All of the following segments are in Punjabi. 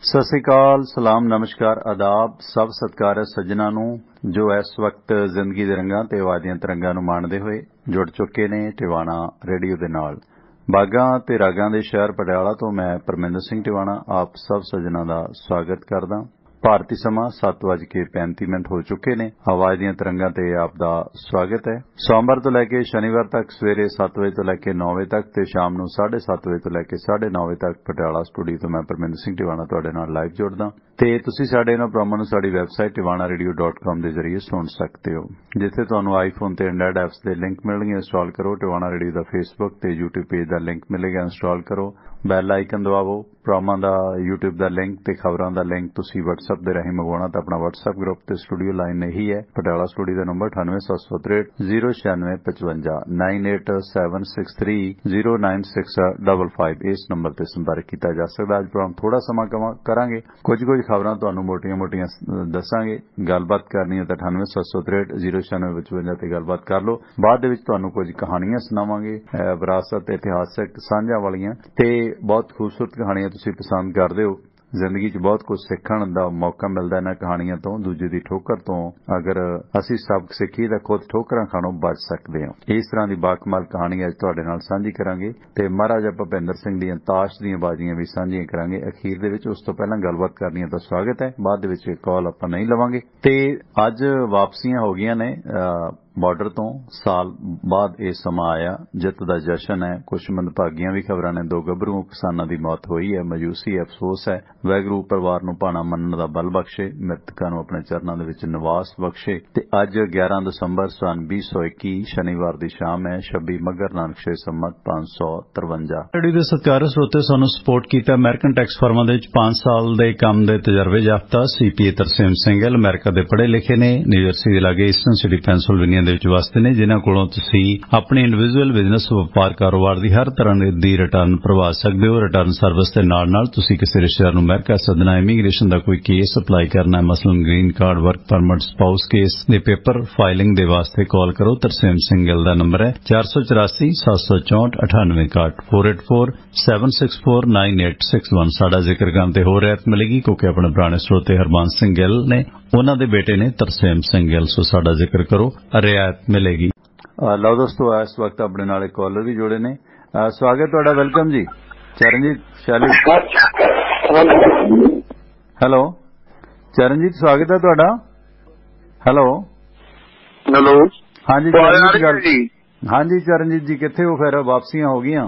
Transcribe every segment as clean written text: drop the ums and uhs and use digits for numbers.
सत श्री अकाल, सलाम, नमस्कार, आदाब, सब सत्कार सज्जना नूं जो इस वक्त जिंदगी दे रंगां ते आवाज़ दीआं तरंगां नूं माणदे होए जुड़ चुके ने टिवाणा रेडियो दे नाल। बागां ते रागां दे शहर पटियाला तो मैं परमिंदर सिंह टिवाणा आप सब सज्जना दा स्वागत करदा। भारती समा 7:35 हो चुके ने। आवाज़ दीआं तरंगां ते आप दा स्वागत है। सोमवार तो लैके शनिवार तक सवेरे 7 बजे तो लैके 9 बजे तक ते शाम नूं 7:30 बजे तो लैके 9:30 बजे तक पटियाला स्टूडियो तो मैं परमिंदर सिंह टिवाणा तुहाडे नाल लाइव जुड़दा ते तुसीं साडे इन्हां प्रोग्रामां नूं साडी वैबसाइट tiwanaradio.com दे जरिए सुण सकते हो, जिथे तुहानूं आईफोन ते एंड्राइड ऐप्स दे लिंक मिलणगे। इंस्टॉल करो। टिवाणा रेडियो दा फेसबुक ते यूट्यूब पेज दा लिंक मिलेगा, इंस्टॉल करो। बैल आइकन दबावो। प्रोग्रामां दा यूट्यूब दा लिंक ते खबरां दा लिंक तुसीं WhatsApp दे राहीं मंगवाउणा तां अपना WhatsApp ग्रुप ते स्टूडियो लाइन यही है। पटियाला स्टूडियो दा नंबर 9876 09655 9877630965 इस नंबर ते संपर्क कीता जा सकदा। अज प्रोग्राम थोड़ा समा करांगे, कुछ खबरां तुहानूं मोटियां दसांगे। गलबात करनी है तां 9876 09655 ते गलबात कर लो। बाद दे विच तुहानूं कुछ कहानियां सुणावांगे, विरासत इतिहासक साझां वालियां ते बहुत खूबसूरत कहानियां तुसीं पसंद करदे हो। जिंदगी च बहुत कुछ सीखण दा मौका मिलदा इन्हां कहानियां तो। दूजे दी ठोकर तो अगर असीं सबक सिੱਖੀਏ ਤਾਂ खुद ठोकरां खाणों बच सकदे हां। इस तरह दी बाकमाल कहानी अज तुहाडे नाल सांझी करांगे ते महाराजा भुपिंदर सिंह दीआं ताश दीआं बाजियां भी सांझीਆਂ करांगे अखीर दे विच। उस तो पहलां गलबात करनी है तां स्वागत है, बाद दे विच कॉल आपां नहीं लवांगे। ते अज वापसियां हो गईयां ने बार्डर तो। साल बाद यह समा आया, जित का जशन है। कुछ मंदभागियां भी खबरां ने। 2 गभरू किसानां दी मौत हुई है। मायूसी है, अफसोस है। वाहिगुरू परिवार नूं भाणा मनण दा बल बख्शे, मृतकां नूं अपने चरनां दे विच निवास बख्शे। ते अज 11 दसंबर सन 2021 शनिवार दी शाम है। 26 मगर नानक छे संमत 553। रेडियो दे सत्कार श्रोते सानूं सपोर्ट कीता अमेरिकन टैक्स फर्मां दे विच 5 साल दे काम दे तजर्बे याफ्ता CPA तरसेम ਸਿੰਘ अमेरिका दे पढ़े लिखे ने। न्यूजर्सी दे लागे ईस्टर्न सिटी पेंसिल्वेनिया दे विच वसदे ने, जिन्हां कोलों तुसीं अपने इंडिविजुअल बिजनेस व्यापार कारोबार दी हर तरह दी रिटर्न भरवा सकदे हो। रिटर्न सर्विस दे नाल तुसीं किसी रिश्तेदार नूं अमेरिका सदना, इमीग्रेशन दा कोई केस अप्लाई करना है, मसलन green card, work permit, spouse case दे पेपर फाइलिंग दे वास्ते कॉल करो। तरसेम ਸਿੰਘ दा नंबर है 484 764 9861 484 764 9861। साडा जिक्र करन ते होर रियायत मिलेगी क्योंकि अपने पुराने स्रोते हरबंस ਸਿੰਘ ਗਿੱਲ ने, उन्हां दे बेटे ने तरसेम ਸਿੰਘ ਗਿੱਲ। सो साडा जिक्र करो, रियायत मिलेगी। लो दोस्तों, इस वक्त अपने नाल एक कॉलर भी जुड़े ने। स्वागत तुहाडा, वेलकम जी। चरणजीत शैली, हेलो चरणजीत, स्वागत है तुहाडा। हेलो हेलो, हाँ जी चरणजीत गल। हाँ जी चरणजीत जी, किथे हो फिर? वापसियां हो गईयां?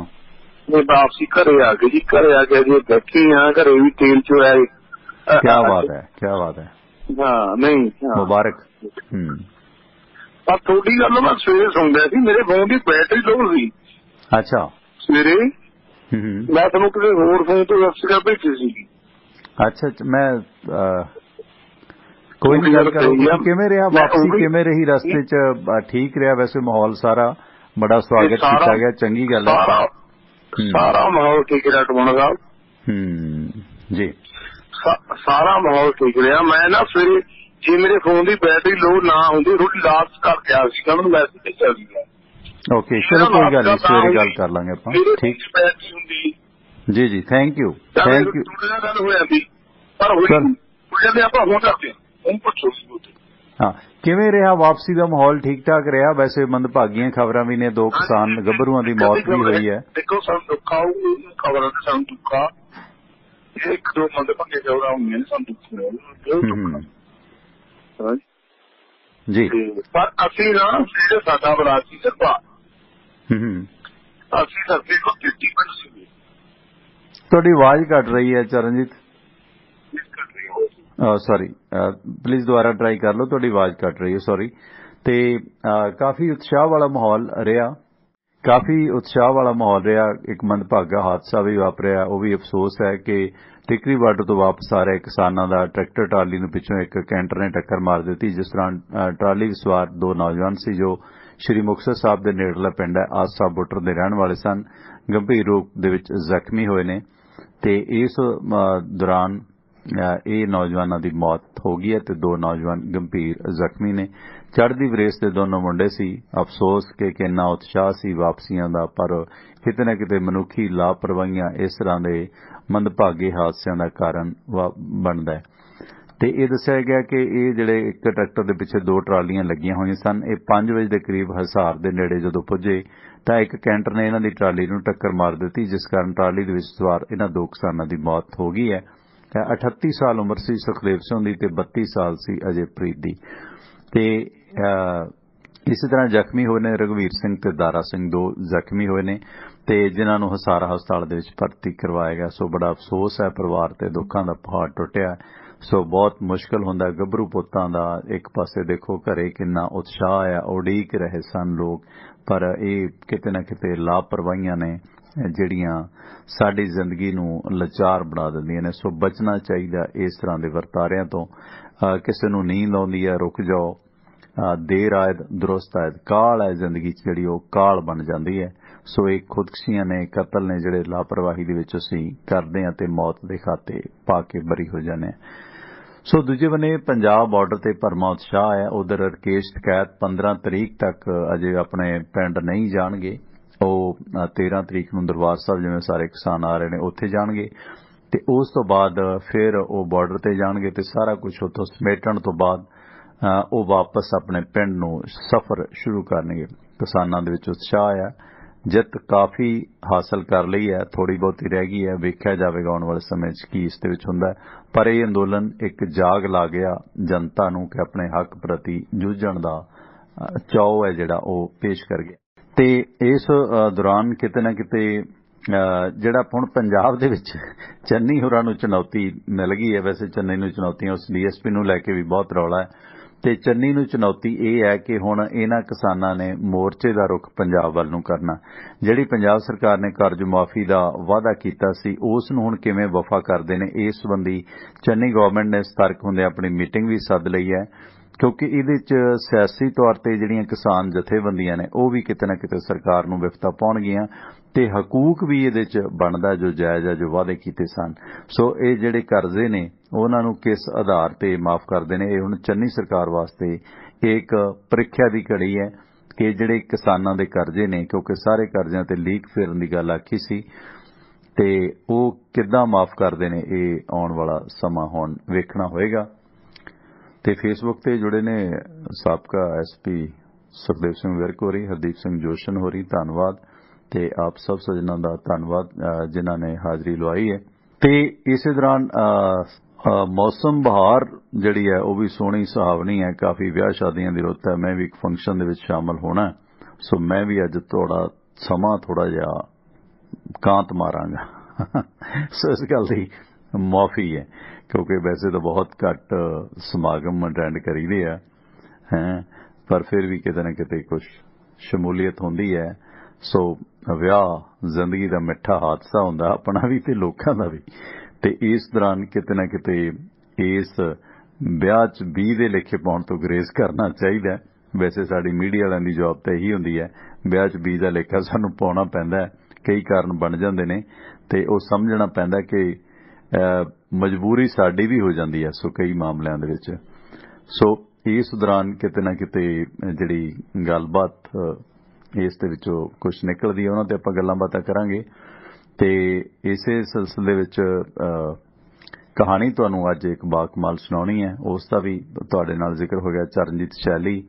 वापसी घरे आ गए जी। घरे आ गए जी, बैठे हाँ। घरे भी तेल चोया। क्या बात है, क्या बात है। हाँ नहीं, मुबारक। पर थोड़ी गल मैं सवेरे सुनदा सी, मेरे फोन की बैटरी लो सी। अच्छा। सवेरे मैं तुहानूं किसी होर फोन तो वैबसाइट भेजी सी। अच्छा, मैं कोई नहीं गल करो। किवें रहा वापसी, किवें रही रस्ते च? ठीक रहा वैसे माहौल सारा? बड़ा स्वागत किया गया, चंगी गल है। सारा माहौल ठीक रहा टवाणा साहब जी। सारा माहौल ठीक रहा। मैं ना सवेरे जे मेरे फोन की बैटरी लो ना होंदी, थोड़ी लास्ट कर गया सी, मैं मैसेज भेजा सी। ओके, चलो कोई गल नहीं, सवेरे गल कर लांगे आपां। ठीक बैटरी हुंदी जी जी, थैंक यू थैंक यू। गल हो जाती पर होई आपां हों करदे हुण पुछो सी। हाँ, किवें रहा वापसी का माहौल? ठीक ठाक रहा? वैसे मंदभागियां खबरां भी ने, 2 किसान गभरूआं की मौत भी हुई है। देखो सानूं दुख आऊ, खबरां ते सानूं दुख आ। एक दो मंदभागियां खबरां होईयां सानूं दुख जी। पर असीं ना ਜਿਹੜੇ ਸਾਡਾ ਬਰਾਤੀ ਸਰਪਾ ਅਸੀਂ ਸਰਦੇ ਕੋ 30 ਪਿੰਡ ਸੀ। ਤੁਹਾਡੀ ਆਵਾਜ਼ ਘਟ ਰਹੀ है चरणजीत। सॉरी, प्लीज दोबारा ट्राई कर लो, थोड़ी आवाज कट रही है, सॉरी। ते काफी उत्साह वाला माहौल रहा, काफी उत्साह वाला माहौल रहा। एक मंदभागा हादसा भी वापरिया, वो भी अफसोस है कि टिकरी बार्डर तो वापस आ रहे किसानों का ट्रैक्टर ट्राली नूं पिछों एक कैंटर ने टक्कर मार दी, जिस तरह ट्राली सवार 2 नौजवान सी जो श्री मुक्तसर साहब के नेड़ला पिंड है आसा बुटर के रहने वाले सन, गंभीर रूप दे विच जख्मी हुए ने। ते इस दौरान ਇਹ नौजवानों की मौत हो गई है ते 2 नौजवान गंभीर जख्मी ने। चढ़दी वरेस के दोनों मुंडे सी। अफसोस कि किन्ना उत्साह सी वापसियां दा, पर किते ना किते मनुखी लापरवाहियां इस तरह के ਮੰਦਭਾਗੇ ਹਾਦਸਿਆਂ ਦਾ ਕਾਰਨ ਬਣਦਾ ਹੈ। ਤੇ ਇਹ ਦੱਸਿਆ ਗਿਆ ਕਿ ਇਹ ਜਿਹੜੇ ਇੱਕ ਟਰੈਕਟਰ ਦੇ ਪਿੱਛੇ 2 ਟਰਾਲੀਆਂ ਲੱਗੀਆਂ ਹੋਈਆਂ ਸਨ। ਇਹ 5 ਵਜੇ ਦੇ ਕਰੀਬ ਹਿਸਾਰ ਦੇ ਨੇੜੇ ਜਦੋਂ ਪੁੱਜੇ ਤਾਂ ਇੱਕ ਕੈਂਟਰ ਨੇ ਇਹਨਾਂ ਦੀ ਟਰਾਲੀ ਨੂੰ ਟੱਕਰ ਮਾਰ ਦਿੱਤੀ, ਜਿਸ ਕਾਰਨ ਟਰਾਲੀ ਦੇ ਵਿੱਚ ਸਵਾਰ ਇਹਨਾਂ 2 ਕਿਸਾਨਾਂ ਦੀ ਮੌਤ ਹੋ ਗਈ ਹੈ। 38 ਸਾਲ ਉਮਰ ਸੀ ਸੁਖਦੇਵ ਸਿੰਘ ਦੀ ਤੇ 32 ਸਾਲ ਸੀ ਅਜੇਪ੍ਰੀਤ ਦੀ। ਤੇ ਇਸੇ ਤਰ੍ਹਾਂ ਜ਼ਖਮੀ ਹੋਏ ਨੇ ਰਘਵੀਰ ਸਿੰਘ ਤੇ ਦਾਰਾ ਸਿੰਘ, 2 ਜ਼ਖਮੀ ਹੋਏ ਨੇ ਤੇ ਜਿਨ੍ਹਾਂ ਨੂੰ ਹਿਸਾਰ ਹਸਪਤਾਲ ਦੇ ਵਿੱਚ ਭਰਤੀ ਕਰਵਾਇਆ ਗਿਆ। ਸੋ ਬੜਾ ਅਫਸੋਸ ਹੈ, ਪਰਿਵਾਰ ਤੇ ਦੁੱਖਾਂ ਦਾ ਪਹਾੜ ਟੁੱਟਿਆ। ਸੋ ਬਹੁਤ ਮੁਸ਼ਕਲ ਹੁੰਦਾ ਗੱਭਰੂ ਪੁੱਤਾਂ ਦਾ। ਇੱਕ ਪਾਸੇ ਦੇਖੋ ਘਰੇ ਕਿੰਨਾ ਉਤਸ਼ਾਹ ਹੈ, ਉਡੀਕ ਰਹੇ ਸਨ ਲੋਕ, ਪਰ ਇਹ ਕਿਤੇ ਨਾ ਕਿਤੇ ਲਾਪਰਵਾਹੀਆਂ ਨੇ ਜਿਹੜੀਆਂ ਸਾਡੀ ਜ਼ਿੰਦਗੀ ਨੂੰ ਲਾਚਾਰ ਬਣਾ ਦਿੰਦੀਆਂ ਨੇ। ਸੋ ਬਚਣਾ ਚਾਹੀਦਾ ਇਸ ਤਰ੍ਹਾਂ ਦੇ ਵਰਤਾਰਿਆਂ ਤੋਂ। ਕਿਸੇ ਨੂੰ ਨੀਂਦ ਆਉਂਦੀ ਹੈ, ਰੁਕ ਜਾਓ। ਦੇਰ ਆਇਦ ਦੁਰਸਤ ਆਇਦ, ਕਾਲ ਹੈ ਜ਼ਿੰਦਗੀ 'ਚ ਜਿਹੜੀ ਉਹ ਕਾਲ ਬਣ ਜਾਂਦੀ ਹੈ। ਸੋ ਇਹ ਖੁਦਕੁਸ਼ੀਆਂ ਨੇ, ਕਤਲ ਨੇ ਜਿਹੜੇ ਲਾਪਰਵਾਹੀ ਦੇ ਵਿੱਚ ਅਸੀਂ ਕਰਦੇ ਹਾਂ ਤੇ ਮੌਤ ਦੇ ਖਾਤੇ ਪਾ ਕੇ ਬਰੀ ਹੋ ਜਾਂਦੇ ਹਾਂ। ਸੋ ਦੂਜੇ ਬੰਨੇ ਪੰਜਾਬ ਬਾਰਡਰ ਤੇ ਭਰਮਾ ਉਤਸ਼ਾਹ ਹੈ। ਉਧਰ ਰਕੇਸ਼ ਟਕੈਤ 15 ਤਰੀਕ ਤੱਕ ਅਜੇ ਆਪਣੇ ਪਿੰਡ ਨਹੀਂ ਜਾਣਗੇ। ਉਹ 13 ਤਰੀਕ ਨੂੰ ਦਰਬਾਰ ਸਾਹਿਬ ਜਿਵੇਂ ਸਾਰੇ ਕਿਸਾਨ ਆ ਰਹੇ ਨੇ ਉੱਥੇ ਜਾਣਗੇ ਤੇ ਉਸ ਤੋਂ ਬਾਅਦ ਫਿਰ ਉਹ ਬਾਰਡਰ ਤੇ ਜਾਣਗੇ ਤੇ ਸਾਰਾ ਕੁਝ ਉੱਥੋਂ ਸਮੇਟਣ ਤੋਂ ਬਾਅਦ ਉਹ ਵਾਪਸ ਆਪਣੇ ਪਿੰਡ ਨੂੰ ਸਫ਼ਰ ਸ਼ੁਰੂ ਕਰਨਗੇ। ਕਿਸਾਨਾਂ ਦੇ ਵਿੱਚ ਉਤਸ਼ਾਹ ਹੈ, ਜਿੱਤ ਕਾਫੀ ਹਾਸਲ ਕਰ ਲਈ ਹੈ, ਥੋੜੀ ਬਹੁਤੀ ਰਹਿ ਗਈ ਹੈ। ਵੇਖਿਆ ਜਾਵੇਗਾ ਆਉਣ ਵਾਲੇ ਸਮੇਂ 'ਚ ਕੀ ਇਸ ਦੇ ਵਿੱਚ ਹੁੰਦਾ। ਪਰ ਇਹ ਅੰਦੋਲਨ ਇੱਕ ਜਾਗ ਲਾ ਗਿਆ ਜਨਤਾ ਨੂੰ ਕਿ ਆਪਣੇ ਹੱਕ ਪ੍ਰਤੀ ਜੂਝਣ ਦਾ ਚਾਅ ਹੈ ਜਿਹੜਾ ਉਹ ਪੇਸ਼ ਕਰ ਗਿਆ। ਤੇ ਇਸ ਦੌਰਾਨ ਕਿਤੇ ਨਾ ਕਿਤੇ ਜਿਹੜਾ ਹੁਣ ਪੰਜਾਬ ਦੇ ਵਿੱਚ ਚੰਨੀ ਹੋਰਾਂ ਨੂੰ ਚੁਣੌਤੀ ਮਿਲ ਗਈ ਹੈ। ਵੈਸੇ ਚੰਨੀ ਨੂੰ ਚੁਣੌਤੀਆਂ ਉਸ ਡੀਐਸਪੀ ਨੂੰ ਲੈ ਕੇ ਵੀ ਬਹੁਤ ਰੌਲਾ ਹੈ ਤੇ ਚੰਨੀ ਨੂੰ ਚੁਣੌਤੀ ਇਹ ਹੈ ਕਿ ਹੁਣ ਇਹਨਾਂ ਕਿਸਾਨਾਂ ਨੇ ਮੋਰਚੇ ਦਾ ਰੁਖ ਪੰਜਾਬ ਵੱਲ ਨੂੰ ਕਰਨਾ। ਜਿਹੜੀ ਪੰਜਾਬ ਸਰਕਾਰ ਨੇ ਕਰਜ਼ ਮੁਆਫੀ ਦਾ ਵਾਅਦਾ ਕੀਤਾ ਸੀ ਉਸ ਨੂੰ ਹੁਣ ਕਿਵੇਂ ਵਫਾ ਕਰਦੇ ਨੇ, ਇਸ ਸੰਬੰਧੀ ਚੰਨੀ ਗਵਰਨਮੈਂਟ ਨੇ ਸਤਰਕ ਹੁੰਦੇ ਆਪਣੀ ਮੀਟਿੰਗ ਵੀ ਸੱਦ ਲਈ ਹੈ, ਕਿਉਂਕਿ ਇਹਦੇ 'ਚ ਸਿਆਸੀ ਤੌਰ ਤੇ ਜਿਹੜੀਆਂ ਕਿਸਾਨ ਜਥੇਬੰਦੀਆਂ ਨੇ ਉਹ ਵੀ ਕਿਤੇ ਨਾ ਕਿਤੇ ਸਰਕਾਰ ਨੂੰ ਵਿਫਤਾ ਪਾਉਣਗੀਆਂ ਤੇ ਹਕੂਕ ਵੀ ਇਹਦੇ 'ਚ ਬਣਦਾ ਜੋ ਜਾਇਜ਼ ਹੈ, ਜੋ ਵਾਅਦੇ ਕੀਤੇ ਸਨ। ਸੋ ਇਹ ਜਿਹੜੇ ਕਰਜ਼ੇ ਨੇ ਉਹਨਾਂ ਨੂੰ ਕਿਸ ਆਧਾਰ ਤੇ ਮਾਫ ਕਰਦੇ ਨੇ, ਇਹ ਹੁਣ ਚੰਨੀ ਸਰਕਾਰ ਵਾਸਤੇ ਇੱਕ ਪ੍ਰੀਖਿਆ ਦੀ ਘੜੀ ਹੈ ਕਿ ਜਿਹੜੇ ਕਿਸਾਨਾਂ ਦੇ ਕਰਜ਼ੇ ਨੇ, ਕਿਉਂਕਿ ਸਾਰੇ ਕਰਜ਼ਿਆਂ ਤੇ ਲੀਕ ਫੇਰਨ ਦੀ ਗੱਲ ਆਖੀ ਸੀ, ਤੇ ਉਹ ਕਿੱਦਾਂ ਮਾਫ ਕਰਦੇ ਨੇ ਇਹ ਆਉਣ ਵਾਲਾ ਸਮਾਂ ਹੁਣ ਵੇਖਣਾ ਹੋਏਗਾ। ਤੇ ਫੇਸਬੁੱਕ ਤੇ ਜੁੜੇ ਨੇ ਸਾਬਕਾ ਐਸਪੀ ਸੁਖਦੇਵ ਸਿੰਘ ਵਿਰਕ ਹੋਰੀ, ਹਰਦੀਪ ਸਿੰਘ ਜੋਸ਼ਨ ਹੋਰੀ, ਧੰਨਵਾਦ। ਤੇ ਆਪ ਸਭ ਸੱਜਣਾਂ ਦਾ ਧੰਨਵਾਦ ਜਿਨ੍ਹਾਂ ਨੇ ਹਾਜ਼ਰੀ ਲਵਾਈ ਹੈ। ਤੇ ਇਸੇ ਦੌਰਾਨ ਮੌਸਮ ਬਹਾਰ ਜਿਹੜੀ ਹੈ ਉਹ ਵੀ ਸੋਹਣੀ ਸੁਹਾਵਣੀ ਹੈ, ਕਾਫੀ ਵਿਆਹ ਸ਼ਾਦੀਆਂ ਦੀ ਰੁੱਤ ਹੈ। ਮੈਂ ਵੀ ਇੱਕ ਫੰਕਸ਼ਨ ਦੇ ਵਿੱਚ ਸ਼ਾਮਲ ਹੋਣਾ, ਸੋ ਮੈਂ ਵੀ ਅੱਜ ਥੋੜਾ ਜਿਹਾ ਕਾਂਤ ਮਾਰਾਂਗਾ। ਸੋ ਇਸ ਗੱਲ ਦੀ ਮਾਫੀ ਹੈ ਕਿਉਂਕਿ ਵੈਸੇ ਤਾਂ ਬਹੁਤ ਘੱਟ ਸਮਾਗਮ ਅਟੈਂਡ ਕਰੀਦੇ ਆ ਪਰ ਫਿਰ ਵੀ ਕਿਤੇ ਨਾ ਕਿਤੇ ਕੁਝ ਸ਼ਮੂਲੀਅਤ ਹੁੰਦੀ ਹੈ। ਸੋ ਵਿਆਹ ਜ਼ਿੰਦਗੀ ਦਾ ਮਿੱਠਾ ਹਾਦਸਾ ਹੁੰਦਾ, ਆਪਣਾ ਵੀ ਤੇ ਲੋਕਾਂ ਦਾ ਵੀ। ਤੇ ਇਸ ਦੌਰਾਨ ਕਿਤੇ ਨਾ ਕਿਤੇ ਇਸ ਵਿਆਹ 'ਚ 20 ਦੇ ਲੇਖੇ ਪਾਉਣ ਤੋਂ ਗੁਰੇਜ਼ ਕਰਨਾ ਚਾਹੀਦਾ। ਵੈਸੇ ਸਾਡੀ ਮੀਡੀਆ ਵਾਲਿਆਂ ਦੀ ਜੌਬ ਤਾਂ ਇਹੀ ਹੁੰਦੀ ਹੈ, ਵਿਆਹ 'ਚ 20 ਦਾ ਲੇਖਾ ਸਾਨੂੰ ਪਾਉਣਾ ਪੈਂਦਾ। ਕਈ ਕਾਰਨ ਬਣ ਜਾਂਦੇ ਨੇ ਤੇ ਉਹ ਸਮਝਣਾ ਪੈਂਦਾ ਕਿ ਮਜਬੂਰੀ ਸਾਡੀ ਵੀ ਹੋ ਜਾਂਦੀ ਹੈ ਸੋ ਕਈ ਮਾਮਲਿਆਂ ਦੇ ਵਿੱਚ। ਸੋ ਇਸ ਦੌਰਾਨ ਕਿਤੇ ਨਾ ਕਿਤੇ ਜਿਹੜੀ ਗੱਲਬਾਤ ਇਸ ਦੇ ਵਿੱਚੋਂ ਕੁਝ ਨਿਕਲਦੀ ਹੈ ਉਹਨਾਂ ਤੇ ਆਪਾਂ ਗੱਲਾਂ ਬਾਤਾਂ ਕਰਾਂਗੇ। ਤੇ ਇਸੇ ਸਿਲਸਿਲੇ ਵਿੱਚ ਕਹਾਣੀ ਤੁਹਾਨੂੰ ਅੱਜ ਇੱਕ ਬਾਕਮਾਲ ਸੁਣਾਉਣੀ ਹੈ, ਉਸ ਦਾ ਵੀ ਤੁਹਾਡੇ ਨਾਲ ਜ਼ਿਕਰ ਹੋ ਗਿਆ। ਚਰਨਜੀਤ ਸ਼ੈਲੀ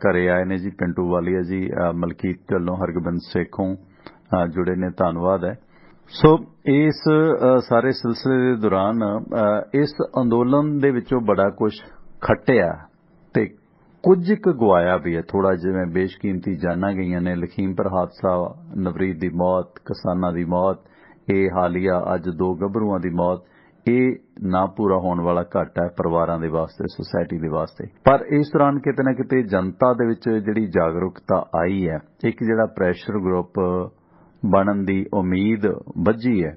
ਘਰੇ ਆਏ ਨੇ ਜੀ, ਪਿੰਟੂ ਵਾਲੀਆ ਜੀ, ਮਲਕੀਤ ਢਿੱਲੋਂ, ਹਰਗੋਬਿੰਦ ਸੇਖੋਂ ਜੁੜੇ ਨੇ, ਧੰਨਵਾਦ ਹੈ। ਸੋ ਇਸ ਸਾਰੇ ਸਿਲਸਿਲੇ ਦੇ ਦੌਰਾਨ ਇਸ ਅੰਦੋਲਨ ਦੇ ਵਿੱਚੋਂ ਬੜਾ ਕੁਝ ਖੱਟਿਆ ਤੇ ਕੁਝ ਕੁ ਗਵਾਇਆ ਵੀ ਹੈ। ਥੋੜਾ ਜਿਵੇਂ ਬੇਸ਼ਕੀਮਤੀ ਜਾਨਾਂ ਗਈਆਂ ਨੇ, ਲਖੀਮਪੁਰ ਹਾਦਸਾ, ਨਵਰੀਤ ਦੀ ਮੌਤ, ਕਿਸਾਨਾਂ ਦੀ ਮੌਤ, ਇਹ ਹਾਲੀਆ ਅੱਜ 2 ਗੱਭਰੂਆਂ ਦੀ ਮੌਤ, ਇਹ ਨਾ ਪੂਰਾ ਹੋਣ ਵਾਲਾ ਘਾਟਾ ਹੈ ਪਰਿਵਾਰਾਂ ਦੇ ਵਾਸਤੇ, ਸੁਸਾਇਟੀ ਦੇ ਵਾਸਤੇ। ਪਰ ਇਸ ਦੌਰਾਨ ਕਿਤੇ ਨਾ ਕਿਤੇ ਜਨਤਾ ਦੇ ਵਿੱਚ ਜਿਹੜੀ ਜਾਗਰੂਕਤਾ ਆਈ ਹੈ, ਇੱਕ ਜਿਹੜਾ ਪ੍ਰੈਸ਼ਰ ਗਰੁੱਪ ਬਣਨ ਦੀ ਉਮੀਦ ਵੱਜੀ ਹੈ,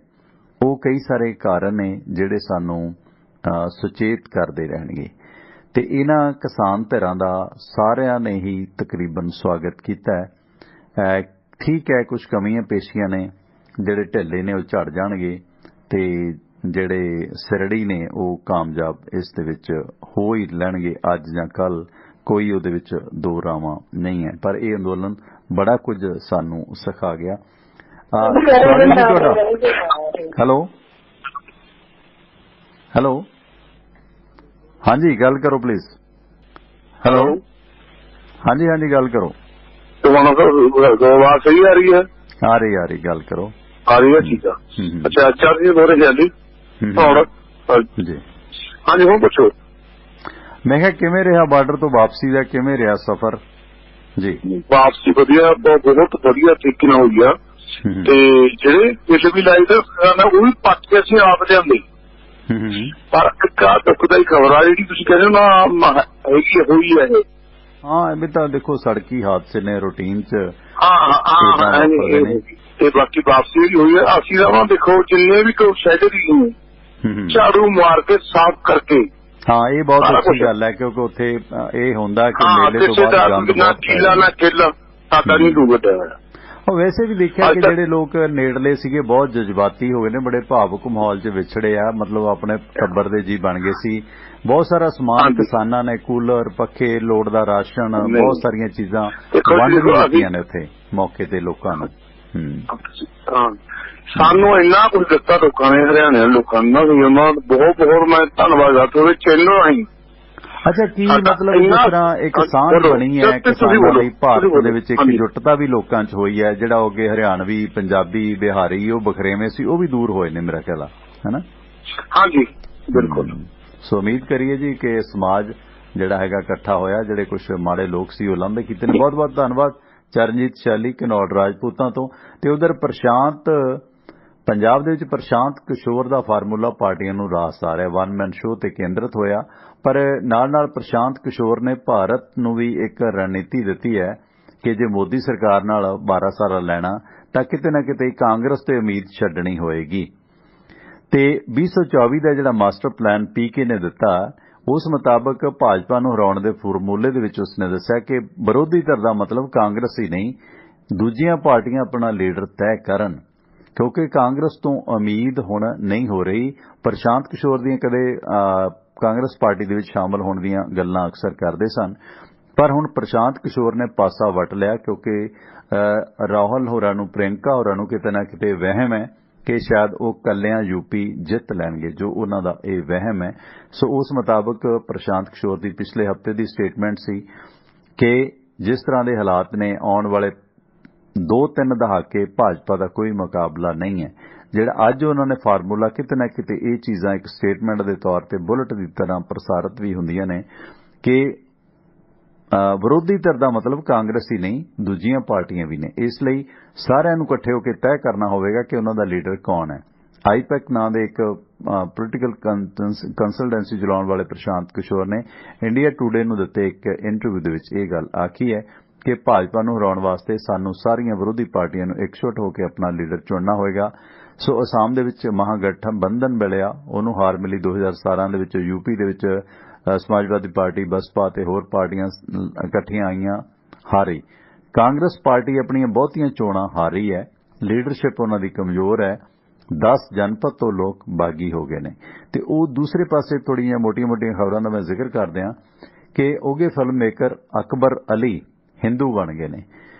ਉਹ ਕਈ ਸਾਰੇ ਕਾਰਨ ਨੇ ਜਿਹੜੇ ਸਾਨੂੰ ਸੁਚੇਤ ਕਰਦੇ ਰਹਿਣਗੇ। ਤੇ ਇਹਨਾਂ ਕਿਸਾਨ ਧਿਰਾਂ ਦਾ ਸਾਰਿਆਂ ਨੇ ਹੀ ਤਕਰੀਬਨ ਸਵਾਗਤ ਕੀਤਾ ਹੈ। ਠੀਕ ਹੈ, ਕੁਝ ਕਮੀਆਂ ਪੇਸ਼ੀਆਂ ਨੇ, ਜਿਹੜੇ ਢਿੱਲੇ ਨੇ ਉਹ ਝੜ ਜਾਣਗੇ ਤੇ ਜਿਹੜੇ ਸਿਰੜੀ ਨੇ ਉਹ ਕਾਮਯਾਬ ਇਸ ਦੇ ਵਿੱਚ ਹੋ ਹੀ ਲੈਣਗੇ ਅੱਜ ਜਾਂ ਕੱਲ, ਕੋਈ ਉਹਦੇ ਵਿੱਚ ਦੋ ਰਾਵਾਂ ਨਹੀਂ ਹੈ। ਪਰ ਇਹ ਅੰਦੋਲਨ ਬੜਾ ਕੁਝ ਸਾਨੂੰ ਸਿਖਾ ਗਿਆ। ਤੁਹਾਡਾ ਹੈਲੋ ਹੈਲੋ, ਹਾਂਜੀ ਗੱਲ ਕਰੋ ਪਲੀਜ਼। ਹੈਲੋ, ਹਾਂਜੀ ਹਾਂਜੀ ਗੱਲ ਕਰੋ। आवाज सही आ रही है? ਆ ਰਹੀ ਗੱਲ ਕਰੋ। आ रही है, ठीक है। अच्छा अच्छा जी, बोले जी ਜੀ। हाँ जी, ਹੁਣ ਪੁੱਛੋ। ਮੈਂ ਕਿਹਾ ਕਿਵੇਂ ਰਿਹਾ ਬਾਰਡਰ ਤੋਂ ਵਾਪਸੀ ਦਾ, ਕਿਵੇਂ ਰਿਹਾ ਸਫ਼ਰ ਜੀ? ਵਾਪਸੀ ਵਧੀਆ, ਬਹੁਤ ਵਧੀਆ ਤਰੀਕੇ ਨਾਲ ਹੋਈ ਆ। ਤੇ ਜਿਹੜੇ ਪਿਛਲੀ ਲਾਈਟ ਨਾ ਉਹ ਵੀ ਪੱਟ ਕੇ ਅਸੀਂ ਆਪ ਲਿਆਂਦੇ, ਪਰ ਇੱਕ ਦੁਖਦਾਈ ਖਬਰ ਆ ਜਿਹੜੀ ਤੁਸੀਂ ਕਹਿੰਦੇ ਹੋ ਨਾ ਹੈਗੀ ਹੋਈ ਹੈ ਇਹ। ਹਾਂ ਇਹ ਵੀ ਤਾਂ ਦੇਖੋ ਸੜਕੀ ਹਾਦਸੇ ਨੇ ਰੂਟੀਨ ਚ। ਹਾਂ ਤੇ ਬਾਕੀ ਵਾਪਸੀ ਵੀ ਹੋਈ ਹੈ। ਅਸੀਂ ਤਾਂ ਦੇਖੋ ਜਿੰਨੇ ਵੀ ਕੋਈ ਸ਼ਹਿਰ ਦੀ ਝਾੜੂ ਮਾਰ ਕੇ ਸਾਫ਼ ਕਰਕੇ। ਹਾਂ ਇਹ ਬਹੁਤ ਅੱਛੀ ਗੱਲ ਹੈ ਕਿਉਂਕਿ ਉੱਥੇ ਇਹ ਹੁੰਦਾ ਕਿ ਮੇਲੇ ਤੋਂ ਬਾਅਦ ਗੰਦ ਨਾ ਕੀਲਾ ਨਾ ਕਿੱਲ ਸਾਡਾ ਨਹੀਂ ਡੁੱਬਦਾ ਹੋਇਆ। ਉਹ ਵੈਸੇ ਵੀ ਦੇਖਿਆ ਕਿ ਜਿਹੜੇ ਲੋਕ ਨੇੜਲੇ ਸੀਗੇ ਬਹੁਤ ਜਜ਼ਬਾਤੀ ਹੋ ਗਏ ਨੇ, ਬੜੇ ਭਾਵੁਕ ਮਾਹੌਲ 'ਚ ਵਿਛੜੇ ਆ, ਮਤਲਬ ਆਪਣੇ ਟੱਬਰ ਦੇ ਜੀ ਬਣ ਗਏ ਸੀ। ਬਹੁਤ ਸਾਰਾ ਸਮਾਨ ਕਿਸਾਨਾਂ ਨੇ, ਕੂਲਰ, ਪੱਖੇ, ਲੋੜ ਦਾ ਰਾਸ਼ਨ, ਬਹੁਤ ਸਾਰੀਆਂ ਚੀਜ਼ਾਂ ਵੰਡ ਵੀ ਦਿੱਤੀਆਂ ਨੇ ਉੱਥੇ ਮੌਕੇ ਤੇ ਲੋਕਾਂ ਨੂੰ। ਸਾਨੂੰ ਇੰਨਾ ਕੁਝ ਦਿੱਤਾ ਲੋਕਾਂ ਨੇ, ਹਰਿਆਣੇ ਦੇ ਲੋਕਾਂ ਨੇ ਬਹੁਤ ਬਹੁਤ ਮੈਂ ਧੰਨਵਾਦ ਕਰਦਾ ਉਹਦੇ ਚੈਨਲ ਰਾਹੀਂ। ਅੱਛਾ ਕੀ ਮਤਲਬ ਜਿਸ ਤਰ੍ਹਾਂ ਇੱਕ ਸਾਂਝ ਬਣੀ ਹੈ ਕਿਸਾਨਾਂ ਲਈ ਭਾਰਤ ਦੇ ਵਿੱਚ, ਇੱਕਜੁੱਟਤਾ ਵੀ ਲੋਕਾਂ 'ਚ ਹੋਈ ਹੈ, ਜਿਹੜਾ ਅੱਗੇ ਹਰਿਆਣਵੀ, ਪੰਜਾਬੀ, ਬਿਹਾਰੀ ਉਹ ਬਖਰੇਵੇਂ ਸੀ ਉਹ ਵੀ ਦੂਰ ਹੋਏ ਨੇ ਮੇਰਾ ਖਿਆਲ ਹੈ ਨਾ? ਹਾਂਜੀ ਬਿਲਕੁਲ। ਸੋ ਉਮੀਦ ਕਰੀਏ ਜੀ ਕਿ ਸਮਾਜ ਜਿਹੜਾ ਹੈਗਾ ਇਕੱਠਾ ਹੋਇਆ, ਜਿਹੜੇ ਕੁਝ ਮਾੜੇ ਲੋਕ ਸੀ ਉਹ ਲਾਂਭੇ ਕੀਤੇ ਨੇ। ਬਹੁਤ ਬਹੁਤ ਧੰਨਵਾਦ ਚਰਨਜੀਤ ਸ਼ੈਲੀ ਘਨੌੜ ਰਾਜਪੂਤਾਂ ਤੋਂ। ਤੇ ਉਧਰ ਪੰਜਾਬ ਦੇ ਵਿੱਚ ਪ੍ਰਸ਼ਾਂਤ ਕਿਸ਼ੋਰ ਦਾ ਫਾਰਮੂਲਾ ਪਾਰਟੀਆਂ ਨੂੰ ਰਾਸ ਆ ਰਿਹਾ, ਵਨ ਮੈਨ ਸ਼ੋਅ ਤੇ ਕੇਂਦਰਿਤ ਹੋਇਆ। ਪਰ ਨਾਲ ਪ੍ਰਸ਼ਾਂਤ ਕਿਸ਼ੋਰ ਨੇ ਭਾਰਤ ਨੂੰ ਵੀ ਇੱਕ ਰਣਨੀਤੀ ਦਿੱਤੀ ਹੈ ਕਿ ਜੇ ਮੋਦੀ ਸਰਕਾਰ ਨਾਲ 12 ਸਾਲ ਲੈਣਾ ਤਾਂ ਕਿਤੇ ਨਾ ਕਿਤੇ ਕਾਂਗਰਸ ਤੇ ਉਮੀਦ ਛੱਡਣੀ ਹੋਏਗੀ। ਤੇ 2024 ਦਾ ਜਿਹੜਾ ਮਾਸਟਰ ਪਲਾਨ ਪੀਕੇ ਨੇ ਦਿੱਤਾ, ਉਸ ਮੁਤਾਬਕ ਭਾਜਪਾ ਨੂੰ ਹਰਾਉਣ ਦੇ ਫਾਰਮੂਲੇ ਦੇ ਵਿੱਚ ਉਸਨੇ ਦੱਸਿਆ ਕਿ ਵਿਰੋਧੀ ਧਿਰ ਦਾ ਮਤਲਬ ਕਾਂਗਰਸ ਹੀ ਨਹੀਂ, ਦੂਜੀਆਂ ਪਾਰਟੀਆਂ ਆਪਣਾ ਲੀਡਰ ਤੈਅ ਕਰਨ, ਕਿਉਂਕਿ ਕਾਂਗਰਸ ਤੋਂ ਉਮੀਦ ਹੁਣ ਨਹੀਂ ਹੋ ਰਹੀ। ਪ੍ਰਸ਼ਾਂਤ ਕਿਸ਼ੋਰ ਦੀਆਂ ਕਦੇ ਕਾਂਗਰਸ ਪਾਰਟੀ ਦੇ ਵਿੱਚ ਸ਼ਾਮਲ ਹੋਣ ਦੀਆਂ ਗੱਲਾਂ ਅਕਸਰ ਕਰਦੇ ਸਨ, ਪਰ ਹੁਣ ਪ੍ਰਸ਼ਾਂਤ ਕਿਸ਼ੋਰ ਨੇ ਪਾਸਾ ਵੱਟ ਲਿਆ ਕਿਉਂਕਿ ਰਾਹੁਲ ਹੋਰਾਂ ਨੂੰ, ਪ੍ਰਿਯੰਕਾ ਹੋਰਾਂ ਨੂੰ ਕਿਤੇ ਨਾ ਕਿਤੇ ਵਹਿਮ ਹੈ ਕਿ ਸ਼ਾਇਦ ਉਹ ਕੱਲਿਆਂ ਯੂਪੀ ਜਿੱਤ ਲੈਣਗੇ, ਜੋ ਉਹਨਾਂ ਦਾ ਇਹ ਵਹਿਮ ਹੈ। ਸੋ ਉਸ ਮੁਤਾਬਕ ਪ੍ਰਸ਼ਾਂਤ ਕਿਸ਼ੋਰ ਦੀ ਪਿਛਲੇ ਹਫ਼ਤੇ ਦੀ ਸਟੇਟਮੈਂਟ ਸੀ ਕਿ ਜਿਸ ਤਰ੍ਹਾਂ ਦੇ ਹਾਲਾਤ ਨੇ ਆਉਣ ਵਾਲੇ 2-3 ਦਹਾਕੇ ਭਾਜਪਾ ਦਾ ਕੋਈ ਮੁਕਾਬਲਾ ਨਹੀਂ ਹੈ। ਜਿਹੜਾ ਅੱਜ ਉਹਨਾਂ ਨੇ ਫਾਰਮੂਲਾ, ਕਿਤੇ ਨਾ ਕਿਤੇ ਇਹ ਚੀਜ਼ਾਂ ਇੱਕ ਸਟੇਟਮੈਂਟ ਦੇ ਤੌਰ ਤੇ ਬੁਲਟ ਦੀ ਤਰ੍ਹਾਂ ਪ੍ਰਸਾਰਿਤ ਵੀ ਹੁੰਦੀਆਂ ਨੇ ਕਿ ਵਿਰੋਧੀ ਧਿਰ ਦਾ ਮਤਲਬ ਕਾਂਗਰਸ ਹੀ ਨਹੀਂ, ਦੂਜੀਆਂ ਪਾਰਟੀਆਂ ਵੀ ਨੇ। ਇਸ ਲਈ ਸਾਰਿਆਂ ਨੂੰ ਇਕੱਠੇ ਹੋ ਕੇ ਤੈਅ ਕਰਨਾ ਹੋਵੇਗਾ ਕਿ ਉਹਨਾਂ ਦਾ ਲੀਡਰ ਕੌਣ ਹੈ। ਆਈਪੈਕ ਨਾਂ ਦੇ ਇੱਕ ਪੋਲੀਟੀਕਲ ਕੰਸਲਟੈਂਸੀ ਚਲਾਉਣ ਵਾਲੇ ਪ੍ਰਸ਼ਾਂਤ ਕਿਸ਼ੋਰ ਨੇ ਇੰਡੀਆ ਟੂਡੇ ਨੂੰ ਦਿੱਤੇ ਇੱਕ ਇੰਟਰਵਿਊ ਦੇ ਵਿੱਚ ਇਹ ਗੱਲ ਆਖੀ ਹੈ ਕਿ ਭਾਜਪਾ ਨੂੰ ਹਰਾਉਣ ਵਾਸਤੇ ਸਾਨੂੰ ਸਾਰੀਆਂ ਵਿਰੋਧੀ ਪਾਰਟੀਆਂ ਨੂੰ ਇਕਜੁੱਟ ਹੋ ਕੇ ਆਪਣਾ ਲੀਡਰ ਚੁਣਨਾ ਹੋਵੇਗਾ। ਸੋ ਅਸਾਮ ਦੇ ਵਿੱਚ ਮਹਾਗਠਬੰਧਨ ਮਿਲਿਆ, ਉਹਨੂੰ ਹਾਰ ਮਿਲੀ 2017 ਦੇ ਵਿੱਚ। ਯੂਪੀ ਦੇ ਵਿੱਚ ਸਮਾਜਵਾਦੀ ਪਾਰਟੀ, ਬਸਪਾ ਤੇ ਹੋਰ ਪਾਰਟੀਆਂ ਇਕੱਠੀਆਂ ਆਈਆਂ, ਹਾਰੀ। ਕਾਂਗਰਸ ਪਾਰਟੀ ਆਪਣੀਆਂ ਬਹੁਤੀਆਂ ਚੋਣਾਂ ਹਾਰੀ ਹੈ, ਲੀਡਰਸ਼ਿਪ ਉਹਨਾਂ ਦੀ ਕਮਜ਼ੋਰ ਹੈ। 10 ਜਨਪਦ ਤੋਂ ਲੋਕ ਬਾਗੀ ਹੋ ਗਏ ਨੇ। ਤੇ ਉਹ ਦੂਸਰੇ ਪਾਸੇ ਥੋੜ੍ਹੀਆਂ ਮੋਟੀਆਂ-ਮੋਟੀਆਂ ਖਬਰਾਂ ਦਾ ਮੈਂ ਜ਼ਿਕਰ ਕਰਦਿਆਂ ਕਿ ਉੱਘੇ ਫਿਲਮ ਮੇਕਰ ਅਕਬਰ ਅਲੀ ਹਿੰਦੂ ਬਣ ਗਏ ਨੇ।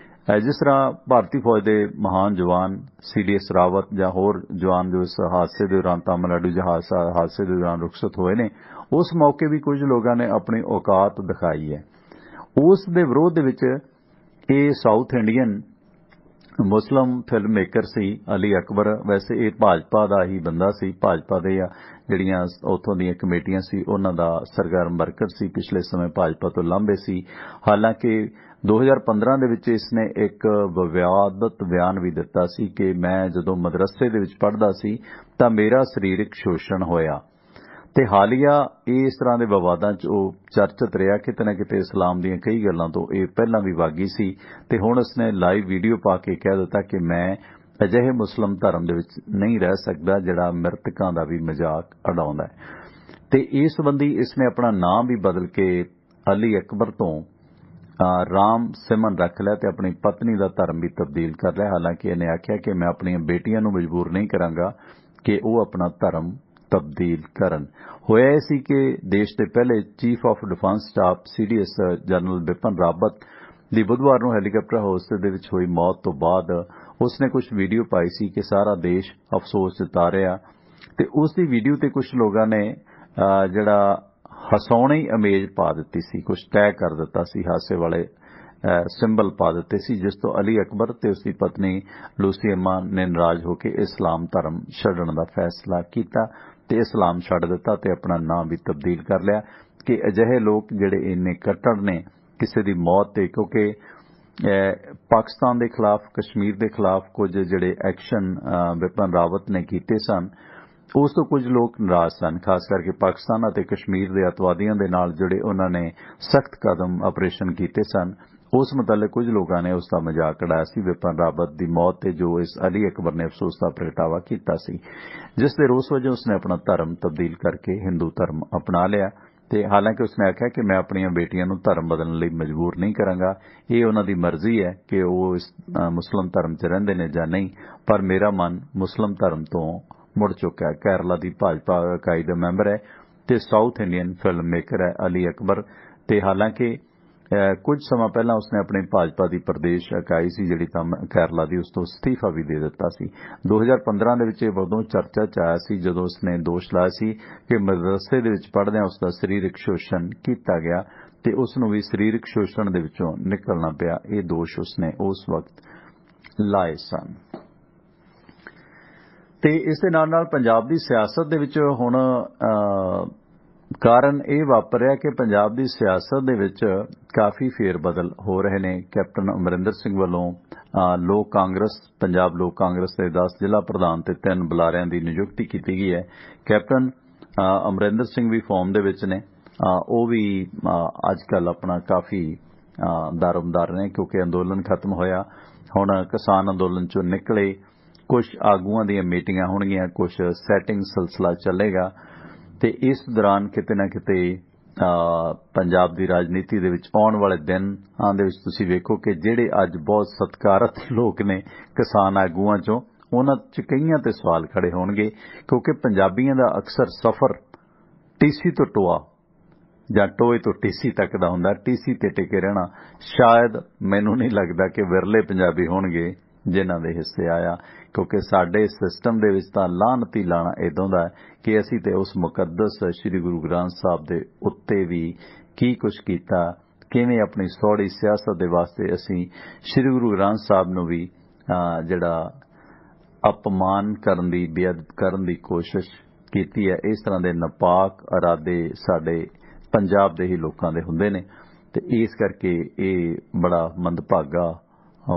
ਜਿਸ ਤਰ੍ਹਾਂ ਭਾਰਤੀ ਫੌਜ ਦੇ ਮਹਾਨ ਜਵਾਨ CDS ਰਾਵਤ ਜਾਂ ਹੋਰ ਜਵਾਨ ਜੋ ਇਸ ਹਾਦਸੇ ਦੇ ਦੌਰਾਨ, ਤਾਮਿਲਨਾਡੂ ਜਹਾਜ਼ ਹਾਦਸੇ ਦੇ ਦੌਰਾਨ ਰੁਖਸਤ ਹੋਏ ਨੇ, ਉਸ ਮੌਕੇ ਵੀ ਕੁਝ ਲੋਕਾਂ ਨੇ ਆਪਣੀ ਔਕਾਤ ਦਿਖਾਈ ਹੈ। ਉਸ ਦੇ ਵਿਰੋਧ ਦੇ ਵਿੱਚ ਇਹ ਸਾਊਥ ਇੰਡੀਅਨ ਮੁਸਲਿਮ ਫਿਲਮ ਮੇਕਰ ਸੀ ਅਲੀ ਅਕਬਰ। ਵੈਸੇ ਇਹ ਭਾਜਪਾ ਦਾ ਹੀ ਬੰਦਾ ਸੀ, ਭਾਜਪਾ ਦੇ ਜਿਹੜੀਆਂ ਉੱਥੋਂ ਦੀਆਂ ਕਮੇਟੀਆਂ ਸੀ ਉਹਨਾਂ ਦਾ ਸਰਗਰਮ ਵਰਕਰ ਸੀ, ਪਿਛਲੇ ਸਮੇਂ ਭਾਜਪਾ ਤੋਂ ਲਾਂਭੇ ਸੀ। ਹਾਲਾਂਕਿ 2015 ਦੇ ਵਿੱਚ ਇਸਨੇ ਇੱਕ ਵਿਵਾਦਤ ਬਿਆਨ ਵੀ ਦਿੱਤਾ ਸੀ ਕਿ ਮੈਂ ਜਦੋਂ ਮਦਰਸੇ ਦੇ ਵਿੱਚ ਪੜ੍ਹਦਾ ਸੀ ਤਾਂ ਮੇਰਾ ਸਰੀਰਕ ਸ਼ੋਸ਼ਣ ਹੋਇਆ। ਤੇ ਹਾਲੀਆ ਇਸ ਤਰ੍ਹਾਂ ਦੇ ਵਿਵਾਦਾਂ 'ਚ ਉਹ ਚਰਚਿਤ ਰਿਹਾ। ਕਿਤੇ ਨਾ ਕਿਤੇ ਇਸਲਾਮ ਦੀਆਂ ਕਈ ਗੱਲਾਂ ਤੋਂ ਇਹ ਪਹਿਲਾਂ ਵੀ ਵਾਗੀ ਸੀ ਤੇ ਹੁਣ ਉਸਨੇ ਲਾਈਵ ਵੀਡੀਓ ਪਾ ਕੇ ਕਹਿ ਦਿੱਤਾ ਕਿ ਮੈਂ ਅਜਿਹੇ ਮੁਸਲਿਮ ਧਰਮ ਦੇ ਵਿੱਚ ਨਹੀਂ ਰਹਿ ਸਕਦਾ ਜਿਹੜਾ ਮ੍ਰਿਤਕਾਂ ਦਾ ਵੀ ਮਜ਼ਾਕ ਉਡਾਉਂਦਾ ਹੈ। ਤੇ ਇਸ ਸੰਬੰਧੀ ਇਸਨੇ ਆਪਣਾ ਨਾਮ ਵੀ ਬਦਲ ਕੇ ਅਲੀ ਅਕਬਰ ਤੋਂ ਰਾਮ ਸਿਮਨ ਰੱਖ ਲਿਆ ਤੇ ਆਪਣੀ ਪਤਨੀ ਦਾ ਧਰਮ ਵੀ ਤਬਦੀਲ ਕਰ ਲਿਆ। ਹਾਲਾਂਕਿ ਇਹਨੇ ਆਖਿਆ ਕਿ ਮੈਂ ਆਪਣੀਆਂ ਬੇਟੀਆਂ ਨੂੰ ਮਜਬੂਰ ਨਹੀਂ ਕਰਾਂਗਾ ਕਿ ਉਹ ਆਪਣਾ ਧਰਮ ਤਬਦੀਲ ਕਰਨ। ਹੋਇਆ ਇਹ ਸੀ ਕਿ ਦੇਸ਼ ਦੇ ਪਹਿਲੇ chief of defence staff CDS general Bipan Rawat ਦੀ ਬੁੱਧਵਾਰ ਨੂੰ ਹੈਲੀਕਾਪਟਰ ਹਾਦਸੇ ਦੇ ਵਿੱਚ ਹੋਈ ਮੌਤ ਤੋਂ ਬਾਅਦ ਉਸਨੇ ਕੁਝ ਵੀਡੀਓ ਪਾਈ ਸੀ ਕਿ ਸਾਰਾ ਦੇਸ਼ ਅਫਸੋਸ ਜਤਾ ਰਿਹਾ ਤੇ ਉਸ ਦੀ ਵੀਡੀਓ ਤੇ ਕੁਝ ਲੋਕਾਂ ਨੇ ਜਿਹੜਾ ਹਸਾਉਣੀ ਇਮੇਜ ਪਾ ਦਿੱਤੀ ਸੀ, ਕੁਝ ਟੈਗ ਕਰ ਦਿੱਤਾ ਸੀ, ਹਾਸੇ ਵਾਲੇ ਸਿੰਬਲ ਪਾ ਦਿੱਤੇ ਸੀ, ਜਿਸ ਤੋਂ ਅਲੀ ਅਕਬਰ ਤੇ ਉਸ ਦੀ ਪਤਨੀ ਲੂਸੀ ਅੰਮਾ ਨੇ ਨਾਰਾਜ਼ ਹੋ ਕੇ ਇਸਲਾਮ ਧਰਮ ਛੱਡਣ ਦਾ ਫੈਸਲਾ ਕੀਤਾ ਤੇ ਇਸਲਾਮ ਛੱਡ ਦਿੱਤਾ ਤੇ ਆਪਣਾ ਨਾਮ ਵੀ ਤਬਦੀਲ ਕਰ ਲਿਆ ਕਿ ਅਜਿਹੇ ਲੋਕ ਜਿਹੜੇ ਇੰਨੇ ਕੱਟੜ ਨੇ ਕਿਸੇ ਦੀ ਮੌਤ ਤੇ, ਕਿਉਂਕਿ ਪਾਕਿਸਤਾਨ ਦੇ ਖਿਲਾਫ, ਕਸ਼ਮੀਰ ਦੇ ਖਿਲਾਫ ਕੁਝ ਜਿਹੜੇ ਐਕਸ਼ਨ ਵਿਪਨ ਰਾਵਤ ਨੇ ਕੀਤੇ ਸਨ, ਉਸ ਤੋਂ ਕੁਝ ਲੋਕ ਨਾਰਾਜ਼ ਸਨ, ਖਾਸ ਕਰਕੇ ਪਾਕਿਸਤਾਨ ਅਤੇ ਕਸ਼ਮੀਰ ਦੇ ਅਤਵਾਦੀਆਂ ਦੇ ਨਾਲ ਜਿਹੜੇ ਉਹਨਾਂ ਨੇ ਸਖਤ ਕਦਮ ਆਪਰੇਸ਼ਨ ਕੀਤੇ ਸਨ। ਉਸ ਮੁਤਲਕ ਕੁਝ ਲੋਕਾਂ ਨੇ ਉਸ ਦਾ ਮਜ਼ਾਕ ਉਡਾਇਆ ਸੀ ਵਿਪਨ ਰਾਵਤ ਦੀ ਮੌਤ ਤੇ, ਜੋ ਇਸ ਅਲੀ ਅਕਬਰ ਨੇ ਅਫਸੋਸ ਦਾ ਪ੍ਰਗਟਾਵਾ ਕੀਤਾ ਸੀ, ਜਿਸ ਦੇ ਰੋਸ ਵਜੋਂ ਉਸਨੇ ਆਪਣਾ ਧਰਮ ਤਬਦੀਲ ਕਰਕੇ ਹਿੰਦੂ ਧਰਮ ਅਪਣਾ ਲਿਆ। ਤੇ ਹਾਲਾਂਕਿ ਉਸਨੇ ਆਖਿਆ ਕਿ ਮੈਂ ਆਪਣੀਆਂ ਬੇਟੀਆਂ ਨੂੰ ਧਰਮ ਬਦਲਣ ਲਈ ਮਜਬੂਰ ਨਹੀਂ ਕਰਾਂਗਾ, ਇਹ ਉਹਨਾਂ ਦੀ ਮਰਜ਼ੀ ਹੈ ਕਿ ਉਹ ਇਸ ਮੁਸਲਮ ਧਰਮ 'ਚ ਰਹਿੰਦੇ ਨੇ ਜਾਂ ਨਹੀਂ, ਪਰ ਮੇਰਾ ਮਨ ਮੁਸਲਮ ਧਰਮ ਤੋਂ ਮੁੜ ਚੁੱਕਾ ਹੈ। ਕੇਰਲਾ ਦੀ ਭਾਜਪਾ ਇਕਾਈ ਦਾ ਮੈਂਬਰ ਹੈ ਤੇ ਸਾਊਥ ਇੰਡੀਅਨ ਫਿਲਮ ਮੇਕਰ ਹੈ ਅਲੀ ਅਕਬਰ। ਤੇ ਹਾਲਾਂਕਿ ਕੁਝ ਸਮਾਂ ਪਹਿਲਾਂ ਉਸਨੇ ਆਪਣੀ ਭਾਜਪਾ ਦੀ ਪ੍ਰਦੇਸ਼ ਇਕਾਈ ਸੀ ਜਿਹੜੀ ਕੇਰਲਾ ਦੀ, ਉਸ ਤੋਂ ਅਸਤੀਫਾ ਵੀ ਦੇ ਦਿੱਤਾ ਸੀ। 2015 ਦੇ ਵਿੱਚ ਇਹ ਉਦੋਂ ਚਰਚਾ 'ਚ ਆਇਆ ਸੀ ਜਦੋਂ ਉਸਨੇ ਦੋਸ਼ ਲਾਇਆ ਸੀ ਕਿ ਮਦਰਸੇ ਦੇ ਵਿੱਚ ਪੜ੍ਹਦਿਆਂ ਉਸ ਦਾ ਸਰੀਰਕ ਸ਼ੋਸ਼ਣ ਕੀਤਾ ਗਿਆ ਤੇ ਉਸ ਨੂੰ ਵੀ ਸਰੀਰਕ ਸ਼ੋਸ਼ਣ ਦੇ ਵਿੱਚੋਂ ਨਿਕਲਣਾ ਪਿਆ। ਇਹ ਦੋਸ਼ ਉਸਨੇ ਉਸ ਵਕਤ ਲਾਏ ਸਨ। ਤੇ ਇਸ ਦੇ ਨਾਲ ਪੰਜਾਬ ਦੀ ਸਿਆਸਤ ਦੇ ਵਿੱਚ ਹੁਣ ਕਾਰਨ ਇਹ ਵਾਪਰਿਆ ਕਿ ਪੰਜਾਬ ਦੀ ਸਿਆਸਤ ਦੇ ਵਿੱਚ ਕਾਫੀ ਫੇਰ-ਬਦਲ ਹੋ ਰਹੇ ਨੇ। ਕੈਪਟਨ ਅਮਰਿੰਦਰ ਸਿੰਘ ਵੱਲੋਂ ਲੋਕ ਕਾਂਗਰਸ, ਪੰਜਾਬ ਲੋਕ ਕਾਂਗਰਸ ਦੇ 10 ਜ਼ਿਲ੍ਹਾ ਪ੍ਰਧਾਨ ਤੇ 3 ਬੁਲਾਰਿਆਂ ਦੀ ਨਿਯੁਕਤੀ ਕੀਤੀ ਗਈ ਹੈ। ਕੈਪਟਨ ਅਮਰਿੰਦਰ ਸਿੰਘ ਵੀ ਫਾਰਮ ਦੇ ਵਿੱਚ ਨੇ, ਉਹ ਵੀ ਅੱਜਕੱਲ ਆਪਣਾ ਕਾਫੀ ਦਾਰਮਦਾਰ ਨੇ ਕਿਉਂਕਿ ਅੰਦੋਲਨ ਖਤਮ ਹੋਇਆ। ਹੁਣ ਕਿਸਾਨ ਅੰਦੋਲਨ ਚੋਂ ਨਿਕਲੇ, ਕੁਝ ਆਗੂਆਂ ਦੀਆਂ ਮੀਟਿੰਗਾਂ ਹੋਣਗੀਆਂ, ਕੁਝ ਸੈਟਿੰਗ ਸਿਲਸਿਲਾ ਚੱਲੇਗਾ ਤੇ ਇਸ ਦੌਰਾਨ ਕਿਤੇ ਨਾ ਕਿਤੇ ਪੰਜਾਬ ਦੀ ਰਾਜਨੀਤੀ ਦੇ ਵਿੱਚ ਆਉਣ ਵਾਲੇ ਦਿਨਾਂ ਦੇ ਵਿੱਚ ਤੁਸੀਂ ਵੇਖੋ ਕਿ ਜਿਹੜੇ ਅੱਜ ਬਹੁਤ ਸਤਿਕਾਰਤ ਲੋਕ ਨੇ ਕਿਸਾਨ ਆਗੂਆਂ ਚੋਂ, ਉਹਨਾਂ 'ਚ ਕਈਆਂ ਤੇ ਸਵਾਲ ਖੜੇ ਹੋਣਗੇ ਕਿਉਂਕਿ ਪੰਜਾਬੀਆਂ ਦਾ ਅਕਸਰ ਸਫ਼ਰ ਟੀਸੀ ਤੋਂ ਟੋਆ ਜਾਂ ਟੋਏ ਤੋਂ ਟੀਸੀ ਤੱਕ ਦਾ ਹੁੰਦਾ। ਟੀਸੀ ਤੇ ਟਿਕੇ ਰਹਿਣਾ ਸ਼ਾਇਦ ਮੈਨੂੰ ਨਹੀਂ ਲੱਗਦਾ ਕਿ ਵਿਰਲੇ ਪੰਜਾਬੀ ਹੋਣਗੇ ਜਿਨ੍ਹਾਂ ਦੇ ਹਿੱਸੇ ਆਇਆ, ਕਿਉਂਕਿ ਸਾਡੇ ਸਿਸਟਮ ਦੇ ਵਿੱਚ ਤਾਂ ਲਾਹਨਤੀ ਲਾਣਾ ਇਦਾਂ ਦਾ ਕਿ ਅਸੀਂ ਤੇ ਉਸ ਮੁਕੱਦਸ ਸ੍ਰੀ ਗੁਰੂ ਗ੍ਰੰਥ ਸਾਹਿਬ ਦੇ ਉੱਤੇ ਵੀ ਕੀ ਕੁਝ ਕੀਤਾ, ਕਿਵੇਂ ਆਪਣੀ ਸੌੜੀ ਸਿਆਸਤ ਦੇ ਵਾਸਤੇ ਅਸੀਂ ਸ੍ਰੀ ਗੁਰੂ ਗ੍ਰੰਥ ਸਾਹਿਬ ਨੂੰ ਵੀ ਜਿਹੜਾ ਅਪਮਾਨ ਕਰਨ ਦੀ, ਬੇਅਦਬ ਕਰਨ ਦੀ ਕੋਸ਼ਿਸ਼ ਕੀਤੀ ਹੈ। ਇਸ ਤਰ੍ਹਾਂ ਦੇ ਨਾਪਾਕ ਇਰਾਦੇ ਸਾਡੇ ਪੰਜਾਬ ਦੇ ਹੀ ਲੋਕਾਂ ਦੇ ਹੁੰਦੇ ਨੇ ਤੇ ਇਸ ਕਰਕੇ ਇਹ ਬੜਾ ਮੰਦਭਾਗਾ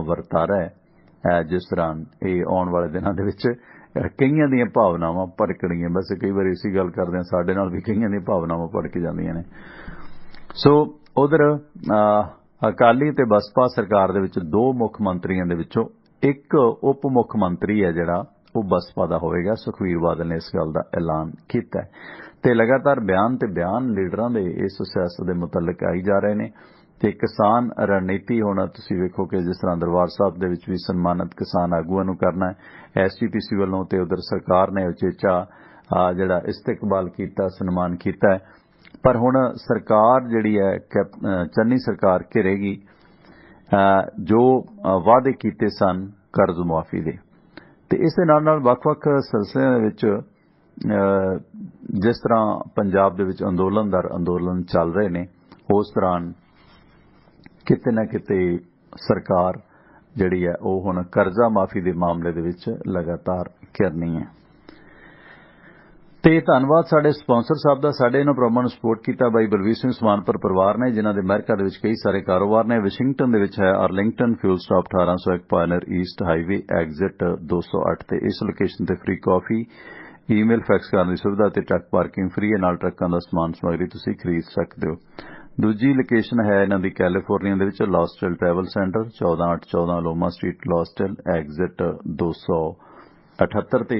ਵਰਤਾਰਾ ਹੈ ਜਿਸ ਤਰ੍ਹਾਂ ਇਹ ਆਉਣ ਵਾਲੇ ਦਿਨਾਂ ਦੇ ਵਿੱਚ ਕਈਆਂ ਦੀਆਂ ਭਾਵਨਾਵਾਂ ਭੜਕਣਗੀਆਂ। ਬਸ ਕਈ ਵਾਰ ਇਸੇ ਗੱਲ ਕਰਦੇ ਹਾਂ, ਸਾਡੇ ਨਾਲ ਵੀ ਕਈਆਂ ਦੀਆਂ ਭਾਵਨਾਵਾਂ ਭੜਕ ਜਾਂਦੀਆਂ ਨੇ। ਸੋ ਉਧਰ ਅਕਾਲੀ ਤੇ ਬਸਪਾ ਸਰਕਾਰ ਦੇ ਵਿੱਚ 2 ਮੁੱਖ ਮੰਤਰੀਆਂ ਦੇ ਵਿੱਚੋਂ ਇੱਕ ਉਪ ਮੁੱਖ ਮੰਤਰੀ ਹੈ ਜਿਹੜਾ ਉਹ ਬਸਪਾ ਦਾ ਹੋਵੇਗਾ। ਸੁਖਬੀਰ ਬਾਦਲ ਨੇ ਇਸ ਗੱਲ ਦਾ ਐਲਾਨ ਕੀਤਾ ਤੇ ਲਗਾਤਾਰ ਬਿਆਨ ਤੇ ਬਿਆਨ ਲੀਡਰਾਂ ਦੇ ਇਸ ਸਿਆਸਤ ਦੇ ਮੁਤਲਕ ਆਈ ਜਾ ਰਹੇ ਨੇ ਤੇ ਕਿਸਾਨ ਰਣਨੀਤੀ ਹੁਣ ਤੁਸੀਂ ਵੇਖੋ ਕਿ ਜਿਸ ਤਰ੍ਹਾਂ ਦਰਬਾਰ ਸਾਹਿਬ ਦੇ ਵਿੱਚ ਵੀ ਸਨਮਾਨਿਤ ਕਿਸਾਨ ਆਗੂਆਂ ਨੂੰ ਕਰਨਾ ਹੈ ਐਸਜੀਪੀਸੀ ਵੱਲੋਂ ਤੇ ਉਧਰ ਸਰਕਾਰ ਨੇ ਉਚੇਚਾ ਜਿਹੜਾ ਇਸਤਕਬਾਲ ਕੀਤਾ, ਸਨਮਾਨ ਕੀਤਾ ਹੈ। ਪਰ ਹੁਣ ਸਰਕਾਰ ਜਿਹੜੀ ਹੈ ਚੰਨੀ ਸਰਕਾਰ ਘਿਰੇਗੀ ਜੋ ਵਾਅਦੇ ਕੀਤੇ ਸਨ ਕਰਜ਼ ਮੁਆਫੀ ਦੇ। ਤੇ ਇਸ ਦੇ ਨਾਲ ਵੱਖ-ਵੱਖ ਸਿਲਸਿਲਿਆਂ ਦੇ ਵਿੱਚ ਜਿਸ ਤਰ੍ਹਾਂ ਪੰਜਾਬ ਦੇ ਵਿੱਚ ਅੰਦੋਲਨ ਦਰ ਅੰਦੋਲਨ ਚੱਲ ਰਹੇ ਨੇ, ਉਸ ਦੌਰਾਨ ਕਿਤੇ ਨਾ ਕਿਤੇ ਸਰਕਾਰ ਜਿਹੜੀ ਹੈ ਉਹ ਹੁਣ ਕਰਜ਼ਾ ਮਾਫੀ ਦੇ ਮਾਮਲੇ ਦੇ ਵਿੱਚ ਲਗਾਤਾਰ ਘਿਰਨੀ ਹੈ। ਤੇ ਧੰਨਵਾਦ ਸਾਡੇ ਸਪਾਂਸਰ ਸਾਹਿਬ ਦਾ। ਸਾਡੇ ਇਹਨਾਂ ਪ੍ਰੋਗਰਾਮਾਂ ਨੂੰ ਸਪੋਰਟ ਕੀਤਾ ਬਾਈ ਬਲਵੀਰ ਸਿੰਘ ਸਮਾਨਪੁਰ ਪਰਿਵਾਰ ਨੇ, ਜਿਨ੍ਹਾਂ ਦੇ ਅਮਰੀਕਾ ਦੇ ਵਿੱਚ ਕਈ ਸਾਰੇ ਕਾਰੋਬਾਰ ਨੇ। ਵਾਸ਼ਿੰਗਟਨ ਦੇ ਵਿੱਚ ਹੈ Arlington fuel stop 1801 pioneer east highway exit 208 ਤੇ ਇਸ ਲੋਕੇਸ਼ਨ ਤੇ ਫ੍ਰੀ ਕਾਫੀ, ਈਮੇਲ, ਫੈਕਸ ਕਰਨ ਦੀ ਸੁਵਿਧਾ ਤੇ ਟਰੱਕ ਪਾਰਕਿੰਗ ਫ੍ਰੀ ਹੈ, ਨਾਲ ਟਰੱਕਾਂ ਦਾ ਸਮਾਨ ਸਮੱਗਰੀ ਤੁਸੀਂ ਖਰੀਦ ਸਕਦੇ ਹੋ। ਦੂਜੀ ਲੋਕੇਸ਼ਨ ਹੈ ਇਹਨਾਂ ਦੀ ਕੈਲੀਫੋਰਨੀਆ ਦੇ ਵਿੱਚ ਲਾਸਟਲ ਟਰੈਵਲ ਸੈਂਟਰ 14814 ਲੋਮਾ ਸਟਰੀਟ ਲਾਸਟਲ ਐਗਜ਼ਿਟ 278 ਤੇ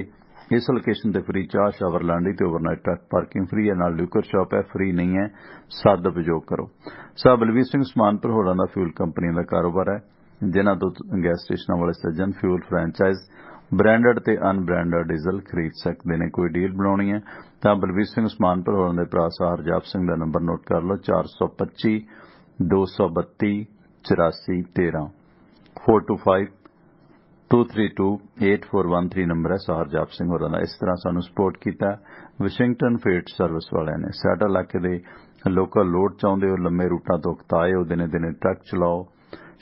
ਇਸ ਲੋਕੇਸ਼ਨ ਤੇ ਫ੍ਰੀ ਚਾਹ, ਸ਼ਾਵਰ, ਲਾਂਡਰੀ ਤੇ ਓਵਰਨਾਈਟ ਟਰੱਕ ਪਾਰਕਿੰਗ ਫ੍ਰੀ ਹੈ, ਨਾਲ ਲਿਕਰ ਸ਼ਾਪ ਹੈ, ਫ੍ਰੀ ਨਹੀਂ ਹੈ, ਸਦ ਉਪਯੋਗ ਕਰੋ। ਸਾਹ ਬਲਵੀਰ ਸਿੰਘ ਸਮਾਨਪੁਰ ਹੋਰਾਂ ਦਾ ਫਿਊਲ ਕੰਪਨੀਆਂ ਦਾ ਕਾਰੋਬਾਰ ਹੈ, ਜਿਨ੍ਹਾਂ ਤੋਂ ਗੈਸ ਸਟੇਸ਼ਨਾਂ ਵਾਲੇ ਸੱਜਣ ਫਿਊਲ ਫਰੈਂਚਾਈਜ਼ ਬ੍ਰਾਂਡਡ ਤੇ ਅਨਬ੍ਰਾਂਡਡ ਡੀਜ਼ਲ ਖਰੀਦ ਸਕਦੇ ਨੇ। ਕੋਈ ਡੀਲ ਬਣਾਉਣੀ ਹੈ ਤਾਂ ਬਲਵੀਰ ਸਿੰਘ ਸਮਾਨਪੁਰ ਹੋਰਾਂ ਦੇ ਭਰਾ ਸਾਹ ਹਰਜਾਪ ਸਿੰਘ ਦਾ ਨੰਬਰ ਨੋਟ ਕਰ ਲਓ 425 232 8413 425 232841 नंबर है सहरजाप सिंह होरां दा। इस तरह सानू सपोर्ट किया वाशिंगटन फीड सर्विस वाले ने। सैडा इलाके दे लोकल लोड चाहुंदे हो, लंबे रूटां तो उकताए हो, दिने दिने ट्रक चलाओ,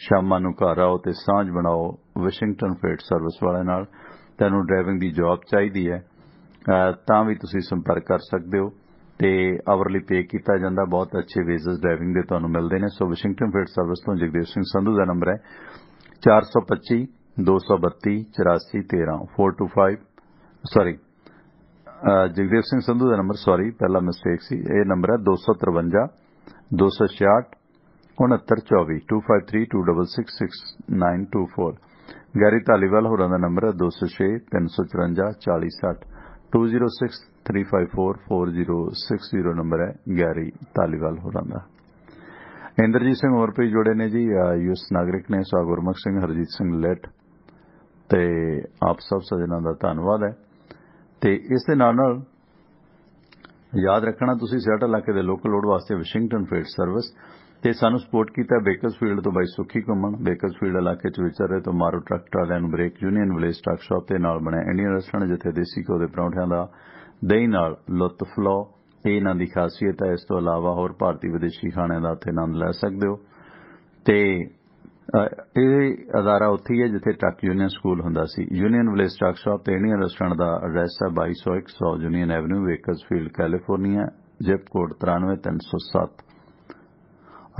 शामां नूं घर आओ ते सांझ बनाओ वाशिंगटन फीड सर्विस वाले नाल। तैनूं ड्राइविंग दी जॉब चाहीदी है तां भी तुसीं संपर्क कर सकदे हो ते आवरली पे किया जाता। बहुत अच्छे वेजेस ड्राइविंग दे तुहानूं मिलदे ने। सो वाशिंगटन फीड सर्विस तो जगदेव सिंह संधू दा नंबर है 425 232 84 13 425 सॉरी जगदेव सिंह संधू का नंबर सॉरी पहला मिसटेक सी। यह नंबर है 253 266 6924 253 266 6924। गैरी धालीवाल होरां दा नंबर है 206 354 40 60 206 354 4060 नंबर है गैरी धालीवाल होरां दा। इंद्रजीत सिंह उमरप्रीत जोड़े ने जी यूएस नागरिक ने। सो गुरमुख सिंह हरजीत सिंह लिट ते आप सब सज्जनां दा धन्नवाद है। ते इस दे नाल याद रखना तुसीं सियाटल इलाके दे लोकल लोड वास्ते वाशिंगटन फीड सर्विस ते सानू सपोर्ट किया बेकर्सफील्ड तो बाई सुखी घुमन। बेकर्सफील्ड इलाके च विचर रहे तो मारू ट्रक ट्रालियां नूं brake union village truck shop ते नाल बने इंडियन रेस्टोरेंट जिथे देसी घ्यो दे परौंठियां दा दही नाल लुत्फ लो। ये इन्हां दी खासियत है। इस तो इलावा होर भारतीय विदेशी खाने का उत्थे आनंद लै सकदे हो। ते अदारा उत्थे है जिथे ट्रक यूनीयन स्कूल हुंदा सी। यूनीयन विलेज ट्रक शॉप ते इंडियन रेस्टोरेंट का एड्रैस है 2201 union Avenue Bakersfield California zip code 93307।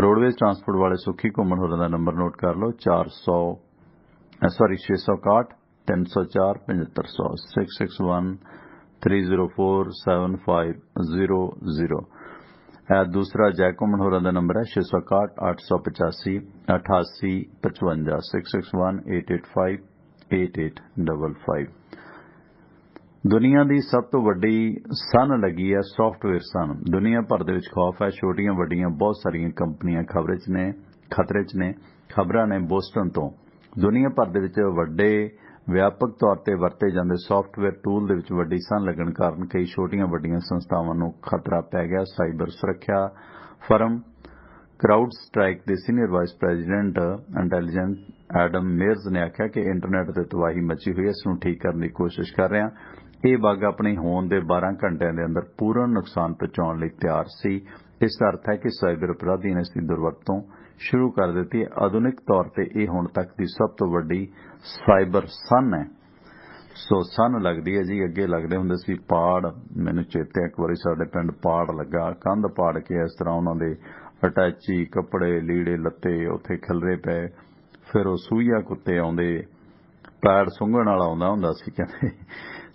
Roadways transport वाले सुखी घुमन होरां दा नंबर नोट कर लो 661 304 7500 661 304 7500। दूसरा जय घुमन होरां दा नंबर है 661 885 88 55 661 885 8855। दुनिया की सब तो वड्डी सन लगी है सॉफ्टवेयर सन। दुनिया भर दे विच खौफ है। छोटियां वड्डियां बहुत सारियां कंपनियां खतरे च ने। खबरां ने बोस्टन तो दुनिया भर दे विच वड्डे व्यापक तौर ते वरते जांदे सॉफ्टवेयर टूल दे विच वड्डी सन लगण कारण कई छोटियां वड्डियां संस्थावां नूं खतरा पै गया। साइबर सुरक्षा फर्म क्राउड स्ट्राइक के senior vice president intelligence Adam Meyers ने आख्या कि इंटरनेट ते तबाही मची हुई है, इसनूं ठीक करने की कोशिश कर रहे हैं। ये बग अपनी होंद के 12 घंटिया के अंदर पूर्ण नुकसान पहुंचाने लई तैयार सी। इसका अर्थ है कि साइबर अपराधियों ने इसकी दुर्वरतों शुरू कर दी है। आधुनिक तौर पर यह हुण तक की सब तो वड्डी साइबर सन है। सो सन लगती है जी। अगे लगते होंदे सी पाड़। मैनूं चेते एक बारी साडे पिंड पाड़ लगा, कंध पाड़ के इस तरह उन्होंने अटैची कपड़े लीड़े लत्ते उत्थे खिलरे पे। फिर वो सूईया कुत्ते आउंदे, पैड़ सुंघण वाला आउंदा हुंदा सी कहंदे।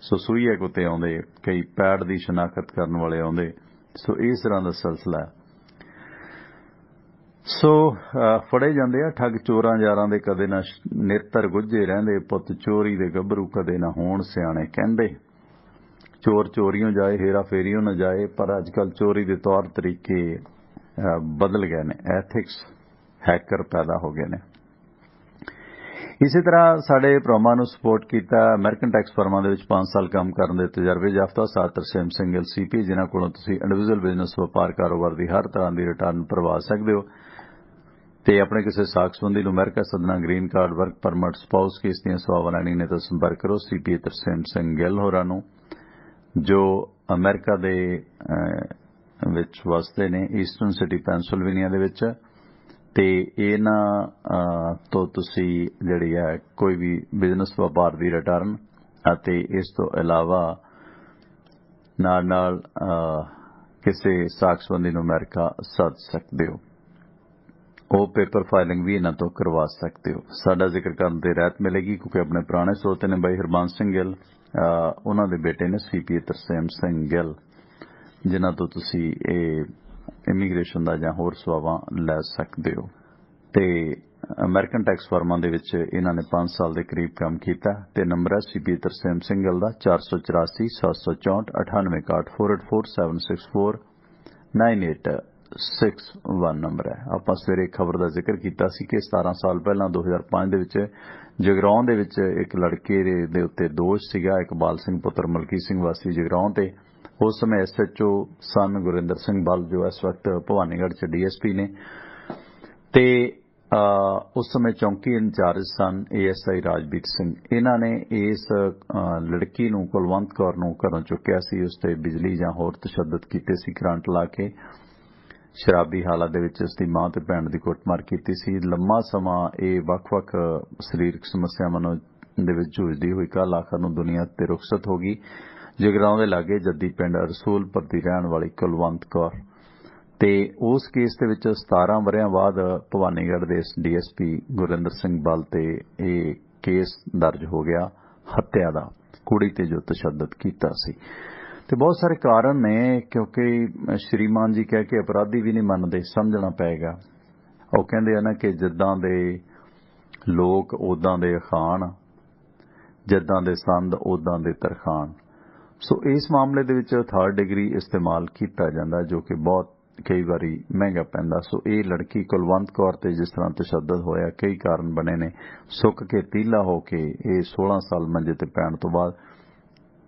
सो सूईया कुत्ते आउंदे, कई पैड़ की शनाखत करने वाले आउंदे। सो इस तरह का सिलसिला है। सो फड़े जांदे आ ठग चोरां यारां दे कदे ना नेतर गुज्जे रहिंदे, पुत चोरी दे गभरू कदे ना होण सियाणे कहंदे। चोर चोरियों जाए, हेरा फेरियों न जाए। पर अजकल चोरी के तौर तरीके बदल गए ने। एथिक्स हैकर पैदा हो गए ने। इसी तरह साडे प्रोग्रामां नूं सपोर्ट किया अमेरिकन टैक्स फर्मां दे विच 5 साल काम करन दे तजर्बे याफ्ता साथ तरसेम ਸਿੰਘ ਗਿੱਲ सीपी जिन्हां कोलों तुसीं इंडिविजुअल बिजनेस व्यापार कारोबार की हर तरह की रिटर्न भरवा सकते हो ते अपने किसी साख संबंधी नूं अमेरिका सदना green card work permit spouse case दीआं सेवावां लैणीआं ने तां संपर्क करो सीपी तरसेम ਸਿੰਘ ਗਿੱਲ होरां नूं जो अमेरिका दे विच वसदे ने ईस्टर्न सिटी पेंसिल्वेनिया दे विच। ते इन्हां तो तुसी जिहड़ी है कोई भी बिजनेस व्यापार की रिटर्न अते इस तो इलावा नाल किसी साख संबंधी नूं अमेरिका सद सकते हो। वो पेपर फाइलिंग भी इन्हां तो करवा सकते हो। साडा जिक्र करन ते रहत मिलेगी क्योंकि अपने पुराने स्रोते ने भाई हरबंस ਸਿੰਘ ਗਿੱਲ उन्हां दे बेटे ने सीपी तरसेम ਸਿੰਘ ਗਿੱਲ जिन्हां तो तुसी इमीग्रेशन का जां होर सेवावां लै सकते हो। ते अमेरिकन टैक्स फर्मां दे विच इन्हां ने 5 साल के करीब काम किया। ते नंबर है सीपी तरसेम ਸਿੰਘ ਗਿੱਲ दा 484 764 9861 484 764 9861 नंबर है। आपां सवेरे खबर का जिक्र किया सी कि 17 साल पहला 2005 दे विच जगराओं दे विच एक लड़के दे उत्ते दोष सीगा इकबाल सिंह पुत्र मलकी सिंह वासी जगराओं ते। उस समय SHO सन गुरिंदर सिंह बल जो इस वक्त भवानीगढ़ च DSP ने ते उस समय चौंकी इंचार्ज सन ASI राजवीर सिंह। इन्हां ने इस लड़की नूं कुलवंत कौर नूं घरों चुक्या सी, उस ते बिजली जां होर तशद्दद कीते सी, करंट ला के शराबी हालत दे विच उसदी मां ते भैण दी कुੱਟਮਾਰ कीती सी। लंबा समां ਇਹ ਵੱਖ-ਵੱਖ ਸਰੀਰਕ ਸਮੱਸਿਆਵਾਂ ਦੇ ਵਿੱਚ ਜੂਝਦੀ ਹੋਈ ਕੱਲ੍ਹ ਆਖਰ ਨੂੰ ਦੁਨੀਆ ਤੇ ਰੁਖਸਤ ਹੋ ਗਈ। ਜਗਰਾਉਂ ਦੇ ਲਾਗੇ ਜੱਦੀ ਪਿੰਡ ਰਸੂਲਪੁਰ ਦੀ ਰਹਿਣ ਵਾਲੀ ਕੁਲਵੰਤ ਕੌਰ ਤੇ ਉਸ ਕੇਸ ਦੇ ਵਿੱਚ 17 ਵਰ੍ਹਿਆਂ ਬਾਅਦ ਭਵਾਨੀਗੜ੍ਹ ਦੇ DSP ਗੁਰਿੰਦਰ ਸਿੰਘ ਬਲ ਤੇ ਇਹ ਕੇਸ ਦਰਜ ਹੋ ਗਿਆ ਹੱਤਿਆ ਦਾ, ਕੁੜੀ ਤੇ ਜੋ ਤਸ਼ੱਦਦ ਕੀਤਾ ਸੀ। ਤੇ ਬਹੁਤ ਸਾਰੇ ਕਾਰਨ ਨੇ, ਕਿਉਂਕਿ ਸ਼੍ਰੀਮਾਨ ਜੀ ਕਹਿ ਕੇ ਅਪਰਾਧੀ ਵੀ ਨਹੀਂ ਮੰਨਦੇ, ਸਮਝਣਾ ਪਏਗਾ। ਉਹ ਕਹਿੰਦੇ ਆ ਨਾ ਕਿ ਜਿੱਦਾਂ ਦੇ ਲੋਕ ਉਦਾਂ ਦੇ ਅਖਾਣ, ਜਿੱਦਾਂ ਦੇ ਸੰਦ ਉਦਾਂ ਦੇ ਤਰਖਾਣ। ਸੋ ਇਸ ਮਾਮਲੇ ਦੇ ਵਿੱਚ 3rd ਡਿਗਰੀ ਇਸਤੇਮਾਲ ਕੀਤਾ ਜਾਂਦਾ, ਜੋ ਕਿ ਬਹੁਤ ਕਈ ਵਾਰੀ ਮਹਿੰਗਾ ਪੈਂਦਾ। ਸੋ ਇਹ ਲੜਕੀ ਕੁਲਵੰਤ ਕੌਰ ਤੇ ਜਿਸ ਤਰ੍ਹਾਂ ਤਸ਼ੱਦਦ ਹੋਇਆ, ਕਈ ਕਾਰਨ ਬਣੇ ਨੇ। ਸੁੱਕ ਕੇ ਤੀਲਾ ਹੋ ਕੇ ਇਹ 16 ਸਾਲ ਮੰਜੇ ਤੇ ਪੈਣ ਤੋਂ ਬਾਅਦ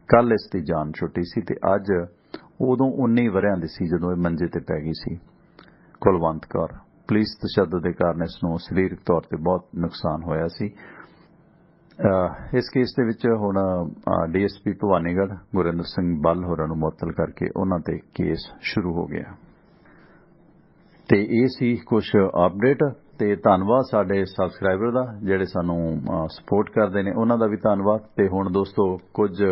ਕੱਲ ਇਸ ਦੀ ਜਾਨ ਛੁੱਟੀ ਸੀ ਤੇ ਅੱਜ ਉਦੋਂ 19 ਵਰ੍ਹਿਆਂ ਦੀ ਸੀ ਜਦੋਂ ਇਹ ਮੰਜੇ ਤੇ ਪੈ ਗਈ ਸੀ ਕੁਲਵੰਤ ਕੌਰ। ਪੁਲਿਸ ਤਸ਼ੱਦਦ ਦੇ ਕਾਰਨ ਇਸ ਨੂੰ ਸਰੀਰਕ ਤੌਰ ਤੇ ਬਹੁਤ ਨੁਕਸਾਨ ਹੋਇਆ ਸੀ। ਇਸ ਕੇਸ ਦੇ ਵਿੱਚ ਹੁਣ DSP ਭਵਾਨੀਗੜ੍ਹ ਗੁਰਿੰਦਰ ਸਿੰਘ ਬਲ ਹੋਰਾਂ ਨੂੰ ਮੁਅੱਤਲ ਕਰਕੇ ਉਹਨਾਂ ਤੇ ਕੇਸ ਸ਼ੁਰੂ ਹੋ ਗਿਆ। ਤੇ ਇਹ ਸੀ ਕੁਝ ਅਪਡੇਟ। ਤੇ ਧੰਨਵਾਦ ਸਾਡੇ ਸਬਸਕ੍ਰਾਈਬਰ ਦਾ ਜਿਹੜੇ ਸਾਨੂੰ ਸਪੋਰਟ ਕਰਦੇ ਨੇ, ਉਹਨਾਂ ਦਾ ਵੀ ਧੰਨਵਾਦ। ਤੇ ਹੁਣ ਦੋਸਤੋ ਕੁਝ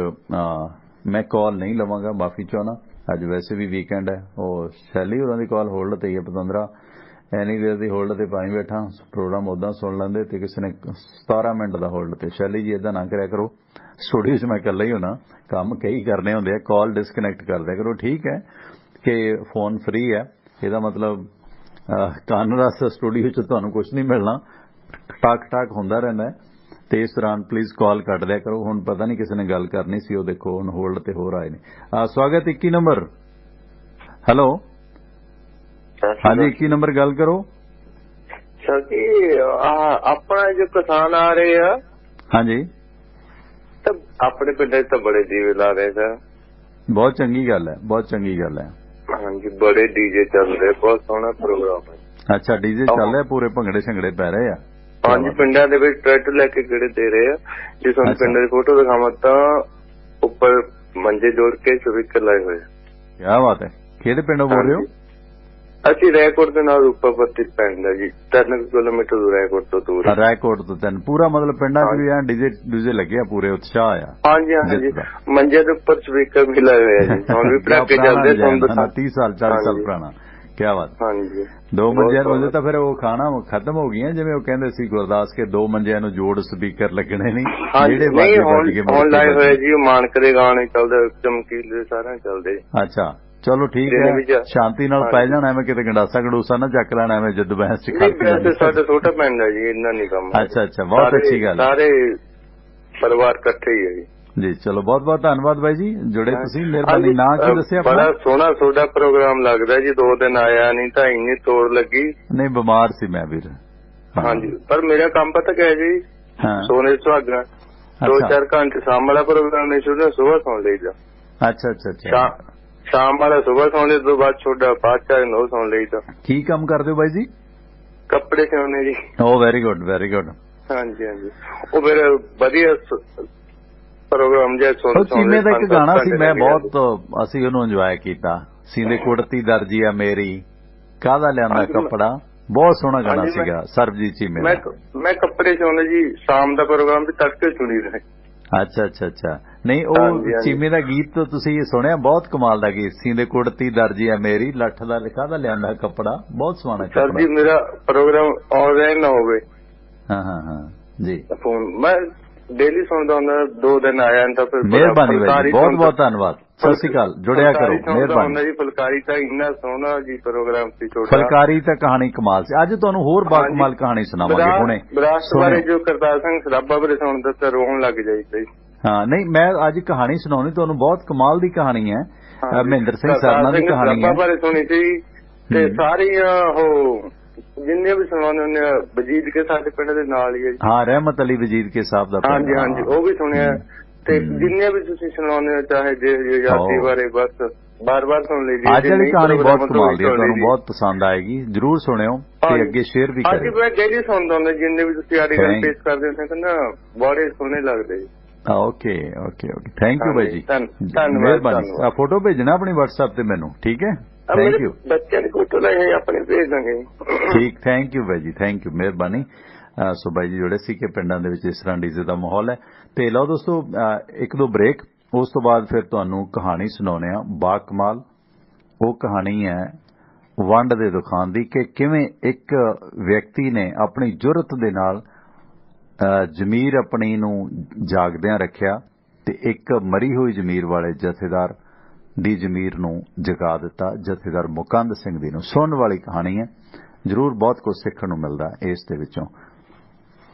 ਮੈਂ ਕਾਲ ਨਹੀਂ ਲਵਾਂਗਾ, ਮਾਫੀ ਚਾਹੁੰਦਾ। ਅੱਜ ਵੈਸੇ ਵੀ ਵੀਕਐਂਡ ਹੈ। ਉਹ ਸ਼ੈਲੀ ਹੋਰਾਂ ਦੀ ਕਾਲ ਹੋਲਡ ਤੇ ਹੀ ਹੈ, ਪਤੰਦਰਾ ਐਨੀਵੇਅਰ ਦੀ ਹੋਲਡ ਤੇ ਪਾਈ ਬੈਠਾ। ਪ੍ਰੋਗਰਾਮ ਉਦਾਂ ਸੁਣ ਲੈਂਦੇ ਤੇ ਕਿਸੇ ਨੇ 17 ਮਿੰਟ ਦਾ ਹੋਲਡ ਤੇ। ਸ਼ੈਲੀ ਜੀ ਏਦਾਂ ਨਾ ਕਰਿਆ ਕਰੋ, ਸਟੂਡੀਓ 'ਚ ਮੈਂ ਇਕੱਲਾ ਹੀ ਹੋਣਾ, ਕੰਮ ਕਈ ਕਰਨੇ ਹੁੰਦੇ ਆ, ਕਾਲ ਡਿਸਕਨੈਕਟ ਕਰ ਦਿਆ ਕਰੋ। ਠੀਕ ਹੈ ਕਿ ਫੋਨ ਫ੍ਰੀ ਹੈ, ਇਹਦਾ ਮਤਲਬ ਕੰਨ ਰਸ ਸਟੂਡੀਓ 'ਚ ਤੁਹਾਨੂੰ ਕੁਝ ਨਹੀਂ ਮਿਲਣਾ, ਟਾਕ ਹੁੰਦਾ ਰਹਿੰਦਾ। ਤੇ ਇਸ ਦੌਰਾਨ ਪਲੀਜ਼ ਕਾਲ ਕੱਟ ਦਿਆ ਕਰੋ। ਹੁਣ ਪਤਾ ਨਹੀਂ ਕਿਸੇ ਨੇ ਗੱਲ ਕਰਨੀ ਸੀ, ਉਹ ਦੇਖੋ ਹੁਣ ਹੋਲਡ ਤੇ ਹੋਰ ਆਏ ਨੇ। ਸਵਾਗਤ 21 ਨੰਬਰ। ਹੈਲੋ, ਹਾਂਜੀ 21 ਨੰਬਰ ਗੱਲ ਕਰੋ। ਸਰ ਜੀ ਆਪਣਾ ਜੋ ਕਿਸਾਨ ਆ ਰਹੇ ਆ, ਹਾਂਜੀ, ਤਾਂ ਆਪਣੇ ਪਿੰਡ 'ਚ ਤਾਂ ਬੜੇ ਦੀਵੇ ਲਾ ਰਹੇ ਸਰ। ਬਹੁਤ ਚੰਗੀ ਗੱਲ ਹੈ, ਬਹੁਤ ਚੰਗੀ ਗੱਲ ਹੈ। ਹਾਂਜੀ, ਬੜੇ ਡੀਜੇ ਚੱਲ ਰਹੇ, ਬਹੁਤ ਸੋਹਣਾ ਪ੍ਰੋਗਰਾਮ ਹੈ। ਅੱਛਾ, ਡੀਜੇ ਚੱਲ ਰਿਹਾ, ਪੂਰੇ ਭੰਗੜੇ ਛੰਗੜੇ ਪੈ ਰਹੇ ਆ। ਹਾਂਜੀ, ਪਿੰਡਾਂ ਦੇ ਵਿੱਚ ਟਰੈਕਟਰ ਲੈ ਕੇ ਗੇੜੇ ਦੇ ਰਹੇ ਆ। ਜੇ ਤੁਹਾਨੂੰ ਪਿੰਡ ਦੀ ਫੋਟੋ ਦਿਖਾਵਾਂ ਤਾਂ ਉੱਪਰ ਮੰਜੇ ਜੋੜ ਕੇ ਸਪੀਕਰ ਲਾਏ ਹੋਏ। ਕੀ ਬਾਤ ਹੈ। ਕਿਹੜੇ ਪਿੰਡੋਂ ਬੋਲ ਰਹੇ ਹੋ? ਅਸੀਂ ਰਾਏਕੋਟ ਦੇ ਨਾਲ ਉੱਪਰ ਪੱਤੀ ਪੈਂਦਾ ਜੀ, 3 ਕਿਲੋਮੀਟਰ ਦੂਰ ਰਾਏਕੋਟ ਤੋਂ ਦੂਰ। ਰਾਏਕੋਟ ਤੋਂ 3 ਪੂਰਾ ਮਤਲਬ ਪਿੰਡਾਂ 'ਚ ਵੀ ਆ ਡੀਜੇ ਲੱਗੇ ਆ, ਪੂਰੇ ਉਤਸ਼ਾਹ ਆ। ਹਾਂਜੀ ਹਾਂਜੀ, ਮੰਜੇ ਦੇ ਉੱਪਰ ਸਪੀਕਰ ਵੀ ਲਾਏ ਹੋਏ ਆ ਜੀ। ਹੁਣ ਵੀ ਪਟਾਕੇ ਚੱਲਦੇ। 30 ਸਾਲ 40 ਸਾਲ ਪੁਰਾਣਾ। ਕੀ ਬਾਤ। ਹਾਂਜੀ, 2 ਮੰਜਿਆਂ ਨੂੰ ਤਾਂ ਫਿਰ ਉਹ ਖਾਣਾ ਖਤਮ ਹੋ ਗਈਆਂ, ਜਿਵੇਂ ਉਹ ਕਹਿੰਦੇ ਸੀ ਗੁਰਦਾਸ ਕੇ 2 ਮੰਜਿਆਂ ਨੂੰ ਜੋੜ ਸਪੀਕਰ ਲੱਗਣੇ ਨਹੀਂ, ਜਿਹੜੇ ਹੁਣ ਲਾਏ ਹੋਏ ਜੀ। ਮਾਨਕ ਦੇ ਗਾਣੇ ਚੱਲਦੇ, ਚਮਕੀਲੇ ਸਾਰਿਆਂ ਚੱਲਦੇ। ਅੱਛਾ, ਚਲੋ ਠੀਕ ਹੈ, ਸ਼ਾਂਤੀ ਨਾਲ ਪੈ ਜਾਣਾ, ਐਵੇਂ ਕਿਤੇ ਗੰਡਾਸਾ ਨਾ ਚੱਕ ਲੈਣਾ, ਐਵੇਂ ਜਦ ਬਹਿਸ ਚ ਖੜ੍ਹ। ਸਾਡਾ ਛੋਟਾ ਪਿੰਡ ਹੈ ਜੀ, ਇੰਨਾ ਨਹੀਂ ਕੰਮ। ਅੱਛਾ ਅੱਛਾ, ਬਹੁਤ ਅੱਛੀ ਗੱਲ। ਸਾਰੇ ਪਰਿਵਾਰ ਇਕੱਠੇ ਹੀ ਹੈ ਜੀ। ਜੀ ਚਲੋ, ਬਹੁਤ ਬਹੁਤ ਧੰਨਵਾਦ ਬਾਈ ਜੀ, ਜੁੜੇ ਤੁਸੀਂ, ਮਿਹਰਬਾਨੀ। ਨਾਂ ਕੀ ਦੱਸਿਆ? ਬੜਾ ਸੋਹਣਾ ਤੁਹਾਡਾ ਪ੍ਰੋਗਰਾਮ ਲੱਗਦਾ ਜੀ। 2 ਦਿਨ ਆਇਆ ਨਹੀਂ ਤਾਂ ਇੰਨੀ ਤੋੜ ਲੱਗੀ। ਨਹੀਂ, ਬਿਮਾਰ ਸੀ ਮੈਂ ਵੀਰ। ਹਾਂਜੀ, ਪਰ ਮੇਰਾ ਕੰਮ ਪਤਾ ਕਿਹਾ ਜੀ, ਸੋਨੇ ਸੁਹਾਗਾ 2-4 ਘੰਟੇ ਸ਼ਾਮ ਵਾਲਾ ਪ੍ਰੋਗਰਾਮ ਨਹੀਂ ਸੁਣਨਾ, ਸੁਬਾਹ ਸੁਣ ਲਈਦਾ। ਅੱਛਾ ਅੱਛਾ ਅੱਛਾ, ਸ਼ਾਮ ਵਾਲਾ ਸੁਬਾਹ ਸੌਣ ਦੇ ਤੋਂ ਬਾਅਦ ਛੋਟਾ ਬਾਦਸ਼ਾਹ ਨੂੰ ਸੁਣ ਲਈਦਾ। ਕੀ ਕੰਮ ਕਰਦੇ ਹੋ ਬਾਈ ਜੀ? ਕੱਪੜੇ ਸਿਉਣੇ ਜੀ। ਓ ਵੈਰੀ ਗੁੱਡ, ਵੈਰੀ ਗੁੱਡ। ਹਾਂਜੀ ਹਾਂਜੀ, ਉਹ ਫਿਰ ਵਧੀਆ ਪ੍ਰੋਗਰਾਮ ਜਿਹਾ ਸੁਣ। ਚੀਮੇ ਦਾ ਇੱਕ ਗਾਣਾ ਸੀ, ਮੈਂ ਬਹੁਤ ਅਸੀਂ ਉਹਨੂੰ ਇੰਜੋਏ ਕੀਤਾ, ਸੀਂਦੇ ਕੁੜਤੀ ਦਰਜੀ ਆ ਮੇਰੀ, ਕਾਹਦਾ ਲਿਆਂਦਾ ਕੱਪੜਾ। ਬਹੁਤ ਸੋਹਣਾ ਗਾਣਾ ਸੀਗਾ ਸਰਬਜੀਤ ਚੀਮੇ ਦਾ। ਮੈਂ ਕੱਪੜੇ ਸਿਉਣੇ ਜੀ, ਸ਼ਾਮ ਦਾ ਪ੍ਰੋਗਰਾਮ ਵੀ ਤੜਕੇ ਸੁਣੀ ਰਹੇ। ਅੱਛਾ ਅੱਛਾ ਅੱਛਾ, ਨਹੀਂ ਉਹ ਚੀਮੇ ਦਾ ਗੀਤ ਤੁਸੀਂ ਸੁਣਿਆ, ਬਹੁਤ ਕਮਾਲ ਦਾ ਗੀਤ, ਸੀਂਦੇ ਕੁੜਤੀ ਦਰਜੀ ਆ ਮੇਰੀ, ਲੱਠ ਦਾ ਲਿਖਾ ਦਾ ਲਿਆਂਦਾ ਕੱਪੜਾ, ਬਹੁਤ ਸੋਹਣਾ ਕੱਪੜਾ। ਸਰ ਜੀ ਮੇਰਾ ਪ੍ਰੋਗਰਾਮ ਆਨਲਾਈਨ ਨਾ ਹੋਵੇ। ਹਾਂ ਹਾਂ ਹਾਂ ਜੀ, ਫੋਨ ਮੈਂ ਡੇਲੀ ਸੁਣਦਾ ਹੁੰਦਾ। 2 ਦਿਨ ਆਇਆ ਤਾਂ ਫਿਰ ਮਿਹਰਬਾਨੀ ਬਾਈ, ਬਹੁਤ ਬਹੁਤ ਧੰਨਵਾਦ। ਸਤਿ ਸ਼੍ਰੀ ਅਕਾਲ, ਜੁੜਿਆ ਕਰੋ, ਮਿਹਰਬਾਨੀ ਜੀ। ਫੁਲਕਾਰੀ ਤਾਂ ਇੰਨਾ ਸੋਹਣਾ ਜੀ ਪ੍ਰੋਗਰਾਮ ਸੀ ਤੁਹਾਡਾ। ਫੁਲਕਾਰੀ ਤਾਂ ਕਹਾਣੀ ਕਮਾਲ ਸੀ। ਅੱਜ ਤੁਹਾਨੂੰ ਹੋਰ ਬਾਕਮਾਲ ਕਹਾਣੀ ਸੁਣਾਵਾਂਗੇ ਹੁਣੇ। ਵਿਰਾਸਤ ਬਾਰੇ ਜੋ ਕਰਤਾਰ ਸਿੰਘ ਸਰਾਭਾ ਬਾਰੇ ਸੁਣਦਾ ਤਾਂ ਰੋਣ ਲੱਗ ਜਾਈਦਾ। ਹਾਂ, ਨਹੀਂ ਮੈਂ ਅੱਜ ਕਹਾਣੀ ਸੁਣਾਉਣੀ ਤੁਹਾਨੂੰ, ਬਹੁਤ ਕਮਾਲ ਦੀ ਕਹਾਣੀ ਹੈ। ਮਹਿੰਦਰ ਸਿੰਘ ਸਰਨਾ ਦੀ ਕਹਾਣੀ ਹੈ। ਬਾਰੇ ਸੁਣੀ ਸੀ ਤੇ ਸਾਰੀਆਂ ਉਹ ਜਿੰਨੇ ਵੀ ਸੁਣਾਉਂਦੇ ਹੁੰਦੇ ਆ, ਵਜੀਦ ਕੇ ਸਾਡੇ ਪਿੰਡ ਦੇ ਨਾਲ ਹੀ ਹੈ। ਹਾਂ, ਰਹਿਮਤ ਅਲੀ ਵਜੀਦ ਕੇ ਸਾਹਿਬ ਦਾ। ਹਾਂਜੀ ਹਾਂਜੀ, ਉਹ ਵੀ ਸੁਣਿਆ। ਤੇ ਜਿੰਨੇ ਵੀ ਤੁਸੀਂ ਸੁਣਾਉਂਦੇ ਹੋ, ਚਾਹੇ ਜੇ ਆਜ਼ਾਦੀ ਬਾਰੇ, ਬਸ ਬਾਰ-ਬਾਰ ਸੁਣ ਲਈ ਜੀ। ਅੱਜ ਵਾਲੀ ਕਹਾਣੀ ਬਹੁਤ ਕਮਾਲ ਦੀ ਹੈ, ਤੁਹਾਨੂੰ ਬਹੁਤ ਪਸੰਦ ਆਏਗੀ, ਜਰੂਰ ਸੁਣਿਓ ਤੇ ਅੱਗੇ ਸ਼ੇਅਰ ਵੀ ਕਰਿਓ। ਮੈਂ ਡੇਲੀ ਸੁਣਦਾ ਹੁੰਦਾ, ਜਿੰਨੇ ਵੀ ਤੁਸੀਂ ਆਰਟੀਕਲ ਪੇਸ਼ ਕਰਦੇ ਹੋ ਨਾ ਬੜੇ ਸੋਹਣੇ ਲੱਗਦੇ ਜੀ। Okay okay okay, thank you bye ਜੀ, ਧੰਨਵਾਦ। ਮਿਹਰਬਾਨੀ। ਫੋਟੋ ਭੇਜਣਾ ਆਪਣੀ WhatsApp ਤੇ ਮੈਨੂੰ, ਠੀਕ ਹੈ? Thank you. ਬੱਚਿਆਂ ਦੀ ਫੋਟੋ ਲੈ ਆਪਣੇ ਭੇਜ ਦਾਂਗੇ। ਠੀਕ, ਥੈਂਕ ਯੂ ਬਾਈ ਜੀ, ਥੈਂਕ ਯੂ, ਮਿਹਰਬਾਨੀ। ਸੋ ਬਾਈ ਜੀ ਜੁੜੇ ਸੀ ਕਿ ਪਿੰਡਾਂ ਦੇ ਵਿੱਚ ਇਸ ਤਰ੍ਹਾਂ ਡੀਜ਼ੇ ਦਾ ਮਾਹੌਲ ਹੈ। ਤੇ ਲਓ ਦੋਸਤੋ, ਇੱਕ ਦੋ ਬ੍ਰੇਕ, ਉਸ ਤੋਂ ਬਾਅਦ ਫਿਰ ਤੁਹਾਨੂੰ ਕਹਾਣੀ ਸੁਣਾਉਂਦੇ ਆ ਬਾ ਕਮਾਲ। ਉਹ ਕਹਾਣੀ ਹੈ ਵੰਡ ਦੇ ਦੁਖਾਨ ਦੀ, ਕਿ ਕਿਵੇਂ ਇੱਕ ਵਿਅਕਤੀ ਨੇ ਆਪਣੀ ਜੁਰਤ ਦੇ ਨਾਲ ਜ਼ਮੀਰ ਆਪਣੀ ਨੂੰ ਜਾਗਦਿਆਂ ਰੱਖਿਆ ਤੇ ਇੱਕ ਮਰੀ ਹੋਈ ਜ਼ਮੀਰ ਵਾਲੇ ਜਥੇਦਾਰ ਦੀ ਜ਼ਮੀਰ ਨੂੰ ਜਗਾ ਦਿੱਤਾ, ਜਥੇਦਾਰ ਮੁਕੰਦ ਸਿੰਘ ਦੀ ਨੂੰ। ਸੁਣਨ ਵਾਲੀ ਕਹਾਣੀ ਹੈ, ਜ਼ਰੂਰ ਬਹੁਤ ਕੁਝ ਸਿੱਖਣ ਨੂੰ ਮਿਲਦਾ ਇਸ ਦੇ ਵਿੱਚੋਂ।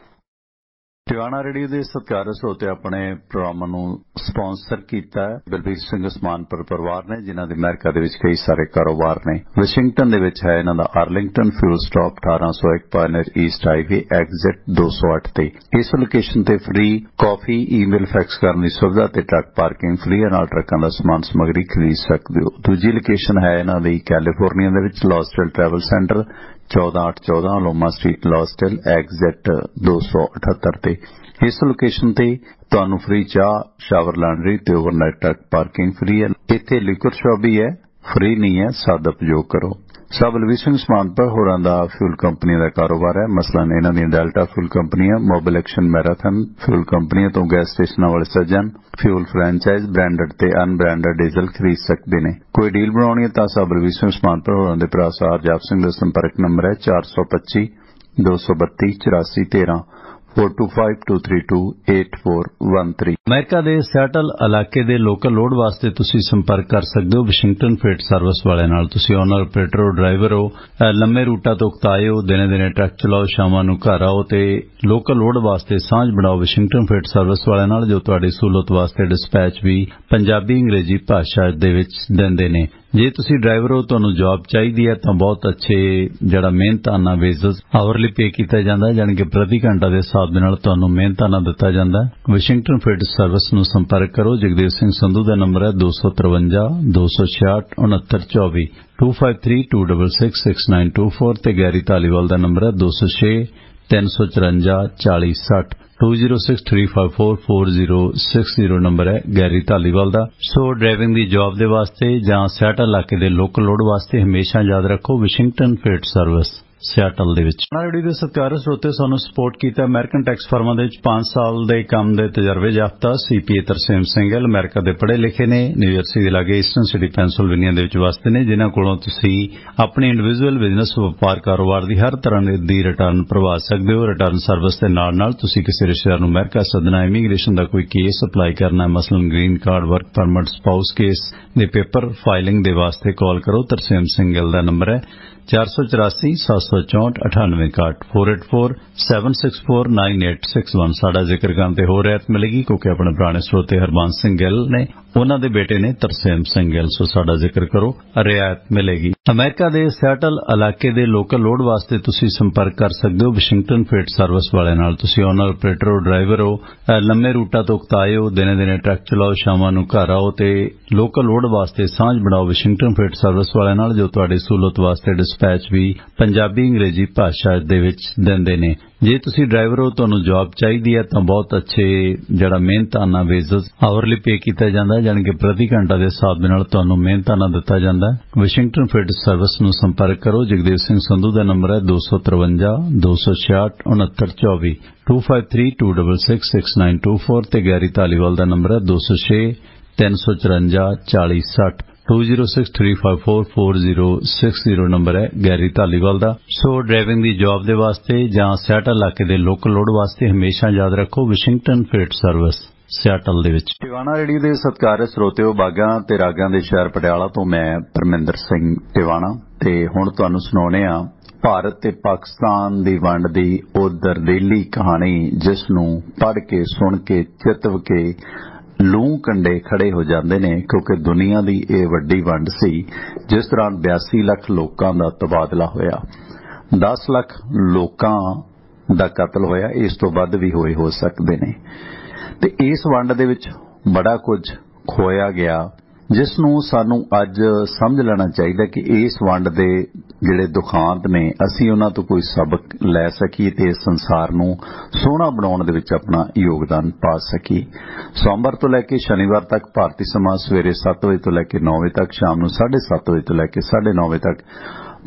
ਟਿਵਾਣਾ ਰੇਡੀਓ ਦੇ ਸਤਿਕਾਰਯੋਗ ਸਰੋਤੇ ਆਪਣੇ ਪ੍ਰੋਗਰਾਮ ਨੂੰ ਸਪਾਂਸਰ ਕੀਤਾ ਹੈ ਬਲਬੀਰ ਸਿੰਘ ਉਸਮਾਨਪੁਰ ਪਰਿਵਾਰ ਨੇ, ਜਿਨ੍ਹਾਂ ਦੇ ਅਮਰੀਕਾ ਦੇ ਵਿੱਚ ਕਈ ਸਾਰੇ ਕਾਰੋਬਾਰ ਨੇ। ਵਾਸ਼ਿੰਗਟਨ ਦੇ ਵਿੱਚ ਹੈ ਇਹਨਾਂ ਦਾ Arlington fuel stop, 1801 pioneer east highway, exit 208 ਤੇ। ਇਸ ਲੋਕੇਸ਼ਨ ਤੇ ਫ੍ਰੀ ਕਾਫੀ, ਈਮੇਲ, ਫੈਕਸ ਕਰਨ ਦੀ ਸੁਵਿਧਾ ਤੇ ਟਰੱਕ ਪਾਰਕਿੰਗ ਫ੍ਰੀ ਹੈ, ਨਾਲ ਟਰੱਕਾਂ ਦਾ ਸਮਾਨ ਸਮੱਗਰੀ ਖਰੀਦ ਸਕਦੇ ਹੋ। ਦੂਜੀ ਲੋਕੇਸ਼ਨ ਹੈ ਇਹਨਾਂ ਦੀ ਕੈਲੀਫੋਰਨੀਆ ਦੇ ਵਿੱਚ, ਲੌਸਟਲ ਟਰੈਵਲ ਸੈਂਟਰ, 14814 ਲੋਮਾ ਸਟਰੀਟ, ਲੌਸਟਲ, ਐਗਜ਼ਿਟ 278 ਤੇ। ਇਸ ਲੋਕੇਸ਼ਨ ਤੇ ਤੁਹਾਨੂੰ ਫ੍ਰੀ ਚਾਹ, ਸ਼ਾਵਰ, ਲਾਂਡਰੀ ਤੇ ਓਵਰਨਾਈਟ ਟਰੱਕ ਪਾਰਕਿੰਗ ਫ੍ਰੀ ਹੈ। ਇੱਥੇ ਲਿਕਰ ਸ਼ਾਪ ਵੀ ਹੈ, ਫ੍ਰੀ ਨਹੀਂ ਹੈ, ਸਾਦਾ ਉਪਯੋਗ ਕਰੋ। ਸਭ ਬਲਬੀਰ ਸਿੰਘ ਉਸਮਾਨਪੁਰ ਹੋਰਾਂ ਦਾ ਫਿਊਲ ਕੰਪਨੀ ਦਾ ਕਾਰੋਬਾਰ ਹੈ, ਮਸਲਨ ਇਹਨਾਂ ਦੀਆਂ ਡੈਲਟਾ ਫਿਊਲ ਕੰਪਨੀਆਂ, ਮੋਬਿਲ ਐਕਸ਼ਨ, ਮੈਰਾਥਨ ਫਿਊਲ ਕੰਪਨੀਆਂ ਤੋਂ ਗੈਸ ਸਟੇਸ਼ਨਾਂ ਵਾਲੇ ਸੱਜਣ ਫਿਊਲ ਫਰੈਂਚਾਈਜ਼ ਬ੍ਰਾਂਡਡ ਤੇ ਅਨਬ੍ਰਾਂਡਡ ਡੀਜ਼ਲ ਖਰੀਦ ਸਕਦੇ ਨੇ। ਕੋਈ ਡੀਲ ਬਣਾਉਣੀ ਹੈ ਤਾਂ ਸਭ ਬਲਬੀਰ ਸਿੰਘ ਉਸਮਾਨਪੁਰ ਹੋਰਾਂ ਦੇ ਭਰਾ ਸਰਜਾਪ ਸਿੰਘ ਦਾ ਸੰਪਰਕ ਨੰਬਰ ਹੈ 425 232 84 13 4252328413। ਅਮਰੀਕਾ ਦੇ ਸਿਆਟਲ ਇਲਾਕੇ ਦੇ ਲੋਕਲ ਲੋਡ ਵਾਸਤੇ ਤੁਸੀਂ ਸੰਪਰਕ ਕਰ ਸਕਦੇ ਹੋ ਵਾਸ਼ਿੰਗਟਨ ਫreight ਸਰਵਿਸ ਵਾਲਿਆਂ ਨਾਲ। ਤੁਸੀਂ ਓਨਰ, ਆਪਰੇਟਰ ਹੋ, ਡਰਾਈਵਰ ਹੋ, ਲੰਮੇ ਰੂਟਾਂ ਤੋਂ ਉਕਤਾਏ ਹੋ, ਦਿਨੇ ਟਰੱਕ ਚਲਾਓ, ਸ਼ਾਮਾਂ ਨੂੰ ਘਰ ਆਓ ਤੇ ਲੋਕਲ ਲੋਡ ਵਾਸਤੇ ਸਾਂਝ ਬਣਾਓ ਵਾਸ਼ਿੰਗਟਨ ਫreight ਸਰਵਿਸ ਵਾਲਿਆਂ ਨਾਲ, ਜੋ ਤੁਹਾਡੀ ਸਹੂਲਤ ਵਾਸਤੇ ਡਿਸਪੈਚ ਵੀ ਪੰਜਾਬੀ, ਅੰਗਰੇਜ਼ੀ ਭਾਸ਼ਾ ਦੇ ਵਿੱਚ ਦਿੰਦੇ ਨੇ। ਜੇ ਤੁਸੀਂ ਡਰਾਈਵਰ ਹੋ, ਤੁਹਾਨੂੰ ਜੌਬ ਚਾਹੀਦੀ ਹੈ ਤਾਂ ਬਹੁਤ ਅੱਛੇ ਜਿਹੜਾ ਮਿਹਨਤਾਨਾ ਵੇਜਸ ਆਵਰਲੀ ਪੇ ਕੀਤਾ ਜਾਂਦਾ ਹੈ, ਯਾਨੀ ਕਿ ਪ੍ਰਤੀ ਘੰਟਾ ਦੇ ਹਿਸਾਬ ਦੇ ਨਾਲ ਤੁਹਾਨੂੰ ਮਿਹਨਤਾਨਾ ਦਿੱਤਾ ਜਾਂਦਾ ਹੈ। ਵਾਸ਼ਿੰਗਟਨ ਫreight ਸਰਵਿਸ ਨੂੰ ਸੰਪਰਕ ਕਰੋ। ਜਗਦੇਵ ਸਿੰਘ ਸੰਧੂ ਦਾ ਨੰਬਰ ਹੈ 253 266 6924 2532666924 ਤੇ ਗੈਰੀ ਧਾਲੀਵਾਲ ਦਾ ਨੰਬਰ ਹੈ 206 354 4060 2063544060 ਨੰਬਰ ਹੈ ਗੈਰੀ ਧਾਲੀਵਾਲ ਦਾ। ਸੋ ਡਰਾਈਵਿੰਗ ਦੀ ਜੌਬ ਦੇ ਵਾਸਤੇ ਜਾਂ ਸਿਆਟਲ ਇਲਾਕੇ ਦੇ ਲੋਕਲ ਲੋਡ ਵਾਸਤੇ ਹਮੇਸ਼ਾ ਯਾਦ ਰੱਖੋ ਵਾਸ਼ਿੰਗਟਨ ਫreight ਸਰਵਿਸ ਸਿਆਟਲ ਦੇ ਵਿੱਚ। ਰੇਡੀਓ ਦੇ ਸਤਿਕਾਰਯੋਗ ਸਰੋਤੇ ਸਾਨੂੰ ਸਪੋਰਟ ਕੀਤਾ ਅਮਰੀਕਨ ਟੈਕਸ ਫਰਮਾਂ ਦੇ ਵਿੱਚ 5 ਸਾਲ ਦੇ ਕੰਮ ਦੇ ਤਜਰਬੇ ਯਾਫਤਾ CPA ਤਰਸੇਮ ਸਿੰਘ ਅਮਰੀਕਾ ਦੇ ਪੜ੍ਹੇ ਲਿਖੇ ਨੇ, ਨਿਊਯਾਰਕ ਦੇ ਲਾਗੇ ਈਸਟਰਨ ਸਿਟੀ ਪੈਂਸਿਲਵੇਨੀਆ ਦੇ ਵਿੱਚ ਵਸਦੇ ਨੇ, ਜਿਨ੍ਹਾਂ ਕੋਲੋਂ ਤੁਸੀਂ ਆਪਣੀ ਇੰਡੀਵਿਜੂਅਲ ਬਿਜ਼ਨਸ ਵਪਾਰ ਕਾਰੋਬਾਰ ਦੀ ਹਰ ਤਰ੍ਹਾਂ ਦੀ ਰਿਟਰਨ ਭਰਵਾ ਸਕਦੇ ਹੋ। ਰਿਟਰਨ ਸਰਵਿਸ ਦੇ ਨਾਲ ਤੁਸੀਂ ਕਿਸੇ ਰਿਸ਼ਤੇਦਾਰ ਨੂੰ ਅਮਰੀਕਾ ਸੱਦਣਾ, ਇਮੀਗ੍ਰੇਸ਼ਨ ਦਾ ਕੋਈ ਕੇਸ ਅਪਲਾਈ ਕਰਨਾ, ਮਸਲਨ green card, work permit, spouse case ਦੇ ਪੇਪਰ ਫਾਈਲਿੰਗ ਦੇ ਵਾਸਤੇ ਕਾਲ ਕਰੋ। ਤਰਸੇਮ ਸਿੰਘ ਦਾ ਨੰਬਰ ਹੈ 484 764 9861 484 764 9861। ਸਾਡਾ ਜ਼ਿਕਰ ਕਰਨ ਤੇ ਹੋਰ ਰਹਿਤ ਮਿਲੇਗੀ ਕਿਉਂਕਿ ਆਪਣੇ ਪੁਰਾਣੇ ਸਰੋਤੇ ਹਰਬੰਸ ਸਿੰਘ ਗਿੱਲ ਨੇ, ਉਹਨਾਂ ਦੇ ਬੇਟੇ ਨੇ ਤਰਸੇਮ ਸਿੰਘ ਗਿੱਲ, ਸੋ ਸਾਡਾ ਜ਼ਿਕਰ ਕਰੋ, ਰਿਆਇਤ ਮਿਲੇਗੀ। ਅਮਰੀਕਾ ਦੇ ਸਿਆਟਲ ਇਲਾਕੇ ਦੇ ਲੋਕਲ ਲੋਡ ਵਾਸਤੇ ਤੁਸੀਂ ਸੰਪਰਕ ਕਰ ਸਕਦੇ ਹੋ ਵਾਸ਼ਿੰਗਟਨ ਫreight ਸਰਵਿਸ ਵਾਲਿਆਂ ਨਾਲ। ਤੁਸੀਂ ਓਨਰ, ਆਪਰੇਟਰ ਹੋ, ਡਰਾਈਵਰ ਹੋ, ਲੰਮੇ ਰੂਟਾਂ ਤੋਂ ਉਕਤਾਏ ਹੋ, ਦਿਨੇ ਟਰੱਕ ਚਲਾਓ, ਸ਼ਾਮਾਂ ਨੂੰ ਘਰ ਆਓ ਤੇ ਲੋਕਲ ਲੋਡ ਵਾਸਤੇ ਸਾਂਝ ਬਣਾਓ ਵਾਸ਼ਿੰਗਟਨ ਫreight ਸਰਵਿਸ ਵਾਲਿਆਂ ਨਾਲ, ਜੋ ਤੁਹਾਡੀ ਸਹੂਲਤ ਵਾਸਤੇ ਡਿਸਪੈਚ ਵੀ ਪੰਜਾਬੀ, ਅੰਗਰੇਜ਼ੀ ਭਾਸ਼ਾ ਦੇ ਵਿੱਚ ਦਿੰਦੇ ਨੇ। ਜੇ ਤੁਸੀਂ ਡਰਾਈਵਰ ਹੋ, ਤੁਹਾਨੂੰ ਜੌਬ ਚਾਹੀਦੀ ਹੈ ਤਾਂ ਬਹੁਤ ਅੱਛੇ ਜਿਹੜਾ ਮਿਹਨਤਾਨਾ ਵੇਜਸ ਆਵਰਲੀ ਪੇ ਕੀਤਾ ਜਾਂਦਾ ਹੈ, ਯਾਨੀ ਕਿ ਪ੍ਰਤੀ ਘੰਟਾ ਦੇ ਹਿਸਾਬ ਦੇ ਨਾਲ ਤੁਹਾਨੂੰ ਮਿਹਨਤਾਨਾ ਦਿੱਤਾ ਜਾਂਦਾ ਹੈ। ਵਾਸ਼ਿੰਗਟਨ ਫreight ਸਰਵਿਸ ਨੂੰ ਸੰਪਰਕ ਕਰੋ। ਜਗਦੇਵ ਸਿੰਘ ਸੰਧੂ ਦਾ ਨੰਬਰ ਹੈ 253 266 6924 2532666924 ਤੇ ਗੈਰੀ ਧਾਲੀਵਾਲ ਦਾ ਨੰਬਰ ਹੈ 206 354 4060 2063544060 ਨੰਬਰ ਹੈ ਗੈਰੀ ਧਾਲੀਵਾਲ ਦਾ। ਸੋ ਡਰਾਈਵਿੰਗ ਦੀ ਜੌਬ ਦੇ ਵਾਸਤੇ ਜਾਂ ਸਿਆਟਲ ਇਲਾਕੇ ਦੇ ਲੋਕਲ ਲੋਡ ਵਾਸਤੇ ਹਮੇਸ਼ਾ ਯਾਦ ਰੱਖੋ ਵਾਸ਼ਿੰਗਟਨ ਫreight ਸਰਵਿਸ ਸਿਆਟਲ ਦੇ ਵਿੱਚ। ਟਿਵਾਣਾ ਰੇਡੀਓ ਦੇ ਸਤਿਕਾਰਯੋਗ ਸਰੋਤਿਓ, ਬਾਗਾਂ ਤੇ ਰਾਗਾਂ ਦੇ ਸ਼ਹਿਰ ਪਟਿਆਲਾ ਤੋਂ ਮੈਂ ਪਰਮਿੰਦਰ ਸਿੰਘ ਟਿਵਾਣਾ, ਤੇ ਹੁਣ ਤੁਹਾਨੂੰ ਸੁਣਾਉਂਦੇ ਆ ਭਾਰਤ ਤੇ ਪਾਕਿਸਤਾਨ ਦੀ ਵੰਡ ਦੀ ਉਹ ਦਰਦੇਲੀ ਕਹਾਣੀ, ਜਿਸ ਨੂੰ ਪੜ੍ਹ ਕੇ, ਸੁਣ ਕੇ, ਚਿਤਵ ਕੇ ਲੂੰ ਕੰਡੇ ਖੜੇ ਹੋ ਜਾਂਦੇ ਨੇ, ਕਿਉਂਕਿ ਦੁਨੀਆ ਦੀ ਇਹ ਵੱਡੀ ਵੰਡ ਸੀ ਜਿਸ ਦੌਰਾਨ 82 ਲੱਖ ਲੋਕਾਂ ਦਾ ਤਬਾਦਲਾ ਹੋਇਆ, 10 ਲੱਖ ਲੋਕਾਂ ਦਾ ਕਤਲ ਹੋਇਆ, ਇਸ ਤੋਂ ਵੱਧ ਵੀ ਹੋਏ ਹੋ ਸਕਦੇ ਨੇ। ਤੇ ਇਸ ਵੰਡ ਦੇ ਵਿੱਚ ਬੜਾ ਕੁਝ ਖੋਇਆ ਗਿਆ, ਜਿਸ ਨੂੰ ਸਾਨੂੰ ਅੱਜ ਸਮਝ ਲੈਣਾ ਚਾਹੀਦਾ ਕਿ ਇਸ ਵੰਡ ਦੇ ਜਿਹੜੇ ਦੁਖਾਂਤ ਨੇ ਅਸੀਂ ਉਹਨਾਂ ਤੋਂ ਕੋਈ ਸਬਕ ਲੈ ਸਕੀਏ ਤੇ ਇਸ ਸੰਸਾਰ ਨੂੰ ਸੋਹਣਾ ਬਣਾਉਣ ਦੇ ਵਿੱਚ ਆਪਣਾ ਯੋਗਦਾਨ ਪਾ ਸਕੀਏ। ਸੋਮਵਾਰ ਤੋਂ ਲੈ ਕੇ ਸ਼ਨੀਵਾਰ ਤੱਕ ਭਾਰਤੀ ਸਮਾਂ ਸਵੇਰੇ 7 ਵਜੇ ਤੋਂ ਲੈ ਕੇ 9 ਵਜੇ ਤੱਕ, ਸ਼ਾਮ ਨੂੰ 7:30 ਵਜੇ ਤੋਂ ਲੈ ਕੇ 9:30 ਵਜੇ ਤੱਕ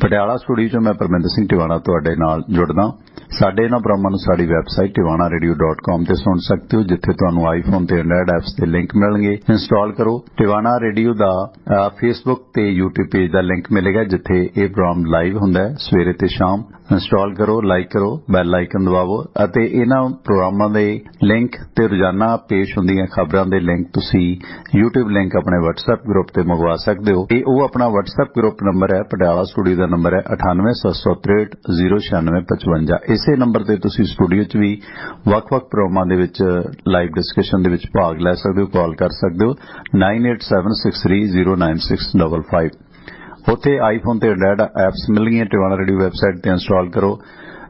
ਪਟਿਆਲਾ ਸਟੂਡੀਓ 'ਚੋਂ ਮੈਂ ਪਰਮਿੰਦਰ ਸਿੰਘ ਟਿਵਾਣਾ ਤੁਹਾਡੇ ਨਾਲ ਜੁੜਦਾ। ਸਾਡੇ ਇਹਨਾਂ ਪ੍ਰੋਗਰਾਮਾਂ ਨੂੰ ਸਾਡੀ ਵੈਬਸਾਈਟ tivanaradio.com ਤੇ ਸੁਣ ਸਕਦੇ ਹੋ, ਜਿੱਥੇ ਤੁਹਾਨੂੰ ਆਈਫੋਨ ਤੇ ਐਂਡਰਾਇਡ ਐਪਸ ਦੇ ਲਿੰਕ ਮਿਲਣਗੇ। ਇੰਸਟਾਲ ਕਰੋ। ਟਿਵਾਣਾ ਰੇਡੀਓ ਦਾ ਫੇਸਬੁੱਕ ਤੇ YouTube ਪੇਜ ਦਾ ਲਿੰਕ ਮਿਲੇਗਾ, ਜਿੱਥੇ ਇਹ ਪ੍ਰੋਗਰਾਮ ਲਾਈਵ ਹੁੰਦਾ ਹੈ ਸਵੇਰੇ ਤੇ ਸ਼ਾਮ। ਇੰਸਟਾਲ ਕਰੋ, ਲਾਈਕ ਕਰੋ, ਬੈਲ ਆਈਕਨ ਦਬਾਵੋ ਅਤੇ ਇਹਨਾਂ ਪ੍ਰੋਗਰਾਮਾਂ ਦੇ ਲਿੰਕ ਤੇ ਰੋਜ਼ਾਨਾ ਪੇਸ਼ ਹੁੰਦੀਆਂ ਖਬਰਾਂ ਦੇ ਲਿੰਕ ਤੁਸੀਂ YouTube ਲਿੰਕ ਆਪਣੇ WhatsApp ਗਰੁੱਪ ਤੇ ਮੰਗਵਾ ਸਕਦੇ ਹੋ। ਇਹ ਉਹ ਆਪਣਾ WhatsApp ਗਰੁੱਪ ਨੰਬਰ ਹੈ, ਪਟਿਆਲਾ ਸਟੂਡੀਓ ਦਾ ਨੰਬਰ ਹੈ 9876309655। ਇਸੇ ਨੰਬਰ ਤੇ ਤੁਸੀਂ ਸਟੂਡੀਓ 'ਚ ਵੀ ਵੱਖ-ਵੱਖ ਪ੍ਰੋਗਰਾਮਾਂ ਦੇ ਵਿੱਚ ਲਾਈਵ ਡਿਸਕਸ਼ਨ ਦੇ ਵਿੱਚ ਭਾਗ ਲੈ ਸਕਦੇ ਹੋ, ਕਾਲ ਕਰ ਸਕਦੇ ਹੋ 9876309655। ਉੱਥੇ ਆਈਫੋਨ ਤੇ ਐਂਡਰਾਇਡ ਐਪਸ ਮਿਲਣਗੀਆਂ। ਟਿਵਾਣਾ ਰੇਡੀਓ ਵੈਬਸਾਈਟ ਤੇ ਇੰਸਟਾਲ ਕਰੋ।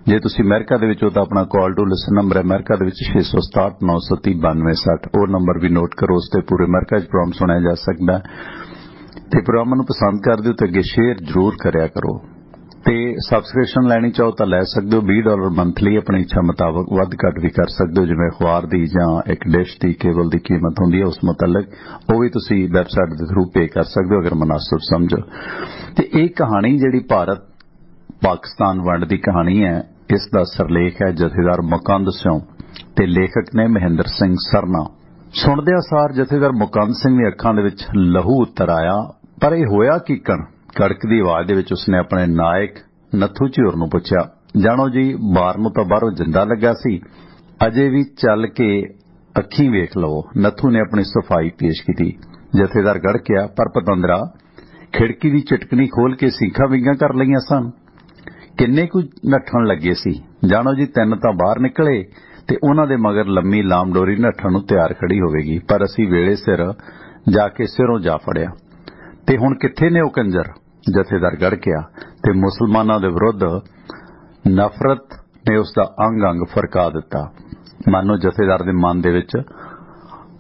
ਜੇ ਤੁਸੀਂ ਅਮਰੀਕਾ ਦੇ ਵਿੱਚ ਹੋ ਤਾਂ ਆਪਣਾ ਕਾਲ ਟੂ ਲਿਸਨ ਨੰਬਰ ਹੈ ਅਮਰੀਕਾ ਦੇ ਵਿੱਚ 667-930-9260। ਉਹ ਨੰਬਰ ਵੀ ਨੋਟ ਕਰੋ, ਉਸ ਤੇ ਪੂਰੇ ਅਮਰੀਕਾ 'ਚ ਪ੍ਰੋਗਰਾਮ ਸੁਣਿਆ ਜਾ ਸਕਦਾ ਤੇ ਪ੍ਰੋਗਰਾਮਾਂ ਨੂੰ ਪਸੰਦ ਕਰਦੇ ਹੋ ਤਾਂ ਅੱਗੇ ਸ਼ੇਅਰ ਜ਼ਰੂਰ ਕਰਿਆ ਕਰੋ ਤੇ ਸਬਸਕ੍ਰਿਪਸ਼ਨ ਲੈਣੀ ਚਾਹੋ ਤਾਂ ਲੈ ਸਕਦੇ ਹੋ। $20 ਮੰਥਲੀ ਆਪਣੀ ਇੱਛਾ ਮੁਤਾਬਕ ਵੱਧ ਘੱਟ ਵੀ ਕਰ ਸਕਦੇ ਹੋ, ਜਿਵੇਂ ਅਖਬਾਰ ਦੀ ਜਾਂ ਇੱਕ ਡਿਸ਼ ਦੀ ਕੇਬਲ ਦੀ ਕੀਮਤ ਹੁੰਦੀ ਹੈ ਉਸ ਮੁਤਲਕ ਉਹ ਵੀ ਤੁਸੀਂ ਵੈਬਸਾਈਟ ਦੇ ਥਰੂ ਪੇ ਕਰ ਸਕਦੇ ਹੋ ਅਗਰ ਮੁਨਾਸਿਬ ਸਮਝੋ। ਤੇ ਇਹ ਕਹਾਣੀ ਜਿਹੜੀ ਭਾਰਤ ਪਾਕਿਸਤਾਨ ਵੰਡ ਦੀ ਕਹਾਣੀ ਹੈ, ਇਸ ਦਾ ਸਰਲੇਖ ਹੈ ਜਥੇਦਾਰ ਮੁਕੰਦ ਸਿੰਘ ਤੇ ਲੇਖਕ ਨੇ ਮਹਿੰਦਰ ਸਿੰਘ ਸਰਨਾ। ਸੁਣਦਿਆਂ ਸਾਰ ਜਥੇਦਾਰ ਮੁਕੰਦ ਸਿੰਘ ਦੀ ਅੱਖਾਂ ਦੇ ਵਿੱਚ ਲਹੂ ਉਤਰ ਆਇਆ, ਪਰ ਇਹ ਹੋਇਆ ਕੀਕਣ? ਕੜਕਦੀ ਆਵਾਜ਼ ਦੇ ਵਿੱਚ ਉਸਨੇ ਆਪਣੇ ਨਾਇਕ ਨੱਥੂ ਝਿਉਰ ਨੂੰ ਪੁੱਛਿਆ। ਜਾਣੋ ਜੀ, ਬਾਰ ਨੂੰ ਤਾਂ ਬਾਹਰੋਂ ਜਿੰਦਾ ਲੱਗਾ ਸੀ, ਅਜੇ ਵੀ ਚੱਲ ਕੇ ਅੱਖੀਂ ਵੇਖ ਲਵੋ। ਨੱਥੂ ਨੇ ਆਪਣੀ ਸਫਾਈ ਪੇਸ਼ ਕੀਤੀ। ਜਥੇਦਾਰ ਗੜਕਿਆ, ਪਰ ਪਤੰਦਰਾ ਖਿੜਕੀ ਦੀ ਚਟਕਣੀ ਖੋਲ ਕੇ ਸੀਖਾਂ ਵਿੰਗਾਂ ਕਰ ਲਈਆਂ ਸਨ। ਕਿੰਨੇ ਕੁ ਨੱਠਣ ਲੱਗੇ ਸੀ? ਜਾਣੋ ਜੀ, 3 ਤਾਂ ਬਾਹਰ ਨਿਕਲੇ ਤੇ ਉਹਨਾਂ ਦੇ ਮਗਰ ਲੰਮੀ ਲਾਮਡੋਰੀ ਨੱਠਣ ਨੂੰ ਤਿਆਰ ਖੜੀ ਹੋਵੇਗੀ, ਪਰ ਅਸੀਂ ਵੇਲੇ ਸਿਰ ਜਾ ਕੇ ਸਿਰੋਂ ਜਾ ਫੜਿਆ। ਤੇ ਹੁਣ ਕਿੱਥੇ ਨੇ ਉਹ ਕੰਜਰ? ਜਥੇਦਾਰ ਗੜਕਿਆ ਤੇ ਮੁਸਲਮਾਨਾਂ ਦੇ ਵਿਰੁੱਧ ਨਫ਼ਰਤ ਨੇ ਉਸ ਦਾ ਅੰਗ-ਅੰਗ ਫਰਕਾ ਦਿੱਤਾ, ਮਾਨੋ ਜਥੇਦਾਰ ਦੇ ਮਨ ਦੇ ਵਿੱਚ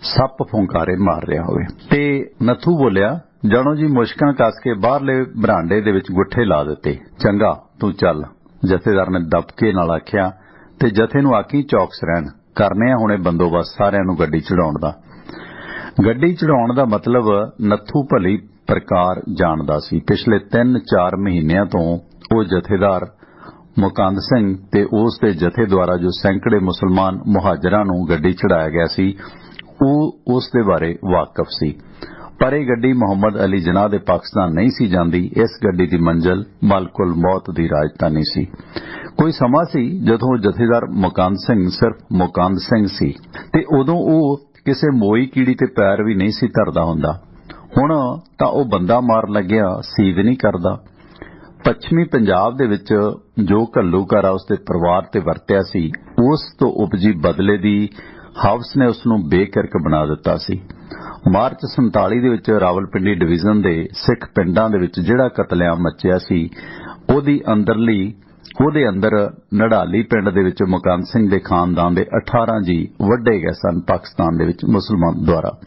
ਸੱਪ ਫੁੰਕਾਰੇ ਮਾਰ ਰਿਹਾ ਹੋਵੇ। ਤੇ ਨੱਥੂ ਬੋਲਿਆ, ਜਾਣੋ ਜੀ, ਮੁਸ਼ਕਾਂ ਕੱਸ ਕੇ ਬਾਹਰਲੇ ਬਰਾਂਡੇ ਦੇ ਵਿੱਚ ਗੁੱਠੇ ਲਾ ਦਿੱਤੇ। ਚੰਗਾ, ਤੂੰ ਚੱਲ, ਜਥੇਦਾਰ ਨੇ ਦਬਕੇ ਨਾਲ ਆਖਿਆ ਤੇ ਜਥੇ ਨੂੰ ਆਖੀ ਚੌਕਸ ਰਹਿਣ। ਕਰਨੇ ਆ ਹੁਣੇ ਬੰਦੋਬਸਤ ਸਾਰਿਆਂ ਨੂੰ ਗੱਡੀ ਚੜਾਉਣ ਦਾ। ਗੱਡੀ ਚੜਾਉਣ ਦਾ ਮਤਲਬ ਨੱਥੂ ਭਲੀ ਪ੍ਰਕਾਰ ਜਾਣਦਾ ਸੀ। ਪਿਛਲੇ 3-4 ਮਹੀਨਿਆਂ ਤੋਂ ਉਹ ਜਥੇਦਾਰ ਮੁਕੰਦ ਸਿੰਘ ਤੇ ਉਸ ਦੇ ਜਥੇ ਦੁਆਰਾ ਜੋ ਸੈਂਕੜੇ ਮੁਸਲਮਾਨ ਮੁਹਾਜਰਾਂ ਨੂੰ ਗੱਡੀ ਚੜਾਇਆ ਗਿਆ ਸੀ, ਉਹ ਉਸ ਦੇ ਬਾਰੇ ਵਾਕਿਫ ਸੀ। ਪਰ ਇਹ ਗੱਡੀ ਮੁਹੰਮਦ ਅਲੀ ਜਿਨਾਹ ਦੇ ਪਾਕਿਸਤਾਨ ਨਹੀਂ ਸੀ ਜਾਂਦੀ। ਇਸ ਗੱਡੀ ਦੀ ਮੰਜ਼ਿਲ ਮਲਕੁਲ ਮੌਤ ਦੀ ਰਾਜਧਾਨੀ ਸੀ। ਕੋਈ ਸਮਾਂ ਸੀ ਜਦੋਂ ਜਥੇਦਾਰ ਮੁਕੰਦ ਸਿੰਘ ਸਿਰਫ ਮੁਕੰਦ ਸਿੰਘ ਸੀ ਤੇ ਉਦੋਂ ਉਹ ਕਿਸੇ ਮੋਈ ਕੀੜੀ ਤੇ ਪੈਰ ਵੀ ਨਹੀਂ ਸੀ ਧਰਦਾ ਹੁੰਦਾ। ਹੁਣ ਤਾਂ ਉਹ ਬੰਦਾ ਮਾਰ ਲੱਗਿਆ ਸੀ ਵੀ ਨਹੀਂ ਕਰਦਾ। ਪੱਛਮੀ ਪੰਜਾਬ ਦੇ ਵਿੱਚ ਜੋ ਘੱਲੂਘਾਰਾ ਉਸ ਦੇ ਪਰਿਵਾਰ ਤੇ ਵਰਤਿਆ ਸੀ, ਉਸ ਤੋਂ ਉਪਜੀ ਬਦਲੇ ਦੀ ਹਵਸ ਨੇ ਉਸ ਨੂੰ ਬੇਕਿਰਕ ਬਣਾ ਦਿੱਤਾ ਸੀ। ਮਾਰਚ 47 ਦੇ ਵਿੱਚ ਰਾਵਲਪਿੰਡੀ ਡਿਵੀਜ਼ਨ ਦੇ ਸਿੱਖ ਪਿੰਡਾਂ ਦੇ ਵਿੱਚ ਜਿਹੜਾ ਕਤਲੇਆਮ ਮਚਿਆ ਸੀ, ਉਹਦੇ ਅੰਦਰ ਨੜਾਲੀ ਪਿੰਡ ਦੇ ਵਿੱਚ ਮੁਕੰਦ ਸਿੰਘ ਦੇ ਖਾਨਦਾਨ ਦੇ 18 ਜੀ ਵੱਢੇ ਗਏ ਸਨ ਪਾਕਿਸਤਾਨ ਦੇ ਵਿੱਚ ਮੁਸਲਮਾਨ ਦੁਆਰਾ।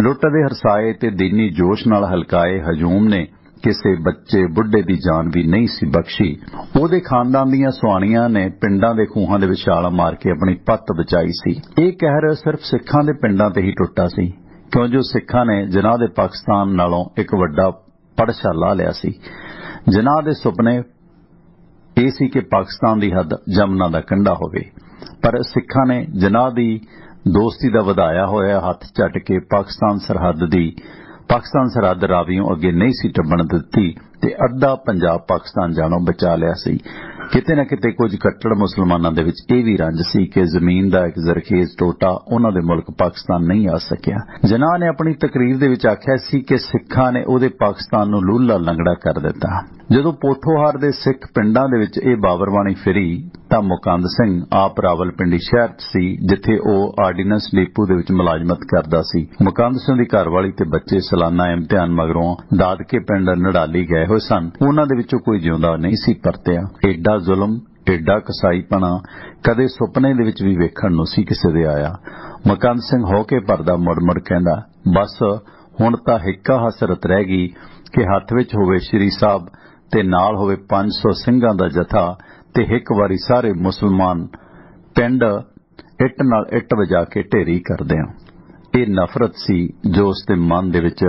ਲੁੱਟ ਦੇ ਹਰਸਾਏ ਤੇ ਦੀਨੀ ਜੋਸ਼ ਨਾਲ ਹਲਕਾਏ ਹਜੂਮ ਨੇ ਕਿਸੇ ਬੱਚੇ ਬੁੱਢੇ ਦੀ ਜਾਨ ਵੀ ਨਹੀਂ ਸੀ ਬਖਸ਼ੀ। ਉਹਦੇ ਖਾਨਦਾਨ ਦੀਆਂ ਸੁਆਣੀਆਂ ਨੇ ਪਿੰਡਾਂ ਦੇ ਖੂਹਾਂ ਦੇ ਵਿੱਚ ਛਾਲਾਂ ਮਾਰ ਕੇ ਆਪਣੀ ਪੱਤ ਬਚਾਈ ਸੀ। ਇਹ ਕਹਿਰ ਸਿਰਫ ਸਿੱਖਾਂ ਦੇ ਪਿੰਡਾਂ ਤੇ ਹੀ ਟੁੱਟਾ ਸੀ, ਕਿਉਂ ਜੋ ਸਿੱਖਾਂ ਨੇ ਜਿਨਾਹ ਦੇ ਪਾਕਿਸਤਾਨ ਨਾਲੋਂ ਇੱਕ ਵੱਡਾ ਪੜਛਾ ਲਾ ਲਿਆ ਸੀ। ਜਿਨਾਹ ਦੇ ਸੁਪਨੇ ਇਹ ਸੀ ਕਿ ਪਾਕਿਸਤਾਨ ਦੀ ਹੱਦ ਜਮਨਾ ਦਾ ਕੰਢਾ ਹੋਵੇ, ਪਰ ਸਿੱਖਾਂ ਨੇ ਜਿਨਾਹ ਦੀ ਦੋਸਤੀ ਦਾ ਵਧਾਇਆ ਹੋਇਆ ਹੱਥ ਚੱਟ ਕੇ ਪਾਕਿਸਤਾਨ ਸਰਹੱਦ ਰਾਵੀਓਂ ਅੱਗੇ ਨਹੀਂ ਸੀ ਟੱਪਣ ਦਿੱਤੀ ਤੇ ਅੱਧਾ ਪੰਜਾਬ ਪਾਕਿਸਤਾਨ ਜਾਣੋਂ ਬਚਾ ਲਿਆ ਸੀ। ਕਿਤੇ ਨਾ ਕਿਤੇ ਕੁਝ ਕੱਟੜ ਮੁਸਲਮਾਨਾਂ ਦੇ ਵਿੱਚ ਇਹ ਵੀ ਰੰਜ ਸੀ ਕਿ ਜ਼ਮੀਨ ਦਾ ਇੱਕ ਜ਼ਰਖੇਜ਼ ਟੋਟਾ ਉਹਨਾਂ ਦੇ ਮੁਲਕ ਪਾਕਿਸਤਾਨ ਨਹੀਂ ਆ ਸਕਿਆ। ਜਿਨਾਹ ਨੇ ਆਪਣੀ ਤਕਰੀਰ ਦੇ ਵਿੱਚ ਆਖਿਆ ਸੀ ਕਿ ਸਿੱਖਾਂ ਨੇ ਉਹਦੇ ਪਾਕਿਸਤਾਨ ਨੂੰ ਲੂਲਾ ਲੰਗੜਾ ਕਰ ਦਿੱਤਾ। ਜਦੋਂ ਪੋਠੋਹਾਰ ਦੇ ਸਿੱਖ ਪਿੰਡਾਂ ਦੇ ਵਿੱਚ ਇਹ ਬਾਬਰਵਾਣੀ ਫਿਰੀ ਤਾਂ ਮੁਕੰਦ ਸਿੰਘ ਆਪ ਰਾਵਲਪਿੰਡੀ ਸ਼ਹਿਰ 'ਚ ਸੀ, ਜਿੱਥੇ ਉਹ ਆਰਡੀਨੈਂਸ ਡਿਪੂ ਦੇ ਵਿੱਚ ਮੁਲਾਜ਼ਮਤ ਕਰਦਾ ਸੀ। ਮੁਕੰਦ ਸਿੰਘ ਦੀ ਘਰਵਾਲੀ ਤੇ ਬੱਚੇ ਸਾਲਾਨਾ ਇਮਤਿਹਾਨ ਮਗਰੋਂ ਦਾਦਕੇ ਪਿੰਡ ਨੜਾਲੀ ਗਏ ਹੋਏ ਸਨ। ਉਹਨਾਂ ਦੇ ਵਿੱਚੋਂ ਕੋਈ ਜਿਉਂਦਾ ਨਹੀਂ ਸੀ ਪਰਤਿਆ। ਏਡਾ ਜ਼ੁਲਮ, ਏਡਾ ਕਸਾਈਪਣਾ ਕਦੇ ਸੁਪਨੇ ਦੇ ਵਿੱਚ ਵੀ ਵੇਖਣ ਨੂੰ ਸੀ ਕਿਸੇ ਦੇ ਆਇਆ। ਮੁਕੰਦ ਸਿੰਘ ਹੋ ਕੇ ਭਰਦਾ ਮੁੜ-ਮੁੜ ਕਹਿੰਦਾ, ਬਸ ਹੁਣ ਤਾਂ ਹਿੱਕਾ ਹਸਰਤ ਰਹਿ ਗਈ ਕਿ ਹੱਥ ਵਿੱਚ ਹੋਵੇ ਸ਼੍ਰੀ ਸਾਹਿਬ ਤੇ ਨਾਲ ਹੋਵੇ 500 ਸਿੰਘਾਂ ਦਾ ਜਥਾ ਤੇ ਇੱਕ ਵਾਰੀ ਸਾਰੇ ਮੁਸਲਮਾਨ ਪਿੰਡ ਇੱਟ ਨਾਲ ਇੱਟ ਵਜਾ ਕੇ ਢੇਰੀ ਕਰਦਿਆਂ। ਇਹ ਨਫ਼ਰਤ ਸੀ ਜੋ ਉਸ ਦੇ ਮਨ ਦੇ ਵਿੱਚ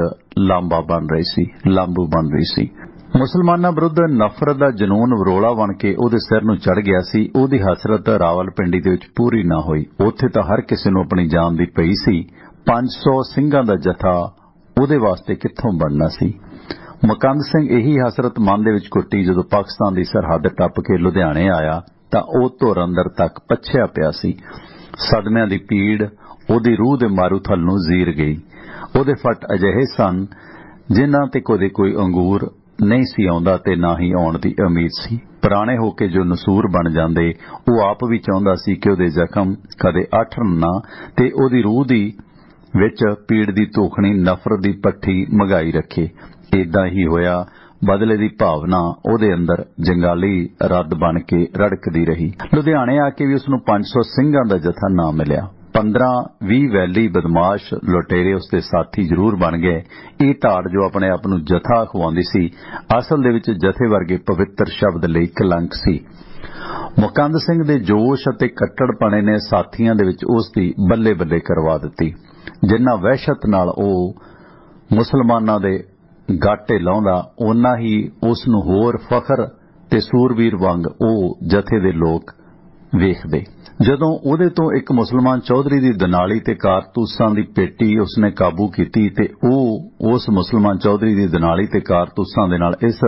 ਲਾਂਬੂ ਬਣ ਰਹੀ ਸੀ। ਮੁਸਲਮਾਨਾਂ ਵਿਰੁੱਧ ਨਫ਼ਰਤ ਦਾ ਜਨੂਨ ਵਰੋਲਾ ਬਣ ਕੇ ਉਹਦੇ ਸਿਰ ਨੂੰ ਚੜ ਗਿਆ ਸੀ। ਉਹਦੀ ਹਸਰਤ ਰਾਵਲਪਿੰਡੀ ਦੇ ਵਿੱਚ ਪੂਰੀ ਨਾ ਹੋਈ। ਉੱਥੇ ਤਾਂ ਹਰ ਕਿਸੇ ਨੂੰ ਆਪਣੀ ਜਾਨ ਦੀ ਪਈ ਸੀ। 500 ਸਿੰਘਾਂ ਦਾ ਜਥਾ ਉਹਦੇ ਵਾਸਤੇ ਕਿੱਥੋਂ ਬਣਨਾ ਸੀ। ਮੁਕੰਦ ਸਿੰਘ ਇਹੀ ਹਸਰਤ ਮਨ ਦੇ ਵਿੱਚ ਕੁੱਟੀ ਜਦੋਂ ਪਾਕਿਸਤਾਨ ਦੀ ਸਰਹੱਦ ਟੱਪ ਕੇ ਲੁਧਿਆਣੇ ਆਇਆ ਤਾਂ ਉਹ ਧੁਰ ਅੰਦਰ ਤੱਕ ਪੱਛਿਆ ਪਿਆ ਸੀ। ਸਦਮਿਆਂ ਦੀ ਪੀੜ ਉਹਦੀ ਰੂਹ ਦੇ ਮਾਰੂਥਲ ਨੂੰ ਜ਼ੀਰ ਗਈ। ਉਹਦੇ ਫੱਟ ਅਜਿਹੇ ਸਨ ਜਿਨ੍ਹਾਂ ਤੇ ਕਦੇ ਕੋਈ ਅੰਗੂਰ ਨਹੀਂ ਸੀ ਆਉਂਦਾ ਤੇ ਨਾ ਹੀ ਆਉਣ ਦੀ ਉਮੀਦ ਸੀ। ਪੁਰਾਣੇ ਹੋ ਕੇ ਜੋ ਨਸੂਰ ਬਣ ਜਾਂਦੇ, ਉਹ ਆਪ ਵੀ ਚਾਹੁੰਦਾ ਸੀ ਕਿ ਉਹਦੇ ਜ਼ਖਮ ਕਦੇ ਆਠਣ ਨਾ ਤੇ ਉਹਦੀ ਰੂਹ ਦੀ ਵਿੱਚ ਪੀੜ ਦੀ ਧੋਖਣੀ ਨਫ਼ਰਤ ਦੀ ਪੱਠੀ ਮਗਾਈ ਰੱਖੇ। ਏਦਾਂ ਹੀ ਹੋਇਆ। ਬਦਲੇ ਦੀ ਭਾਵਨਾ ਉਹਦੇ ਅੰਦਰ ਜੰਗਾਲੀ ਰੱਦ ਬਣ ਕੇ ਰੜਕਦੀ ਰਹੀ। ਲੁਧਿਆਣੇ ਆ ਕੇ ਵੀ ਉਸਨੂੰ 500 ਸਿੰਘਾਂ ਦਾ ਜਥਾ ਨਾ ਮਿਲਿਆ। 15-20 ਵੈਲੀ ਬਦਮਾਸ਼ ਲੁਟੇਰੇ ਉਸਦੇ ਸਾਥੀ ਜ਼ਰੂਰ ਬਣ ਗਏ। ਇਹ ਧਾੜ ਜੋ ਆਪਣੇ ਆਪ ਨੂੰ ਜਥਾ ਖਵਾਉਂਦੀ ਸੀ, ਅਸਲ ਦੇ ਵਿੱਚ ਜਥੇ ਵਰਗੇ ਪਵਿੱਤਰ ਸ਼ਬਦ ਲਈ ਕਲੰਕ ਸੀ। ਮੁਕੰਦ ਸਿੰਘ ਦੇ ਜੋਸ਼ ਅਤੇ ਕੱਟੜਪਣੇ ਨੇ ਸਾਥੀਆਂ ਦੇ ਵਿੱਚ ਉਸ ਦੀ ਬੱਲੇ-ਬੱਲੇ ਕਰਵਾ ਦਿੱਤੀ। ਜਿੰਨਾ ਵਹਿਸ਼ਤ ਨਾਲ ਉਹ ਮੁਸਲਮਾਨਾਂ ਦੇ ਗਾਟੇ ਲਾਉਂਦਾ, ਓਨਾ ਹੀ ਉਸ ਨੂੰ ਹੋਰ ਫਖਰ ਤੇ ਸੂਰਬੀਰ ਵਾਂਗ ਉਹ ਜਥੇ ਦੇ ਲੋਕ ਵੇਖਦੇ। ਜਦੋਂ ਉਹਦੇ ਤੋਂ ਇੱਕ ਮੁਸਲਮਾਨ ਚੌਧਰੀ ਦੀ ਦਨਾਲੀ ਤੇ ਕਾਰਤੂਸਾਂ ਦੀ ਪੇਟੀ ਉਸਨੇ ਕਾਬੂ ਕੀਤੀ ਤੇ ਉਹ ਉਸ ਮੁਸਲਮਾਨ ਚੌਧਰੀ ਦੀ ਦਨਾਲੀ ਤੇ ਕਾਰਤੂਸਾਂ ਦੇ ਨਾਲ ਇਸ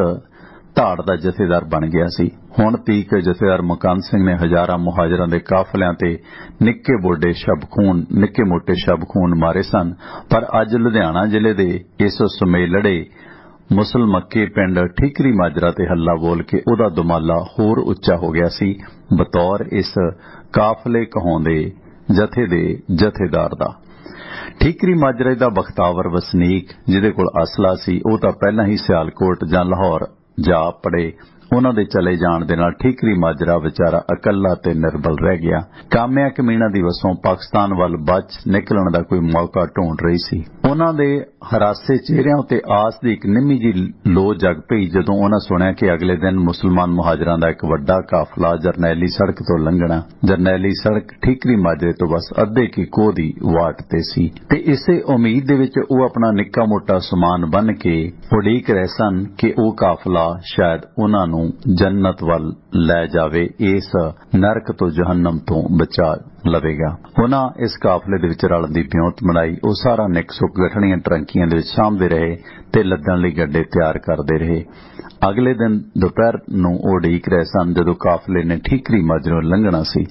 ਧਾੜ ਦਾ ਜਥੇਦਾਰ ਬਣ ਗਿਆ ਸੀ। ਹੁਣ ਤੀਕ ਜਥੇਦਾਰ ਮੁਕੰਦ ਸਿੰਘ ਨੇ ਹਜ਼ਾਰਾਂ ਮੁਹਾਜਰਾਂ ਦੇ ਕਾਫਲਿਆਂ ਤੇ ਨਿੱਕੇ ਮੋਟੇ ਸ਼ਬਖੂਨ ਮਾਰੇ ਸਨ। ਪਰ ਅੱਜ ਲੁਧਿਆਣਾ ਜ਼ਿਲ੍ਹੇ ਦੇ ਇਸ ਸੁਮੇਲੜੇ ਮੁਸਲਮੱਕੇ ਪਿੰਡ ਠੀਕਰੀ ਮਾਜਰਾ ਤੇ ਹੱਲਾ ਬੋਲ ਕੇ ਉਹਦਾ ਦੁਮਾਲਾ ਹੋਰ ਉੱਚਾ ਹੋ ਗਿਆ ਸੀ ਬਤੌਰ ਇਸ ਕਾਫਲੇ ਕਹਾਉਂਦੇ ਜਥੇ ਦੇ ਜਥੇਦਾਰ ਦਾ। ਠੀਕਰੀ ਮਾਜਰੇ ਦਾ ਬਖਤਾਵਰ ਵਸਨੀਕ ਜਿਹਦੇ ਕੋਲ ਅਸਲਾ ਸੀ, ਉਹ ਤਾਂ ਪਹਿਲਾਂ ਹੀ ਸਿਆਲਕੋਟ ਜਾਂ ਲਾਹੌਰ ਜਾ ਪੜੇ। ਉਹਨਾਂ ਦੇ ਚਲੇ ਜਾਣ ਦੇ ਨਾਲ ਠੀਕਰੀ ਮਾਜਰਾ ਵਿਚਾਰਾ ਇਕੱਲਾ ਤੇ ਨਿਰਬਲ ਰਹਿ ਗਿਆ। ਕਾਮਿਆਂ ਕਮੀਣਾ ਦੀ ਵਸੋਂ ਪਾਕਿਸਤਾਨ ਵੱਲ ਬਚ ਨਿਕਲਣ ਦਾ ਕੋਈ ਮੌਕਾ ਢੂੰਡ ਰਹੀ ਸੀ। ਉਹਨਾਂ ਦੇ ਹਰਾਸੇ ਚਿਹਰਿਆਂ ਉੱਤੇ ਆਸ ਦੀ ਇੱਕ ਨਿੰਮੀ ਜੀ ਲੋ ਜਗ ਪਈ ਜਦੋਂ ਉਹਨਾਂ ਸੁਣਿਆ ਕਿ ਅਗਲੇ ਦਿਨ ਮੁਸਲਮਾਨ ਮੁਹਾਜਰਾਂ ਦਾ ਇੱਕ ਵੱਡਾ ਕਾਫਲਾ ਜਰਨੈਲੀ ਸੜਕ ਤੋਂ ਲੰਘਣਾ। ਜਰਨੈਲੀ ਸੜਕ ਠੀਕਰੀ ਮਾਜਰੇ ਤੋਂ ਬਸ ਅੱਧੇ ਕੀ ਕੋਹ ਦੀ ਵਾਟ ਤੇ ਸੀ ਤੇ ਇਸੇ ਉਮੀਦ ਦੇ ਵਿੱਚ ਉਹ ਆਪਣਾ ਨਿੱਕਾ ਮੋਟਾ ਸਮਾਨ ਬੰਨ ਕੇ ਉਡੀਕ ਰਹੇ ਸਨ ਕਿ ਉਹ ਕਾਫਲਾ ਸ਼ਾਇਦ ਉਹਨਾਂ ਨੂੰ ਜੰਨਤ ਵੱਲ ਲੈ ਜਾਵੇ, ਇਸ ਨਰਕ ਤੋਂ ਜਹੰਨਮ ਤੋਂ ਬਚਾ ਲਵੇਗਾ। ਉਹਨਾਂ ਇਸ ਕਾਫਲੇ ਦੇ ਵਿੱਚ ਰਲਣ ਦੀ ਬਿਉਂਤ ਬਣਾਈ। ਉਹ ਸਾਰਾ ਨਿੱਕ ਸੁੱਕ ਗਠਣੀਆਂ ਟਰੰਕੀਆਂ ਦੇ ਵਿੱਚ ਸਾਂਭਦੇ ਰਹੇ ਤੇ ਲੱਦਣ ਲਈ ਗੱਡੇ ਤਿਆਰ ਕਰਦੇ ਰਹੇ। ਅਗਲੇ ਦਿਨ ਦੁਪਹਿਰ ਨੂੰ ਉਹ ਉਡੀਕ ਰਹੇ ਸਨ ਜਦੋਂ ਕਾਫਲੇ ਨੇ ਠੀਕਰੀ ਮਾਜਰੇ ਲੰਘਣਾ ਸੀ।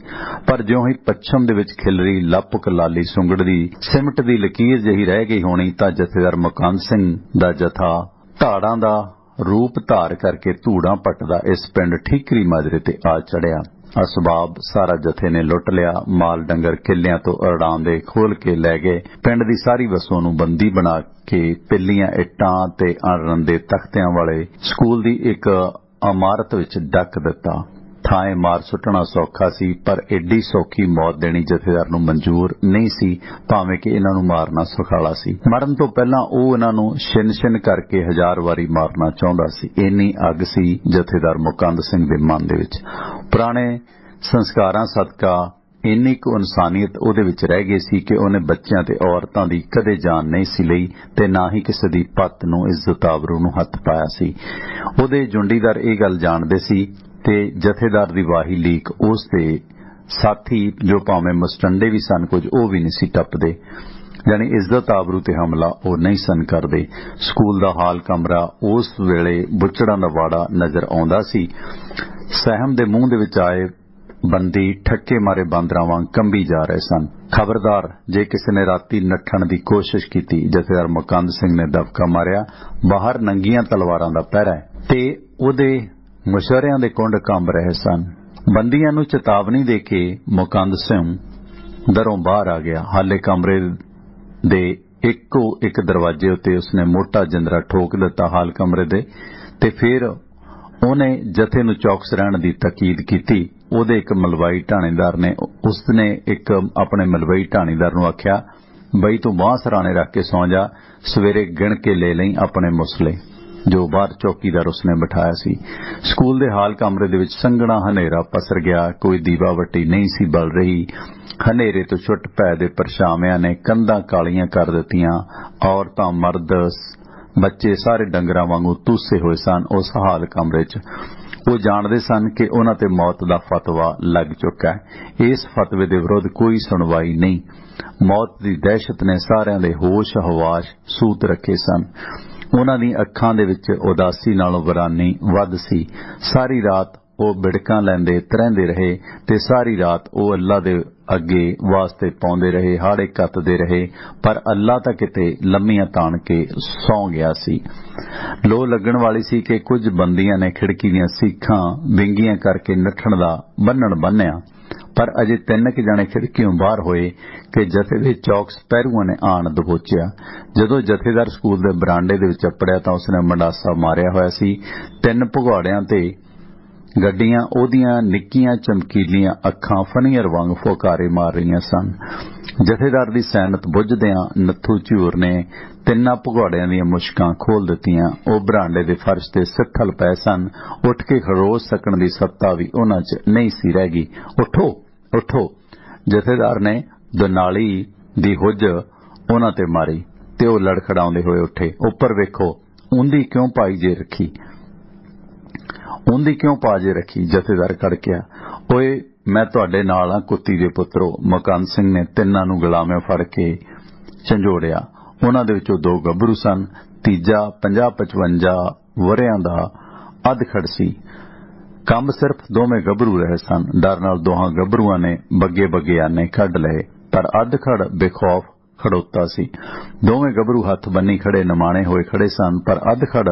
ਪਰ ਜਿਉਂ ਹੀ ਪੱਛਮ ਦੇ ਵਿੱਚ ਖਿਲਰੀ ਲੱਪਕ ਲਾਲੀ ਸੁੰਗੜ ਦੀ ਸਿਮਟ ਦੀ ਲਕੀਰ ਜਿਹੀ ਰਹਿ ਗਈ ਹੋਣੀ ਤਾਂ ਜਥੇਦਾਰ ਮੁਕੰਦ ਸਿੰਘ ਦਾ ਜਥਾ ਧਾੜਾਂ ਦਾ ਰੂਪ ਧਾਰ ਕਰਕੇ ਧੂੜਾਂ ਪੱਟਦਾ ਇਸ ਪਿੰਡ ਠੀਕਰੀ ਮਾਜਰੇ ਤੇ ਆ ਚੜਿਆ। ਅਸਬਾਬ ਸਾਰਾ ਜਥੇ ਨੇ ਲੁੱਟ ਲਿਆ। ਮਾਲ ਡੰਗਰ ਕਿੱਲਿਆਂ ਤੋਂ ਅੜਾਉਂਦੇ ਖੋਲ ਕੇ ਲੈ ਗਏ। ਪਿੰਡ ਦੀ ਸਾਰੀ ਵਸੋਂ ਨੂੰ ਬੰਦੀ ਬਣਾ ਕੇ ਪਿੱਲੀਆਂ ਇੱਟਾਂ ਤੇ ਅੜਨ ਦੇ ਤਖਤਿਆਂ ਵਾਲੇ ਸਕੂਲ ਦੀ ਇੱਕ ਇਮਾਰਤ ਵਿੱਚ ਡੱਕ ਦਿੱਤਾ। ਥਾਂ ਮਾਰ ਸੁੱਟਣਾ ਸੌਖਾ ਸੀ ਪਰ ਏਡੀ ਸੌਖੀ ਮੌਤ ਦੇਣੀ ਜਥੇਦਾਰ ਨੂੰ ਮਨਜ਼ੂਰ ਨਹੀਂ ਸੀ, ਭਾਵੇਂ ਕਿ ਇਹਨਾਂ ਨੂੰ ਮਾਰਨਾ ਸੁਖਾਲਾ ਸੀ। ਮਰਨ ਤੋਂ ਪਹਿਲਾਂ ਉਹ ਇਹਨਾਂ ਨੂੰ ਛਿਨ ਕਰਕੇ 1000 ਵਾਰੀ ਮਾਰਨਾ ਚਾਹੁੰਦਾ ਸੀ। ਇੰਨੀ ਅੱਗ ਸੀ ਜਥੇਦਾਰ ਮੁਕੰਦ ਸਿੰਘ ਦੇ ਮਨ ਦੇ ਵਿੱਚ। ਪੁਰਾਣੇ ਸੰਸਕਾਰਾਂ ਸਦਕਾ ਇੰਨੀ ਕੁ ਇਨਸਾਨੀਅਤ ਉਹਦੇ ਵਿੱਚ ਰਹਿ ਗਈ ਸੀ ਕਿ ਉਹਨੇ ਬੱਚਿਆਂ ਤੇ ਔਰਤਾਂ ਦੀ ਕਦੇ ਜਾਨ ਨਹੀਂ ਸੀ ਲਈ ਤੇ ਨਾ ਹੀ ਕਿਸੇ ਦੀ ਪੱਤ ਨੂੰ ਇੱਜ਼ਤ ਆਬਰੂ ਨੂੰ ਹੱਥ ਪਾਇਆ ਸੀ। ਉਹਦੇ ਜੁੰਡੀਦਾਰ ਇਹ ਗੱਲ ਜਾਣਦੇ ਸੀ ਤੇ ਜਥੇਦਾਰ ਦੀ ਵਾਹੀ ਲੀਕ ਉਸ ਦੇ ਸਾਥੀ ਜੋ ਭਾਵੇਂ ਮੁਸਟੰਡੇ ਵੀ ਸਨ ਕੁਝ, ਉਹ ਵੀ ਨਹੀਂ ਸੀ ਟੱਪਦੇ। ਯਾਨੀ ਇੱਜ਼ਤ ਆਬਰੂ ਤੇ ਹਮਲਾ ਉਹ ਨਹੀਂ ਸਨ ਕਰਦੇ। ਸਕੂਲ ਦਾ ਹਾਲ ਕਮਰਾ ਉਸ ਵੇਲੇ ਬੁੱਚੜਾਂ ਦਾ ਵਾੜਾ ਨਜ਼ਰ ਆਉਂਦਾ ਸੀ। ਸਹਿਮ ਦੇ ਮੂੰਹ ਦੇ ਵਿੱਚ ਆਏ ਬੰਦੀ ਠੱਕੇ ਮਾਰੇ ਬਾਂਦਰਾਂ ਵਾਂਗ ਕੰਬੀ ਜਾ ਰਹੇ ਸਨ। ਖਬਰਦਾਰ, ਜੇ ਕਿਸੇ ਨੇ ਰਾਤੀ ਨੱਠਣ ਦੀ ਕੋਸ਼ਿਸ਼ ਕੀਤੀ, ਜਥੇਦਾਰ ਮੁਕੰਦ ਸਿੰਘ ਨੇ ਦਬਕਾ ਮਾਰਿਆ। ਬਾਹਰ ਨੰਗੀਆਂ ਤਲਵਾਰਾਂ ਦਾ ਪਹਿਰਾ ਤੇ ਉਹਦੇ ਮੁਸ਼ਰਿਆਂ ਦੇ ਕੁੰਡ ਕੰਬ ਰਹੇ ਸਨ। ਬੰਦੀਆਂ ਨੂੰ ਚੇਤਾਵਨੀ ਦੇ ਕੇ ਮੁਕੰਦ ਸਿੰਘ ਦਰੋਂ ਬਾਹਰ ਆ ਗਿਆ। ਹਾਲੇ ਕਮਰੇ ਦੇ ਇੱਕੋ ਇੱਕ ਦਰਵਾਜ਼ੇ ਉੱਤੇ ਉਸਨੇ ਮੋਟਾ ਜਿੰਦਰਾ ਠੋਕ ਦਿੱਤਾ ਹਾਲ ਕਮਰੇ ਦੇ ਤੇ ਫਿਰ ਉਹਨੇ ਜਥੇ ਨੂੰ ਚੌਕਸ ਰਹਿਣ ਦੀ ਤਾਕੀਦ ਕੀਤੀ। ਉਹਦੇ ਇੱਕ ਮਲਵਾਈ ਢਾਣੇਦਾਰ ਨੇ ਉਸਨੇ ਇੱਕ ਆਪਣੇ ਮਲਵਈ ਢਾਣੇਦਾਰ ਨੂੰ ਆਖਿਆ, बई तू बांह सराने रख के सौ जा, सवेरे गिण के ले लई अपने मुसले। जो बाहर चौकीदार उसने बिठाया सी। स्कूल दे हाल कमरे दे विच संघना हनेरा पसर गया। कोई दीवा वट्टी नहीं सी बल रही। हनेरे तो छुट पै दे परछावियां ने कंधां कालियां कर दित्तियां। औरतां मर्द बच्चे सारे डंगरां वांगू तुसे होए सन उस हाल कमरे च। वो जानते सन कि उन्हां ते मौत दा फतवा लग चुका है। इस फतवे दे विरुद्ध कोई सुनवाई नहीं। मौत दी दहशत ने सारियां दे होश हवाश सूत रखे सन। उन्हां दी अखां दे विच उदासी नालों वरानी वध सी। सारी रात वो बिड़कां लैंदे तरैंदे रहे ते सारी रात वो अल्लाह दे अगे वास्ते पाउंदे रहे, हाड़े कतदे रहे, पर अल्लाह तां किते लम्मियां ताण के सौ गया सी। लो लगण वाली सी कि कुछ बंदियां ने खिड़की दीयां सीखां विंगियां करके नठण दा बन्नण बन्निया, पर अजे 3 जने खिड़कियों बाहर होए कि जथे दे चौक सपहरुआं ने आण दबोचिया। जदों जथेदार स्कूल दे बरांडे दे विच अपड़िया तां उसने मंडासा मारिया होया सी। 3 भगौड़ियां ते गड्डियां ओदियां निक्कियां चमकीलियां अखां फनीअर वांग फुकारे मार रहीआं सन। जथेदार दी सैनत बुझदियां नत्थू झूर ने 3 भगौड़ियां दी मुश्कां खोल दित्तियां। ओ बरांडे दे फर्श ते सिथल पै सन। उठ के खड़ोस सकण दी सत्ता भी उन्हां च नहीं सी रह गई। उठो उठो, जथेदार ने दुनाली दी हुज उन्हां ते मारी ते ओ लड़खड़ाउंदे होए उठे। उपर वेखो, उंदी क्यों पाई जे रखी, उंदी क्यों पाजे रखी। जथेदार खड़किया। ओए मैं तुहाडे नाल हां कुत्ती दे पुत्रो। मकान सिंह ने 3 नूं गुलामियां फड़ के झंजोड़िया। उन्हां दे विचों 2 गभरू सन। तीजा 50-55 वरियां दा अधखड़ सी। कंब सिर्फ 2 गभरू रहे सन। डर नाल 2 गभरूआं ने बगे बगियाने कढ लए, पर अधखड़ बेखौफ खड़ोता सी। 2 गभरू हथ बन्नी खड़े नमाणे होए खड़े सन, पर अधखड़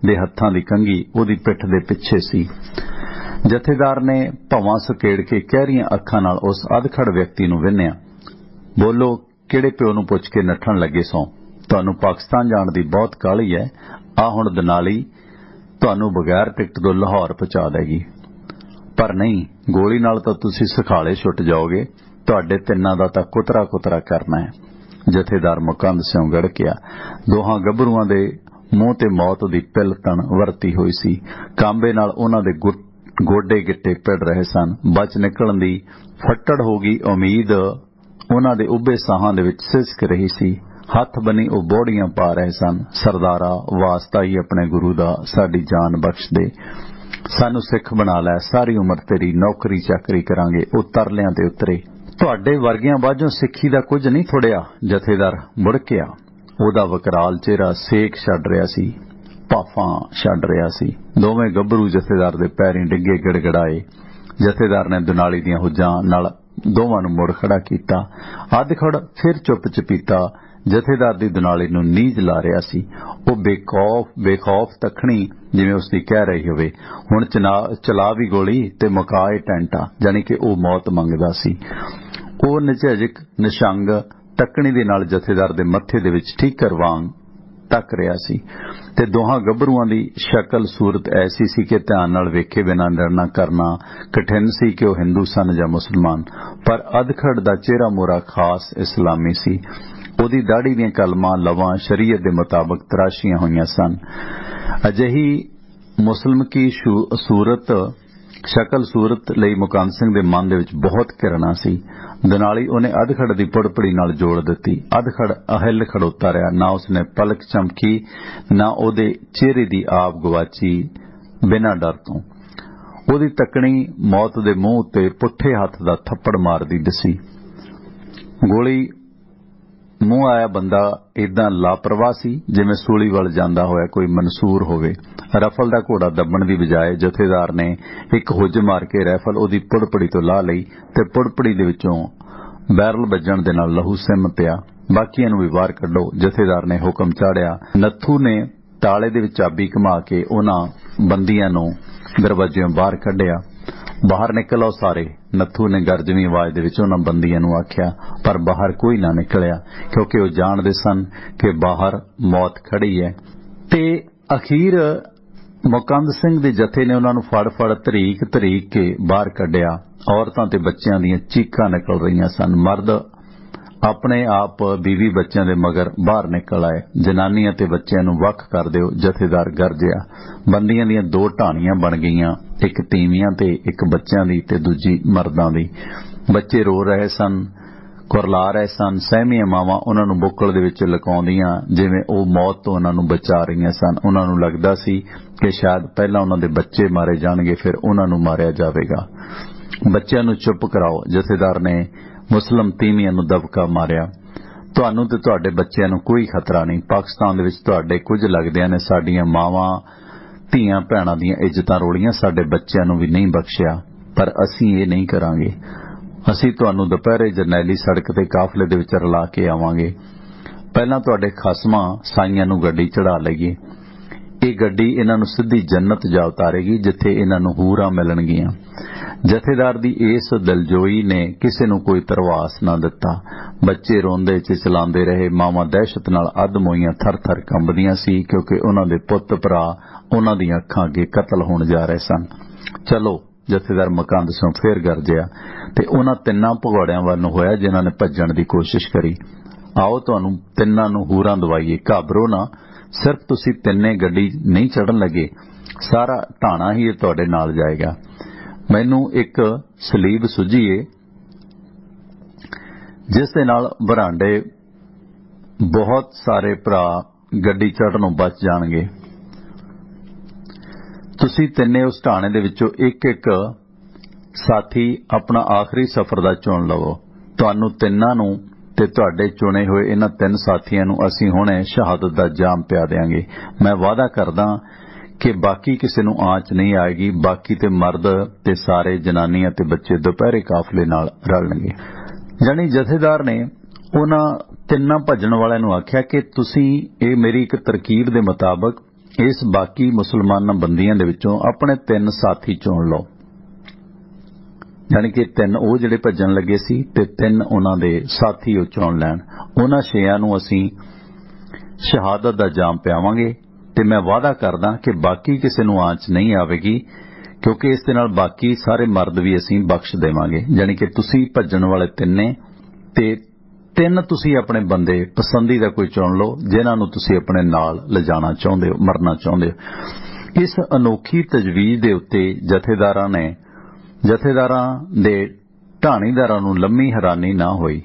दे हत्थां दी कंघी ओदी पिठ दे पिछे सी। जथेदार ने भवां सकेड़ के गहरियां अखां नाल उस अधखड़ व्यक्ति नूं विन्निया। बोलो, किहड़े प्यो नूं पुछ के नठण लगे सो? तुहानूं पाकिस्तान जाण दी बहुत काहली है। आ हुण दनाली तुहानूं बगैर टिकट तो लाहौर पहुंचा देगी, पर नहीं, गोली नाल तां तुसीं सखाले छुट जाओगे। तुहाडे 3 दा तां कुतरा कुतरा करना है। जथेदार मुकंद सिंह गड़किया। 2 गभरूआं दे मूंह ते मौत दी पिलतण वरती हुई सी। कांबे नाल उन्हां दे गोडे गिट्टे पिड़ रहे सन। बच निकलण दी फट्टड़ हो गई उम्मीद उन्हां दे उब्बे साहां दे विच सिसक रही सी। हथ बनी ओ बौड़ियां पा रहे सन। सरदारा, वास्ता ही अपने गुरु दा साडी जान बख्श दे। सानू सिख बना लै, सारी उम्र तेरी नौकरी चाकरी करांगे। ओ तरलियां ते उतरे। तुहाडे वर्गियां बाझों सिੱਖੀ ਦਾ कुਝ नहीं थोड़िया। जथेदार मुड़किया। ਉਹਦਾ ਵਕਰਾਲ ਚਿਹਰਾ ਸੇਕ ਛੱਡ ਰਿਹਾ ਸੀ, ਭਾਫਾਂ ਛੱਡ ਰਿਹਾ ਸੀ। 2 ਗੱਭਰੂ ਜਥੇਦਾਰ ਦੇ ਪੈਰੀਂ ਡਿੱਗੇ ਗਿੜਗੜਾਏ। ਜਥੇਦਾਰ ਨੇ ਦੁਨਾਲੀ ਦੀਆਂ ਹੁੱਜਾਂ ਨਾਲ ਦੋਵਾਂ ਨੂੰ ਮੁੜ ਖੜਾ ਕੀਤਾ। ਅਧਖੜ ਫਿਰ ਚੁੱਪ ਚਪੀਤਾ ਜਥੇਦਾਰ ਦੀ ਦੁਨਾਲੀ ਨੂੰ ਨੀਝ ਲਾ ਰਿਹਾ ਸੀ। ਉਹ ਬੇਖੌਫ ਤਖਣੀ ਜਿਵੇਂ ਉਸਦੀ ਕਹਿ ਰਹੀ ਹੋਵੇ, ਹੁਣ ਚਲਾ ਵੀ ਗੋਲੀ ਤੇ ਮੁਕਾਏ ਟੈਂਟਾ, ਜਾਣੀ ਕਿ ਉਹ ਮੌਤ ਮੰਗਦਾ ਸੀ। ਉਹ ਨਿਝਿਜਕ ਨਿਸ਼ੰਗ ਟੱਕਣੀ ਦੇ ਨਾਲ ਜਥੇਦਾਰ ਦੇ ਮੱਥੇ ਦੇ ਵਿੱਚ ਠੀਕਰ ਵਾਂਗ ਤੱਕ ਰਿਹਾ ਸੀ ਤੇ 2 ਗੱਭਰੂਆਂ ਦੀ ਸ਼ਕਲ ਸੂਰਤ ਐਸੀ ਸੀ ਕਿ ਧਿਆਨ ਨਾਲ ਵੇਖੇ ਬਿਨਾਂ ਨਿਰਣਾ ਕਰਨਾ ਕਠਿਨ ਸੀ ਕਿ ਉਹ ਹਿੰਦੂ ਸਨ ਜਾਂ ਮੁਸਲਮਾਨ। ਪਰ ਅਧਖੜ ਦਾ ਚਿਹਰਾ ਮੋਰਾ ਖਾਸ ਇਸਲਾਮੀ ਸੀ। ਉਹਦੀ ਦਾੜੀ ਦੀਆਂ ਕਲਮਾਂ ਲਵਾਂ ਸ਼ਰੀਅਤ ਦੇ ਮੁਤਾਬਕ ਤਰਾਸ਼ੀਆਂ ਹੋਈਆਂ ਸਨ। ਅਜਿਹੀ ਮੁਸਲਮ ਕੀ ਸ਼ਕਲ ਸੂਰਤ ਲਈ ਮੁਕੰਦ ਸਿੰਘ ਦੇ ਮਨ ਦੇ ਵਿੱਚ ਬਹੁਤ ਘਿਰਣਾ ਸੀ। ਦਨਾਲੀ ਉਹਨੇ ਅਧਖੜ ਦੀ ਪੁੜਪੜੀ ਨਾਲ ਜੋੜ ਦਿੱਤੀ। ਅਧਖੜ ਅਹਿਲ ਖੜੋਤਾ ਰਿਹਾ। ਨਾ ਉਸਨੇ ਪਲਕ ਚਮਕੀ, ਨਾ ਉਹਦੇ ਚਿਹਰੇ ਦੀ ਆਬ ਗਵਾਚੀ। ਬਿਨਾਂ ਡਰ ਤੋਂ ਉਹਦੀ ਤੱਕਣੀ ਮੌਤ ਦੇ ਮੂੰਹ ਉੱਤੇ ਪੁੱਠੇ ਹੱਥ ਦਾ ਥੱਪੜ ਮਾਰਦੀ ਦਿਸੀ। ਗੋਲੀ ਮੂੰਹ ਆਇਆ ਬੰਦਾ ਏਦਾਂ ਲਾਪਰਵਾਹ ਸੀ ਜਿਵੇਂ ਸੂਲੀ ਵੱਲ ਜਾਂਦਾ ਹੋਇਆ ਕੋਈ ਮਨਸੂਰ ਹੋਵੇ। ਰਫਲ ਦਾ ਘੋੜਾ ਦੱਬਣ ਦੀ ਬਜਾਏ ਜਥੇਦਾਰ ਨੇ ਇੱਕ ਹੁੱਜ ਮਾਰ ਕੇ ਰਾਈਫਲ ਉਹਦੀ ਪੁੜਪੜੀ ਤੋਂ ਲਾਹ ਲਈ ਤੇ ਪੁੜਪੜੀ ਦੇ ਵਿੱਚੋਂ ਬੈਰਲ ਵੱਜਣ ਦੇ ਨਾਲ ਲਹੂ ਸਿਮ ਪਿਆ। ਬਾਕੀਆਂ ਨੂੰ ਵੀ ਬਾਹਰ ਕੱਢੋ, ਜਥੇਦਾਰ ਨੇ ਹੁਕਮ ਚਾੜਿਆ। ਨੱਥੂ ਨੇ ਤਾਲੇ ਦੇ ਵਿੱਚ ਚਾਬੀ ਘੁਮਾ ਕੇ ਉਹਨਾਂ ਬੰਦੀਆਂ ਨੂੰ ਦਰਵਾਜ਼ਿਓਂ ਬਾਹਰ ਕੱਢਿਆ। ਬਾਹਰ ਨਿਕਲੋ ਸਾਰੇ, ਨੱਥੂ ਨੇ ਗਰਜਵੀਂ ਆਵਾਜ਼ ਦੇ ਵਿੱਚ ਉਹਨਾਂ ਬੰਦੀਆਂ ਨੂੰ ਆਖਿਆ। ਪਰ ਬਾਹਰ ਕੋਈ ਨਾ ਨਿਕਲਿਆ ਕਿਉਂਕਿ ਉਹ ਜਾਣਦੇ ਸਨ ਕਿ ਬਾਹਰ ਮੌਤ ਖੜੀ ਹੈ। ਤੇ ਅਖੀਰ ਮੁਕੰਦ ਸਿੰਘ ਦੇ ਜਥੇ ਨੇ ਉਹਨਾਂ ਨੂੰ ਫੜ ਧਰੀਕ ਕੇ ਬਾਹਰ ਕੱਢਿਆ। ਔਰਤਾਂ ਤੇ ਬੱਚਿਆਂ ਦੀਆਂ ਚੀਕਾਂ ਨਿਕਲ ਰਹੀਆਂ ਸਨ। ਮਰਦ ਆਪਣੇ ਆਪ बीवी ਬੱਚਿਆਂ ਦੇ ਮਗਰ ਬਾਹਰ ਨਿਕਲ ਆਏ। ਜਨਾਨੀਆਂ ਤੇ ਬੱਚਿਆਂ ਨੂੰ ਵੱਖ ਕਰ ਦਿਓ। ਜਥੇਦਾਰ ਗਰਜਿਆ। ਬੰਦੀਆਂ ਦੀਆਂ ਦੋ ਢਾਣੀਆਂ ਬਣ ਗਈਆਂ, ਇੱਕ ਤੀਵੀਆਂ ਤੇ ਇੱਕ ਬੱਚਿਆਂ ਦੀ ਤੇ ਦੂਜੀ ਮਰਦਾਂ ਦੀ। ਬੱਚੇ ਰੋ ਰਹੇ ਸਨ, ਕੁਰਲਾ ਰਹੇ ਸਨ। ਸਹਿਮੀਆਂ ਮਾਵਾਂ ਉਹਨਾਂ ਨੂੰ ਬੁੱਕਲ ਦੇ ਵਿੱਚ ਲੁਕਾਉਂਦੀਆਂ ਜਿਵੇਂ ਉਹ ਮੌਤ ਤੋਂ ਉਹਨਾਂ ਨੂੰ ਬਚਾ ਰਹੀਆਂ ਸਨ। ਉਹਨਾਂ ਨੂੰ ਲੱਗਦਾ ਸੀ ਕਿ ਸ਼ਾਇਦ ਪਹਿਲਾਂ ਉਹਨਾਂ ਦੇ ਬੱਚੇ ਮਾਰੇ ਜਾਣਗੇ, ਫਿਰ ਉਹਨਾਂ ਨੂੰ ਮਾਰਿਆ ਜਾਵੇਗਾ। ਬੱਚਿਆਂ ਨੂੰ ਚੁੱਪ ਕਰਾਓ। ਜਥੇਦਾਰ ਨੇ ਮੁਸਲਮ ਤੀਵੀਆਂ ਨੂੰ ਦਬਕਾ ਮਾਰਿਆ। ਤੁਹਾਨੂੰ ਤੇ ਤੁਹਾਡੇ ਬੱਚਿਆਂ ਨੂੰ ਕੋਈ ਖਤਰਾ ਨਹੀਂ। ਪਾਕਿਸਤਾਨ ਦੇ ਵਿੱਚ ਤੁਹਾਡੇ ਕੁਝ ਲੱਗਦਿਆਂ ਨੇ ਸਾਡੀਆਂ ਮਾਵਾਂ ਧੀਆਂ ਭੈਣਾਂ ਦੀਆਂ ਇੱਜ਼ਤਾਂ ਰੋਲੀਆਂ, ਸਾਡੇ ਬੱਚਿਆਂ ਨੂੰ ਵੀ ਨਹੀਂ ਬਖਸ਼ਿਆ। ਪਰ ਅਸੀਂ ਇਹ ਨਹੀਂ ਕਰਾਂਗੇ। ਅਸੀਂ ਤੁਹਾਨੂੰ ਦੁਪਹਿਰੇ ਜਰਨੈਲੀ ਸੜਕ ਤੇ ਕਾਫਲੇ ਦੇ ਵਿੱਚ ਰਲਾ ਕੇ ਆਵਾਂਗੇ। ਪਹਿਲਾਂ ਤੁਹਾਡੇ ਖਸਮਾਂ ਸਾਈਆਂ ਨੂੰ ਗੱਡੀ ਚੜਾ ਲਈਏ। ਇਹ ਗੱਡੀ ਇਹਨਾਂ ਨੂੰ ਸਿੱਧੀ ਜੰਨਤ ਜਾ ਉਤਾਰੇਗੀ, ਜਿੱਥੇ ਇਹਨਾਂ ਨੂੰ ਹੂਰਾਂ ਮਿਲਣਗੀਆਂ। ਜਥੇਦਾਰ ਦੀ ਇਸ ਦਿਲਜੋਈ ਨੇ ਕਿਸੇ ਨੂੰ ਕੋਈ ਤਰਵਾਸ ਨਾ ਦਿੱਤਾ। ਬੱਚੇ ਰੋਂਦੇ ਚਿਚਲਾਉਂਦੇ ਰਹੇ। ਮਾਵਾਂ ਦਹਿਸ਼ਤ ਨਾਲ ਅੱਧ-ਮੋਈਆਂ ਥਰ-ਥਰ ਕੰਬਦੀਆਂ ਸੀ, ਕਿਉਂਕਿ ਉਹਨਾਂ ਦੇ ਪੁੱਤ ਭਰਾ ਉਹਨਾਂ ਦੀਆਂ ਅੱਖਾਂ ਅੱਗੇ ਕਤਲ ਹੋਣ ਜਾ ਰਹੇ ਸਨ। ਚਲੋ, ਜਥੇਦਾਰ ਮਕੰਦ ਸਿੰਘ ਫੇਰ ਗਰਜਿਆ ਤੇ ਉਹਨਾਂ ਤਿੰਨਾਂ ਭਗੌੜਿਆਂ ਵੱਲ ਨੂੰ ਹੋਇਆ ਜਿਨ੍ਹਾਂ ਨੇ ਭੱਜਣ ਦੀ ਕੋਸ਼ਿਸ਼ ਕਰੀ। ਆਓ ਤੁਹਾਨੂੰ ਤਿੰਨਾਂ ਨੂੰ ਹੂਰਾਂ ਦਵਾਈਏ। ਘਾਬਰੋ ਨਾ, ਸਿਰਫ ਤੁਸੀਂ ਤਿੰਨੇ ਗੱਡੀ ਨਹੀਂ ਚੜਨ ਲੱਗੇ, ਸਾਰਾ ਢਾਣਾ ਹੀ ਤੁਹਾਡੇ ਨਾਲ ਜਾਏਗਾ। ਮੈਨੂੰ ਇੱਕ ਸਲੀਬ ਸੁਝੀਏ ਜਿਸ ਦੇ ਨਾਲ ਬਰਾਂਡੇ ਬਹੁਤ ਸਾਰੇ ਭਰਾ ਗੱਡੀ ਚੜਨੋਂ ਬਚ ਜਾਣਗੇ। ਤੁਸੀਂ ਤਿੰਨੇ ਉਸ ਢਾਣੇ ਦੇ ਵਿੱਚੋਂ ਇੱਕ ਇੱਕ ਸਾਥੀ ਆਪਣਾ ਆਖਰੀ ਸਫ਼ਰ ਦਾ ਚੁਣ ਲਵੋ। ਤੁਹਾਨੂੰ ਤਿੰਨਾਂ ਨੂੰ ਤੇ ਤੁਹਾਡੇ ਚੁਣੇ ਹੋਏ ਇਹਨਾਂ ਤਿੰਨ ਸਾਥੀਆਂ ਨੂੰ ਅਸੀਂ ਹੁਣੇ ਸ਼ਹਾਦਤ ਦਾ ਜਾਮ ਪਿਆ ਦੇਵਾਂਗੇ। ਮੈਂ ਵਾਅਦਾ ਕਰਦਾ ਕਿ ਬਾਕੀ ਕਿਸੇ ਨੂੰ ਆਂਚ ਨਹੀਂ ਆਏਗੀ। ਬਾਕੀ ਤੇ ਮਰਦ ਤੇ ਸਾਰੇ ਜਨਾਨੀਆਂ ਤੇ ਬੱਚੇ ਦੁਪਹਿਰੇ ਕਾਫਲੇ ਨਾਲ ਰਲਣਗੇ। ਜਾਣੀ ਜਥੇਦਾਰ ਨੇ ਉਹਨਾਂ ਤਿੰਨਾਂ ਭੱਜਣ ਵਾਲਿਆਂ ਨੂੰ ਆਖਿਆ ਕਿ ਤੁਸੀਂ ਇਹ ਮੇਰੀ ਇੱਕ ਤਰਕੀਬ ਦੇ ਮੁਤਾਬਕ ਇਸ ਬਾਕੀ ਮੁਸਲਮਾਨਾਂ ਬੰਦੀਆਂ ਦੇ ਵਿੱਚੋਂ ਆਪਣੇ ਤਿੰਨ ਸਾਥੀ ਚੁਣ ਲਓ। ਯਾਨੀ ਕਿ ਤਿੰਨ ਉਹ ਜਿਹੜੇ ਭੱਜਣ ਲੱਗੇ ਸੀ ਤੇ ਤਿੰਨ ਉਹਨਾਂ ਦੇ ਸਾਥੀ ਉਹ ਚੁਣ ਲੈਣ। ਉਹਨਾਂ ਛੇਆਂ ਨੂੰ ਅਸੀਂ ਸ਼ਹਾਦਤ ਦਾ ਜਾਮ ਪਿਆਵਾਂਗੇ ਤੇ ਮੈਂ ਵਾਅਦਾ ਕਰਦਾ ਕਿ ਬਾਕੀ ਕਿਸੇ ਨੂੰ ਆਂਚ ਨਹੀਂ ਆਵੇਗੀ, ਕਿਉਂਕਿ ਇਸ ਦੇ ਨਾਲ ਬਾਕੀ ਸਾਰੇ ਮਰਦ ਵੀ ਅਸੀਂ ਬਖਸ਼ ਦੇਵਾਂਗੇ। ਯਾਨੀ ਕਿ ਤੁਸੀਂ ਭੱਜਣ ਵਾਲੇ ਤਿੰਨੇ ਤੇ ਤਿੰਨ ਤੁਸੀਂ ਆਪਣੇ ਬੰਦੇ ਪਸੰਦੀਦਾ ਕੋਈ ਚੁਣ ਲਓ ਜਿਨ੍ਹਾਂ ਨੂੰ ਤੁਸੀਂ ਆਪਣੇ ਨਾਲ ਲਿਜਾਣਾ ਚਾਹੁੰਦੇ ਹੋ, ਮਰਨਾ ਚਾਹੁੰਦੇ ਹੋ। ਇਸ ਅਨੋਖੀ ਤਜਵੀਜ਼ ਦੇ ਉੱਤੇ ਜਥੇਦਾਰਾਂ ਦੇ ਢਾਣੀਦਾਰਾਂ ਨੂੰ ਲੰਮੀ ਹੈਰਾਨੀ ਨਾ ਹੋਈ।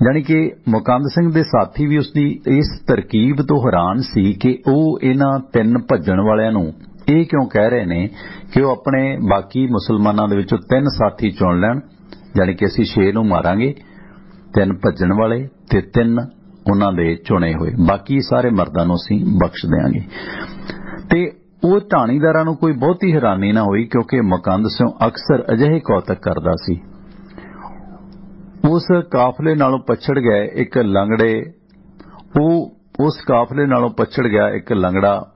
ਯਾਨੀ ਕਿ ਮੁਕੰਦ ਸਿੰਘ ਦੇ ਸਾਥੀ ਵੀ ਉਸਦੀ ਇਸ ਤਰਕੀਬ ਤੋਂ ਹੈਰਾਨ ਸੀ ਕਿ ਉਹ ਇਹਨਾਂ ਤਿੰਨ ਭੱਜਣ ਵਾਲਿਆਂ ਨੂੰ ਇਹ ਕਿਉਂ ਕਹਿ ਰਹੇ ਨੇ ਕਿ ਉਹ ਆਪਣੇ ਬਾਕੀ ਮੁਸਲਮਾਨਾਂ ਦੇ ਵਿੱਚੋਂ ਤਿੰਨ ਸਾਥੀ ਚੁਣ ਲੈਣ। ਯਾਨੀ ਕਿ ਅਸੀਂ 6 ਨੂੰ ਮਾਰਾਂਗੇ, 3 ਭੱਜਣ ਵਾਲੇ ਤੇ 3 ਉਹਨਾਂ ਦੇ ਚੁਣੇ ਹੋਏ, ਬਾਕੀ ਸਾਰੇ ਮਰਦਾਂ ਨੂੰ ਅਸੀਂ ਬਖਸ਼ ਦੇਵਾਂਗੇ। ਤੇ ਉਹ ਢਾਣੀਦਾਰਾਂ ਨੂੰ ਕੋਈ ਬਹੁਤੀ ਹੈਰਾਨੀ ਨਾ ਹੋਈ, ਕਿਉਂਕਿ ਮੁਕੰਦ ਸਿੰਘ ਅਕਸਰ ਅਜਿਹੇ ਕੌਤਕ ਕਰਦਾ ਸੀ। ਉਸ ਕਾਫਲੇ ਨਾਲੋਂ ਪਛੜ ਗਏ ਇੱਕ ਲੰਗੜੇ ਉਸ ਕਾਫਲੇ ਨਾਲੋਂ ਪਛੜ ਗਿਆ ਇੱਕ ਲੰਗੜਾ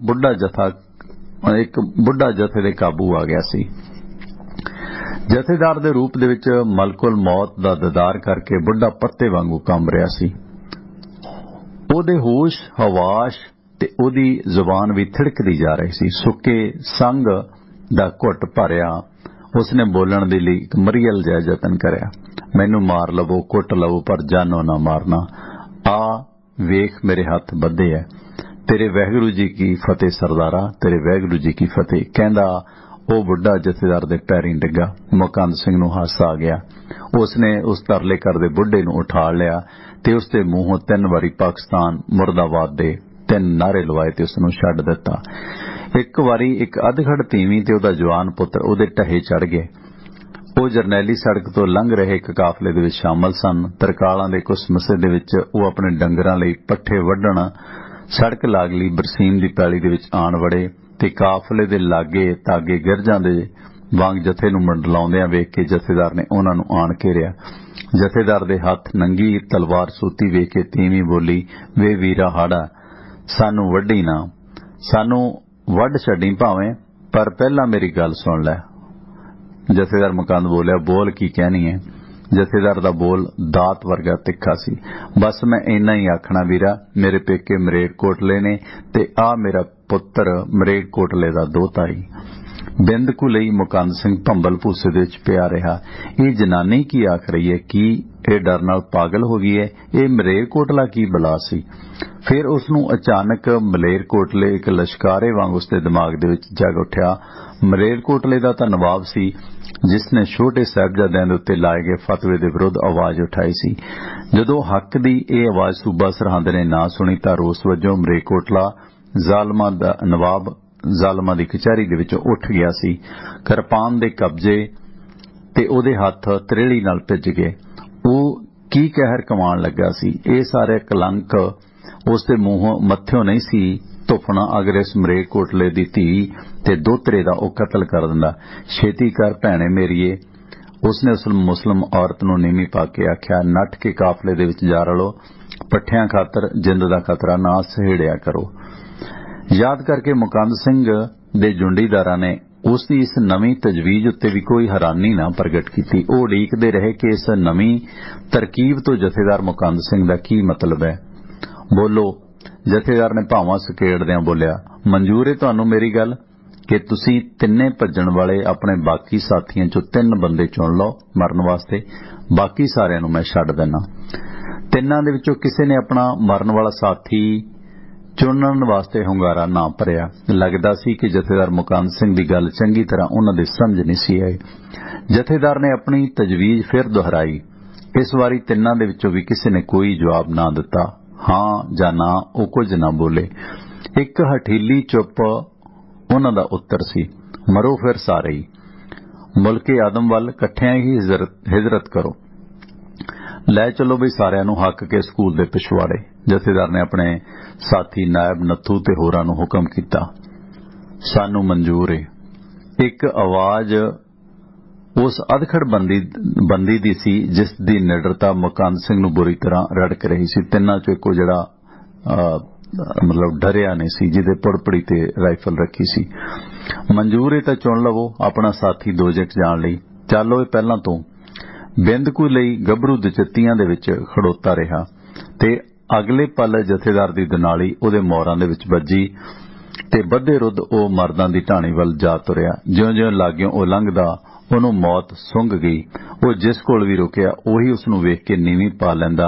ਬੁੱਢਾ ਜਥੇ ਦੇ ਕਾਬੂ ਆ ਗਿਆ ਸੀ। ਜਥੇਦਾਰ ਦੇ ਰੂਪ ਦੇ ਵਿੱਚ ਮਲਕੁਲ ਮੌਤ ਦਾ ਦੀਦਾਰ ਕਰਕੇ ਬੁੱਢਾ ਪੱਤੇ ਵਾਂਗੂ ਕੰਬ ਰਿਹਾ ਸੀ। ਉਹਦੇ ਹੋਸ਼ ਹਵਾਸ਼ ਤੇ ਉਹਦੀ ਜ਼ੁਬਾਨ ਵੀ ਥਿੜਕਦੀ ਜਾ ਰਹੀ ਸੀ। ਸੁੱਕੇ ਸੰਗ ਦਾ ਘੁੱਟ ਭਰਿਆ ਉਸਨੇ ਬੋਲਣ ਦੇ ਲਈ ਇੱਕ ਮਰੀਅਲ ਜਿਹਾ ਯਤਨ ਕਰਿਆ। ਮੈਨੂੰ ਮਾਰ ਲਵੋ, ਕੁੱਟ ਲਵੋ, ਪਰ ਜਾਨੋਂ ਨਾ ਮਾਰਨਾ। ਆ ਵੇਖ ਮੇਰੇ ਹੱਥ ਬੱਧੇ ਐ। ਤੇਰੇ ਵਾਹਿਗੁਰੂ ਜੀ ਕੀ ਫਤਿਹ ਸਰਦਾਰਾ, ਤੇਰੇ ਵਾਹਿਗੁਰੂ ਜੀ ਕੀ ਫਤਿਹ ਕਹਿੰਦਾ ਉਹ ਬੁੱਢਾ ਜਥੇਦਾਰ ਦੇ ਪੈਰੀਂ ਡਿੱਗਾ। ਮੁਕੰਦ ਸਿੰਘ ਨੂੰ ਹਾਸਾ ਆ ਗਿਆ। ਉਸਨੇ ਉਸ ਤਰਲੇ ਕਰਦੇ ਬੁੱਢੇ ਨੂੰ ਉਠਾ ਲਿਆ ਤੇ ਉਸਦੇ ਮੂੰਹੋਂ 3 ਵਾਰੀ ਪਾਕਿਸਤਾਨ ਮੁਰਦਾਬਾਦ ਦੇ 3 ਨਾਅਰੇ ਲਵਾਏ ਤੇ ਉਸ ਨੂੰ ਛੱਡ ਦਿੱਤਾ। ਇੱਕ ਵਾਰੀ ਇੱਕ ਅਧਖੜ ਤੀਵੀਂ ਤੇ ਉਹਦਾ ਜਵਾਨ ਪੁੱਤਰ ਉਹਦੇ ਢਹੇ ਚੜ ਗਏ। ਉਹ ਜਰਨੈਲੀ ਸੜਕ ਤੋਂ ਲੰਘ ਰਹੇ ਇੱਕ ਕਾਫਲੇ ਦੇ ਵਿੱਚ ਸ਼ਾਮਲ ਸਨ। ਤਰਕਾਲਾਂ ਦੇ ਕੁਝ ਮਸੇ ਦੇ ਵਿੱਚ ਉਹ ਆਪਣੇ ਡੰਗਰਾਂ ਲਈ ਪੱਠੇ ਵੱਢਣ ਸੜਕ ਲਾਗਲੀ ਬਰਸੀਮ ਦੀ ਪੈਲੀ ਦੇ ਵਿੱਚ ਆਣ ਵੜੇ ਤੇ ਕਾਫਲੇ ਦੇ ਲਾਗੇ ਤਾਗੇ ਗਿਰਜਾਂ ਦੇ ਵਾਂਗ ਜਥੇ ਨੂੰ ਮੰਡਲਾਉਂਦਿਆਂ ਵੇਖ ਕੇ ਜਥੇਦਾਰ ਨੇ ਉਹਨਾਂ ਨੂੰ ਆਣ ਘੇਰਿਆ। ਜਥੇਦਾਰ ਦੇ ਹੱਥ ਨੰਗੀ ਤਲਵਾਰ ਸੂਤੀ ਵੇਖ ਕੇ ਤੀਵੀਂ ਬੋਲੀ, ਵੇ ਵੀਰਾ ਹਾੜਾ, ਸਾਨੂੰ ਵੱਢੀ ਨਾ, ਸਾਨੂੰ ਵੱਢ ਛੱਡੀ ਭਾਵੇਂ, ਪਰ ਪਹਿਲਾਂ ਮੇਰੀ ਗੱਲ ਸੁਣ ਲੈ। ਜਥੇਦਾਰ ਮੁਕੰਦ ਬੋਲਿਆ, ਬੋਲ ਕੀ ਕਹਿਣੀ ਹੈ। ਜਥੇਦਾਰ ਦਾ ਬੋਲ ਦਾਤ ਵਰਗਾ ਤਿੱਖਾ ਸੀ। ਬਸ ਮੈਂ ਇੰਨਾ ਹੀ ਆਖਣਾ ਵੀਰਾ, ਮੇਰੇ ਪੇਕੇ ਮਰੇਟ ਕੋਟਲੇ ਨੇ ਤੇ ਆ ਮੇਰਾ पुत्र मरेकोटले दा दोता ही। बिंदकू लई मुकंद सिंह भंबल भूसे दे विच पिया रहा। ये जनानी की आख रही है कि ये डर नाल पागल हो गई है, ये मलेरकोटला की बला सी। फिर उसनू अचानक मलेरकोटले एक लश्कारे वांग उसके दिमाग दे विच जग उठिया। मलेरकोटले दा तां नवाब सी जिसने छोटे साहिबजादियां दे उत्ते लाए गए फतवे दे विरुद्ध आवाज उठाई सी। जदों हक दी ये आवाज सूबा सरहंद ने ना सुनी तां रोस वजों मलेरकोटला ज़ालमां दा नवाब ज़ालमां दी कचहरी दे विचों उठ गया सी। किरपान दे कब्जे ते ओदे हथ त्रेली नाल भिज गए। वो की कहर कमान लगा सी। ये सारे कलंक उसदे मूंहों मत्थों नहीं सी धुफना अगर इस मलेरकोटले दी धी ते दोतरे दा ओ कतल कर दिंदा। छेती कर भैणे मेरीए, उसने उस मुस्लिम औरत नूं नीवी पा के आख्या, नट के काफले दे विच जा रलो, पट्ठियां खातर जिंद दा खतरा ना सहेड़िया करो। याद करके मुकंद सिंह दे जुंडीदारां ने उसकी इस नवीं तजवीज उत्ते भी कोई हैरानी ना प्रगट की। वो उड़ीकदे रहे कि इस नवीं तरकीब तो जथेदार मुकंद सिंह दा की मतलब है। बोलो, जथेदार ने भावां सकेड़दियां बोलिया, मंजूर है तुहानूं मेरी गल कि तुसीं तिन्ने भज्जण वाले अपने बाकी साथियों चों 3 बंदे चुन लो मरन वास्ते, बाकी सारियां नूं मैं छड्ड देना। तिन्नां दे विचों किसी ने अपना मरन वाला साथी चुनण वास्ते हुंगारा ना भरिया। लगदा सी कि जथेदार मुकंद सिंह दी गल चंगी तरह उन्हां दे समझ नहीं सी आई। जथेदार ने अपनी तजवीज फिर दोहराई। इस वारी तिन्नां दे विचों भी किसी ने कोई जवाब ना दिता। हाँ जां ना वो कुछ ना बोले। एक हठीली चुप उन्हां दा उत्तर सी, मरो फिर सारे ही, मुल्के आदम वल कट्ठियां ही हिजरत करो, लै चलो बई सारियां नूं हक के स्कूल दे पिछवाड़े। जथेदार ने अपने साथी नायब नत्थू ते होरां नूं हुक्म कीता, सानू मंजूर है। एक आवाज उस अधखड़ बंदी दी सी जिस दी निडरता मुकंद सिंह नूं बुरी तरह रड़क रही सी। तिन्नां चों इक्को जिहड़ा मतलब डरिया नहीं सी, जिहदे पुड़पड़ी ते राइफल रखी सी। मंजूर है तां चुन लवो अपना साथी दोजख जाण लई। चलो ये पहलां तो बिंदकू लई गभरू दचतियां दे विच खड़ोता रहा ते अगले पल जथेदार दी दनाली उहदे मोरां दे विच वज्जी ते बधे रुद्ध ओ मर्दां दी ढाणी वल जा तुरिया। ज्यों-ज्यों लाग्यों ओ लंघदा ਉਹਨੂੰ मौत सुंघ गई। ਉਹ जिस कोल भी रुकिया ਉਹੀ ਉਸਨੂੰ ਵੇਖ ਕੇ ਨੀਵੀਂ ਪਾ ਲੈਂਦਾ,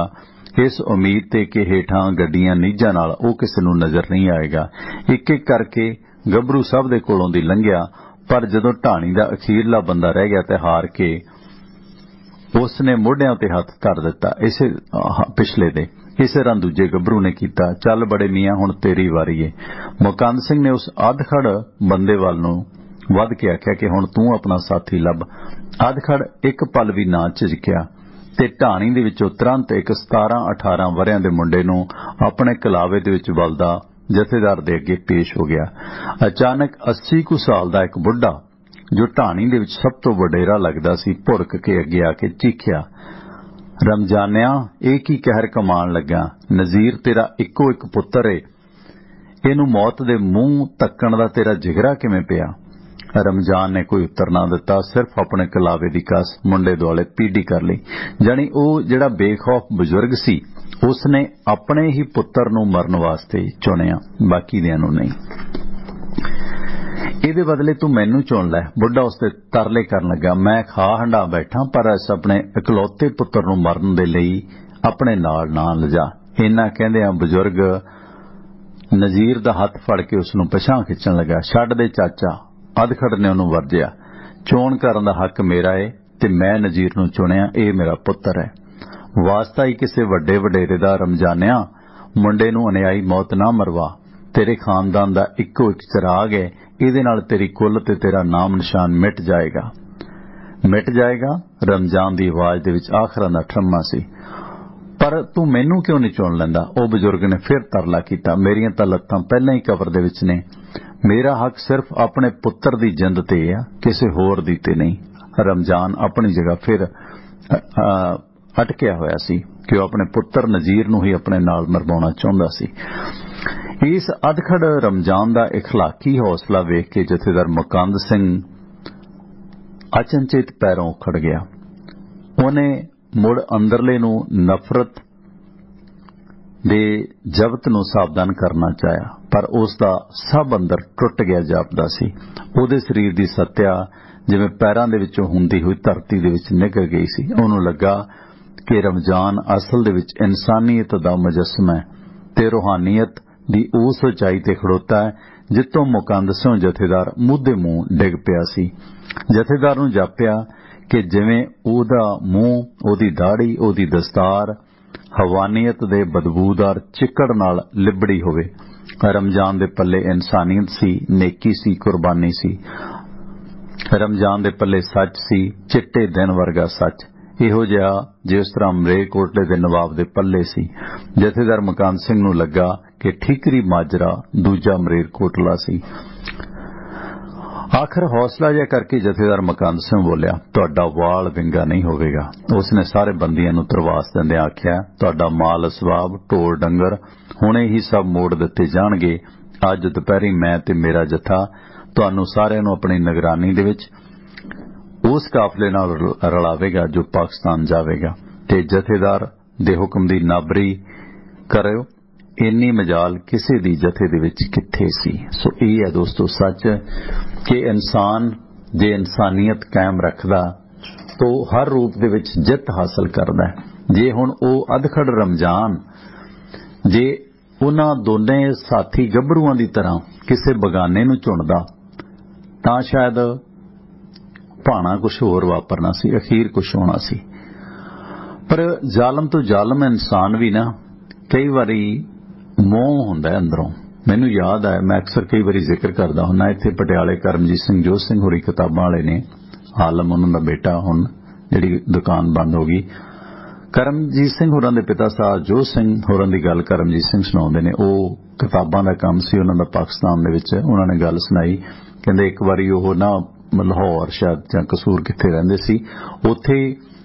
इस उम्मीद ते कि हेठां गड्डियां नीझां नाल ਉਹ ਕਿਸੇ ਨੂੰ नजर नहीं आएगा। एक एक करके गभरू सब दे कोलों दी लंघिया, पर जदों ढाणी दा अखीरला बंदा रह गया ते हार के उसने मोढियां ते हथ धर दिता इसे पिछले दे। इसे तरह दूजे गभरू ने कीता, चल बड़े मियां हुण तेरी वारी है। मुकंद सिंह ने उस अधखड़ बंदे वाल नूं वध के आख्या कि हुण तू अपना साथी लभ। अधखड़ एक पल भी ना झिझकिया ते ढाणी दे विचों तुरंत एक 17-18 वरियां दे मुंडे नूं अपने कलावे दे विच वलदा जथेदार दे अगे पेश हो गया। अचानक 80 कुछ साल दा एक बुढ़ा जो ढाणी दे विच सब तो वडेरा लगदा सी भुरक के अगे आके चीखिया, रमजानिया ਇਹ ਕੀ कहर कमान लगा, नजीर तेरा इक्को एक पुत्र है, ਇਹਨੂੰ मौत दे मूंह तक्कण दा तेरा जिगरा किवें पिया। रमजान ने कोई उत्तर ना दिता, सिर्फ अपने कलावे दी कस मुंडे दुआले पीढ़ी कर ली। जानी वो जिहड़ा बेखौफ बुजुर्ग सी उसने अपने ही पुत्र नूं मरन वास्ते चुनिया, बाकी दियां नूं नहीं। ਇਹਦੇ बदले तू मैनू चुन लै, बुढ़ा उसते तरले करन लगा। मैं खा हंडा बैठा पर इस अपने इकलौते पुत्र नूं मरन दे लई अपने नाल ना लिजा। इन्ना कहंदियां बुजुर्ग नजीर दा हथ फड़ के उसनूं पछां खिच्चण लगा। छड्ड दे चाचा, अधखड़ ने ਉਹਨੂੰ ਵਰਜਿਆ, ਚੋਣ ਕਰਨ ਦਾ ਹੱਕ ਮੇਰਾ ਏ ਤੇ ਮੈਂ ਨਜ਼ੀਰ ਨੂੰ ਚੁਣਿਆ, ਇਹ ਮੇਰਾ ਪੁੱਤਰ ਹੈ। ਵਾਸਤਾ ਹੀ ਕਿਸੇ ਵੱਡੇ ਵਡੇਰੇ ਦਾ ਰਮਜ਼ਾਨਿਆ, ਮੁੰਡੇ ਨੂੰ ਅਨਿਆਈ ਮੌਤ ਨਾ ਮਰਵਾ। ਤੇਰੇ ਖਾਨਦਾਨ ਦਾ ਇੱਕੋ ਇੱਕ ਚਿਰਾਗ ਹੈ, ਇਹਦੇ ਨਾਲ ਤੇਰੀ ਕੁੱਲ ਤੇ ਤੇਰਾ ਨਾਮ ਨਿਸ਼ਾਨ ਮਿਟ ਜਾਏਗਾ। ਮਿਟ ਜਾਏਗਾ? ਰਮਜ਼ਾਨ ਦੀ ਆਵਾਜ਼ ਦੇ ਵਿੱਚ ਆਖਰਾਂ ਦਾ ਠਰਮਾ ਸੀ। ਪਰ ਤੂੰ ਮੈਨੂੰ ਕਿਉਂ ਨਹੀਂ ਚੁਣ ਲੈਂਦਾ? ਉਹ ਬਜ਼ੁਰਗ ਨੇ ਫਿਰ ਤਰਲਾ ਕੀਤਾ, ਮੇਰੀਆਂ ਤਾਂ ਲੱਤਾਂ ਪਹਿਲਾਂ ਹੀ ਕਬਰ ਦੇ ਵਿੱਚ ਨੇ। मेरा हक सिर्फ अपने पुत्र दी जिंद ते है, किसी होर दी ते नहीं। रमजान अपनी जगह फिर अटकिया होया सी कि वह अपने पुत्र नजीर नूं ही अपने नाल मरवाउणा चाहुंदा सी। इस अधखड़ रमजान दा इखलाकी हौसला वेख के जथेदार मुकंद सिंह अचनचेत पैरों उखड़ गया। उन्हें मुड़ अंदरले नूं नफरत ਦੇ ਜਬਤ ਨੂੰ ਸਾਵਧਾਨ ਕਰਨਾ ਚਾਹਿਆ, ਪਰ ਉਸ ਦਾ ਸਭ ਅੰਦਰ ਟੁੱਟ ਗਿਆ ਜਾਪਦਾ ਸੀ। ਉਹਦੇ ਸਰੀਰ ਦੀ ਸੱਤਿਆ ਜਿਵੇਂ ਪੈਰਾਂ ਦੇ ਵਿੱਚੋਂ ਹੁੰਦੀ ਹੋਈ ਧਰਤੀ ਦੇ ਵਿੱਚ ਨਿਕਲ ਗਈ ਸੀ। ਉਹਨੂੰ ਲੱਗਾ ਕਿ ਰਮਜ਼ਾਨ ਅਸਲ ਦੇ ਵਿੱਚ ਇਨਸਾਨੀਅਤ ਦਾ ਮੁਜੱਸਮਾ ਹੈ ਤੇ ਰੂਹਾਨੀਅਤ ਦੀ ਉਸ ਉਚਾਈ ਤੇ ਖੜੋਤਾ ਹੈ ਜਿੱਥੋਂ ਮੁਕੰਦ ਸਿੰਘ ਜਥੇਦਾਰ ਮੂਧੇ ਮੂੰਹ ਡਿੱਗ ਪਿਆ ਸੀ। ਜਥੇਦਾਰ ਨੂੰ ਜਾਪਿਆ ਕਿ ਜਿਵੇਂ ਉਹਦਾ ਮੂੰਹ, ਉਹਦੀ ਦਾੜੀ, ਉਹਦੀ ਦਸਤਾਰ ਹਵਾਨੀਅਤ ਦੇ ਬਦਬੂਦਾਰ ਚਿੱਕੜ ਨਾਲ ਲਿਬੜੀ ਹੋਵੇ। ਰਮਜ਼ਾਨ ਦੇ ਪੱਲੇ ਇਨਸਾਨੀਅਤ ਸੀ, ਨੇਕੀ ਸੀ, ਕੁਰਬਾਨੀ ਸੀ। ਰਮਜ਼ਾਨ ਦੇ ਪੱਲੇ ਸੱਚ ਸੀ, ਚਿੱਟੇ ਦਿਨ ਵਰਗਾ ਸੱਚ, ਇਹੋ ਜਿਹਾ ਜਿਸ ਤਰ੍ਹਾਂ ਮਲੇਰਕੋਟਲੇ ਦੇ ਨਵਾਬ ਦੇ ਪੱਲੇ ਸੀ। ਜਥੇਦਾਰ ਮੁਕੰਦ ਸਿੰਘ ਨੂੰ ਲੱਗਾ ਕਿ ਠੀਕਰੀ ਮਾਜਰਾ ਦੂਜਾ ਮਲੇਰਕੋਟਲਾ ਸੀ। ਆਖਰ ਹੌਸਲਾ ਜਿਹਾ ਕਰਕੇ ਜਥੇਦਾਰ ਮੁਕੰਦ ਸਿੰਘ ਬੋਲਿਆ, ਤੁਹਾਡਾ ਵਾਲ ਵਿੰਗਾ ਨਹੀਂ ਹੋਵੇਗਾ। ਉਸਨੇ ਸਾਰੇ ਬੰਦੀਆਂ ਨੂੰ ਤਰਵਾਸ ਦਿੰਦਿਆਂ ਆਖਿਆ, ਤੁਹਾਡਾ ਮਾਲ ਅਸਬਾਬ, ਢੋਰ ਡੰਗਰ ਹੁਣੇ ਹੀ ਸਭ ਮੋੜ ਦਿੱਤੇ ਜਾਣਗੇ। ਅੱਜ ਦੁਪਹਿਰੀ ਮੈਂ ਤੇ ਮੇਰਾ ਜਥਾ ਤੁਹਾਨੂੰ ਸਾਰਿਆਂ ਨੂੰ ਆਪਣੀ ਨਿਗਰਾਨੀ ਦੇ ਵਿੱਚ ਉਸ ਕਾਫਲੇ ਨਾਲ ਰਲਾਵੇਗਾ ਜੋ ਪਾਕਿਸਤਾਨ ਜਾਵੇਗਾ ਤੇ ਜਥੇਦਾਰ ਦੇ ਹੁਕਮ ਦੀ ਨਾਬਰੀ ਕਰਿਓ। ਇੰਨੀ ਮਜਾਲ ਕਿਸੇ ਦੀ ਜਥੇ ਦੇ ਵਿੱਚ ਕਿੱਥੇ ਸੀ। ਸੋ ਇਹ ਹੈ ਦੋਸਤੋ ਸੱਚ ਕਿ ਇਨਸਾਨ ਜੇ ਇਨਸਾਨੀਅਤ ਕਾਇਮ ਰੱਖਦਾ ਤਾਂ ਹਰ ਰੂਪ ਦੇ ਵਿੱਚ ਜਿੱਤ ਹਾਸਲ ਕਰਦਾ ਹੈ। ਜੇ ਹੁਣ ਉਹ ਅਧਖੜ ਰਮਜ਼ਾਨ ਜੇ ਉਹਨਾਂ ਦੋਨੇ ਸਾਥੀ ਗੱਭਰੂਆਂ ਦੀ ਤਰ੍ਹਾਂ ਕਿਸੇ ਬਗਾਨੇ ਨੂੰ ਚੁਣਦਾ ਤਾਂ ਸ਼ਾਇਦ ਭਾਣਾ ਕੁਝ ਹੋਰ ਵਾਪਰਨਾ ਸੀ, ਅਖੀਰ ਕੁਝ ਹੋਣਾ ਸੀ। ਪਰ ਜ਼ਾਲਮ ਤੋਂ ਜ਼ਾਲਮ ਇਨਸਾਨ ਵੀ ਨਾ ਕਈ ਵਾਰੀ ਮੋਹ ਹੁੰਦਾ ਅੰਦਰੋਂ। ਮੈਨੂੰ ਯਾਦ ਹੈ, ਮੈਂ ਅਕਸਰ ਕਈ ਵਾਰੀ ਜ਼ਿਕਰ ਕਰਦਾ ਹੁੰਦਾ, ਇੱਥੇ ਪਟਿਆਲੇ ਕਰਮਜੀਤ ਸਿੰਘ ਜੋਤ ਸਿੰਘ ਹੋਰੀ ਕਿਤਾਬਾਂ ਵਾਲੇ ਨੇ, ਆਲਮ ਉਹਨਾਂ ਦਾ ਬੇਟਾ, ਹੁਣ ਜਿਹੜੀ ਦੁਕਾਨ ਬੰਦ ਹੋ ਗਈ। ਕਰਮਜੀਤ ਸਿੰਘ ਹੋਰਾਂ ਦੇ ਪਿਤਾ ਸਾਹਿਬ ਜੋਤ ਸਿੰਘ ਹੋਰਾਂ ਦੀ ਗੱਲ ਕਰਮਜੀਤ ਸਿੰਘ ਸੁਣਾਉਂਦੇ ਨੇ। ਉਹ ਕਿਤਾਬਾਂ ਦਾ ਕੰਮ ਸੀ ਉਹਨਾਂ ਦਾ ਪਾਕਿਸਤਾਨ ਦੇ ਵਿੱਚ। ਉਹਨਾਂ ਨੇ ਗੱਲ ਸੁਣਾਈ, ਕਹਿੰਦੇ ਇੱਕ ਵਾਰੀ ਉਹ ਨਾ ਲਾਹੌਰ ਸ਼ਾਇਦ ਜਾਂ ਕਸੂਰ ਕਿੱਥੇ ਰਹਿੰਦੇ ਸੀ, ਉੱਥੇ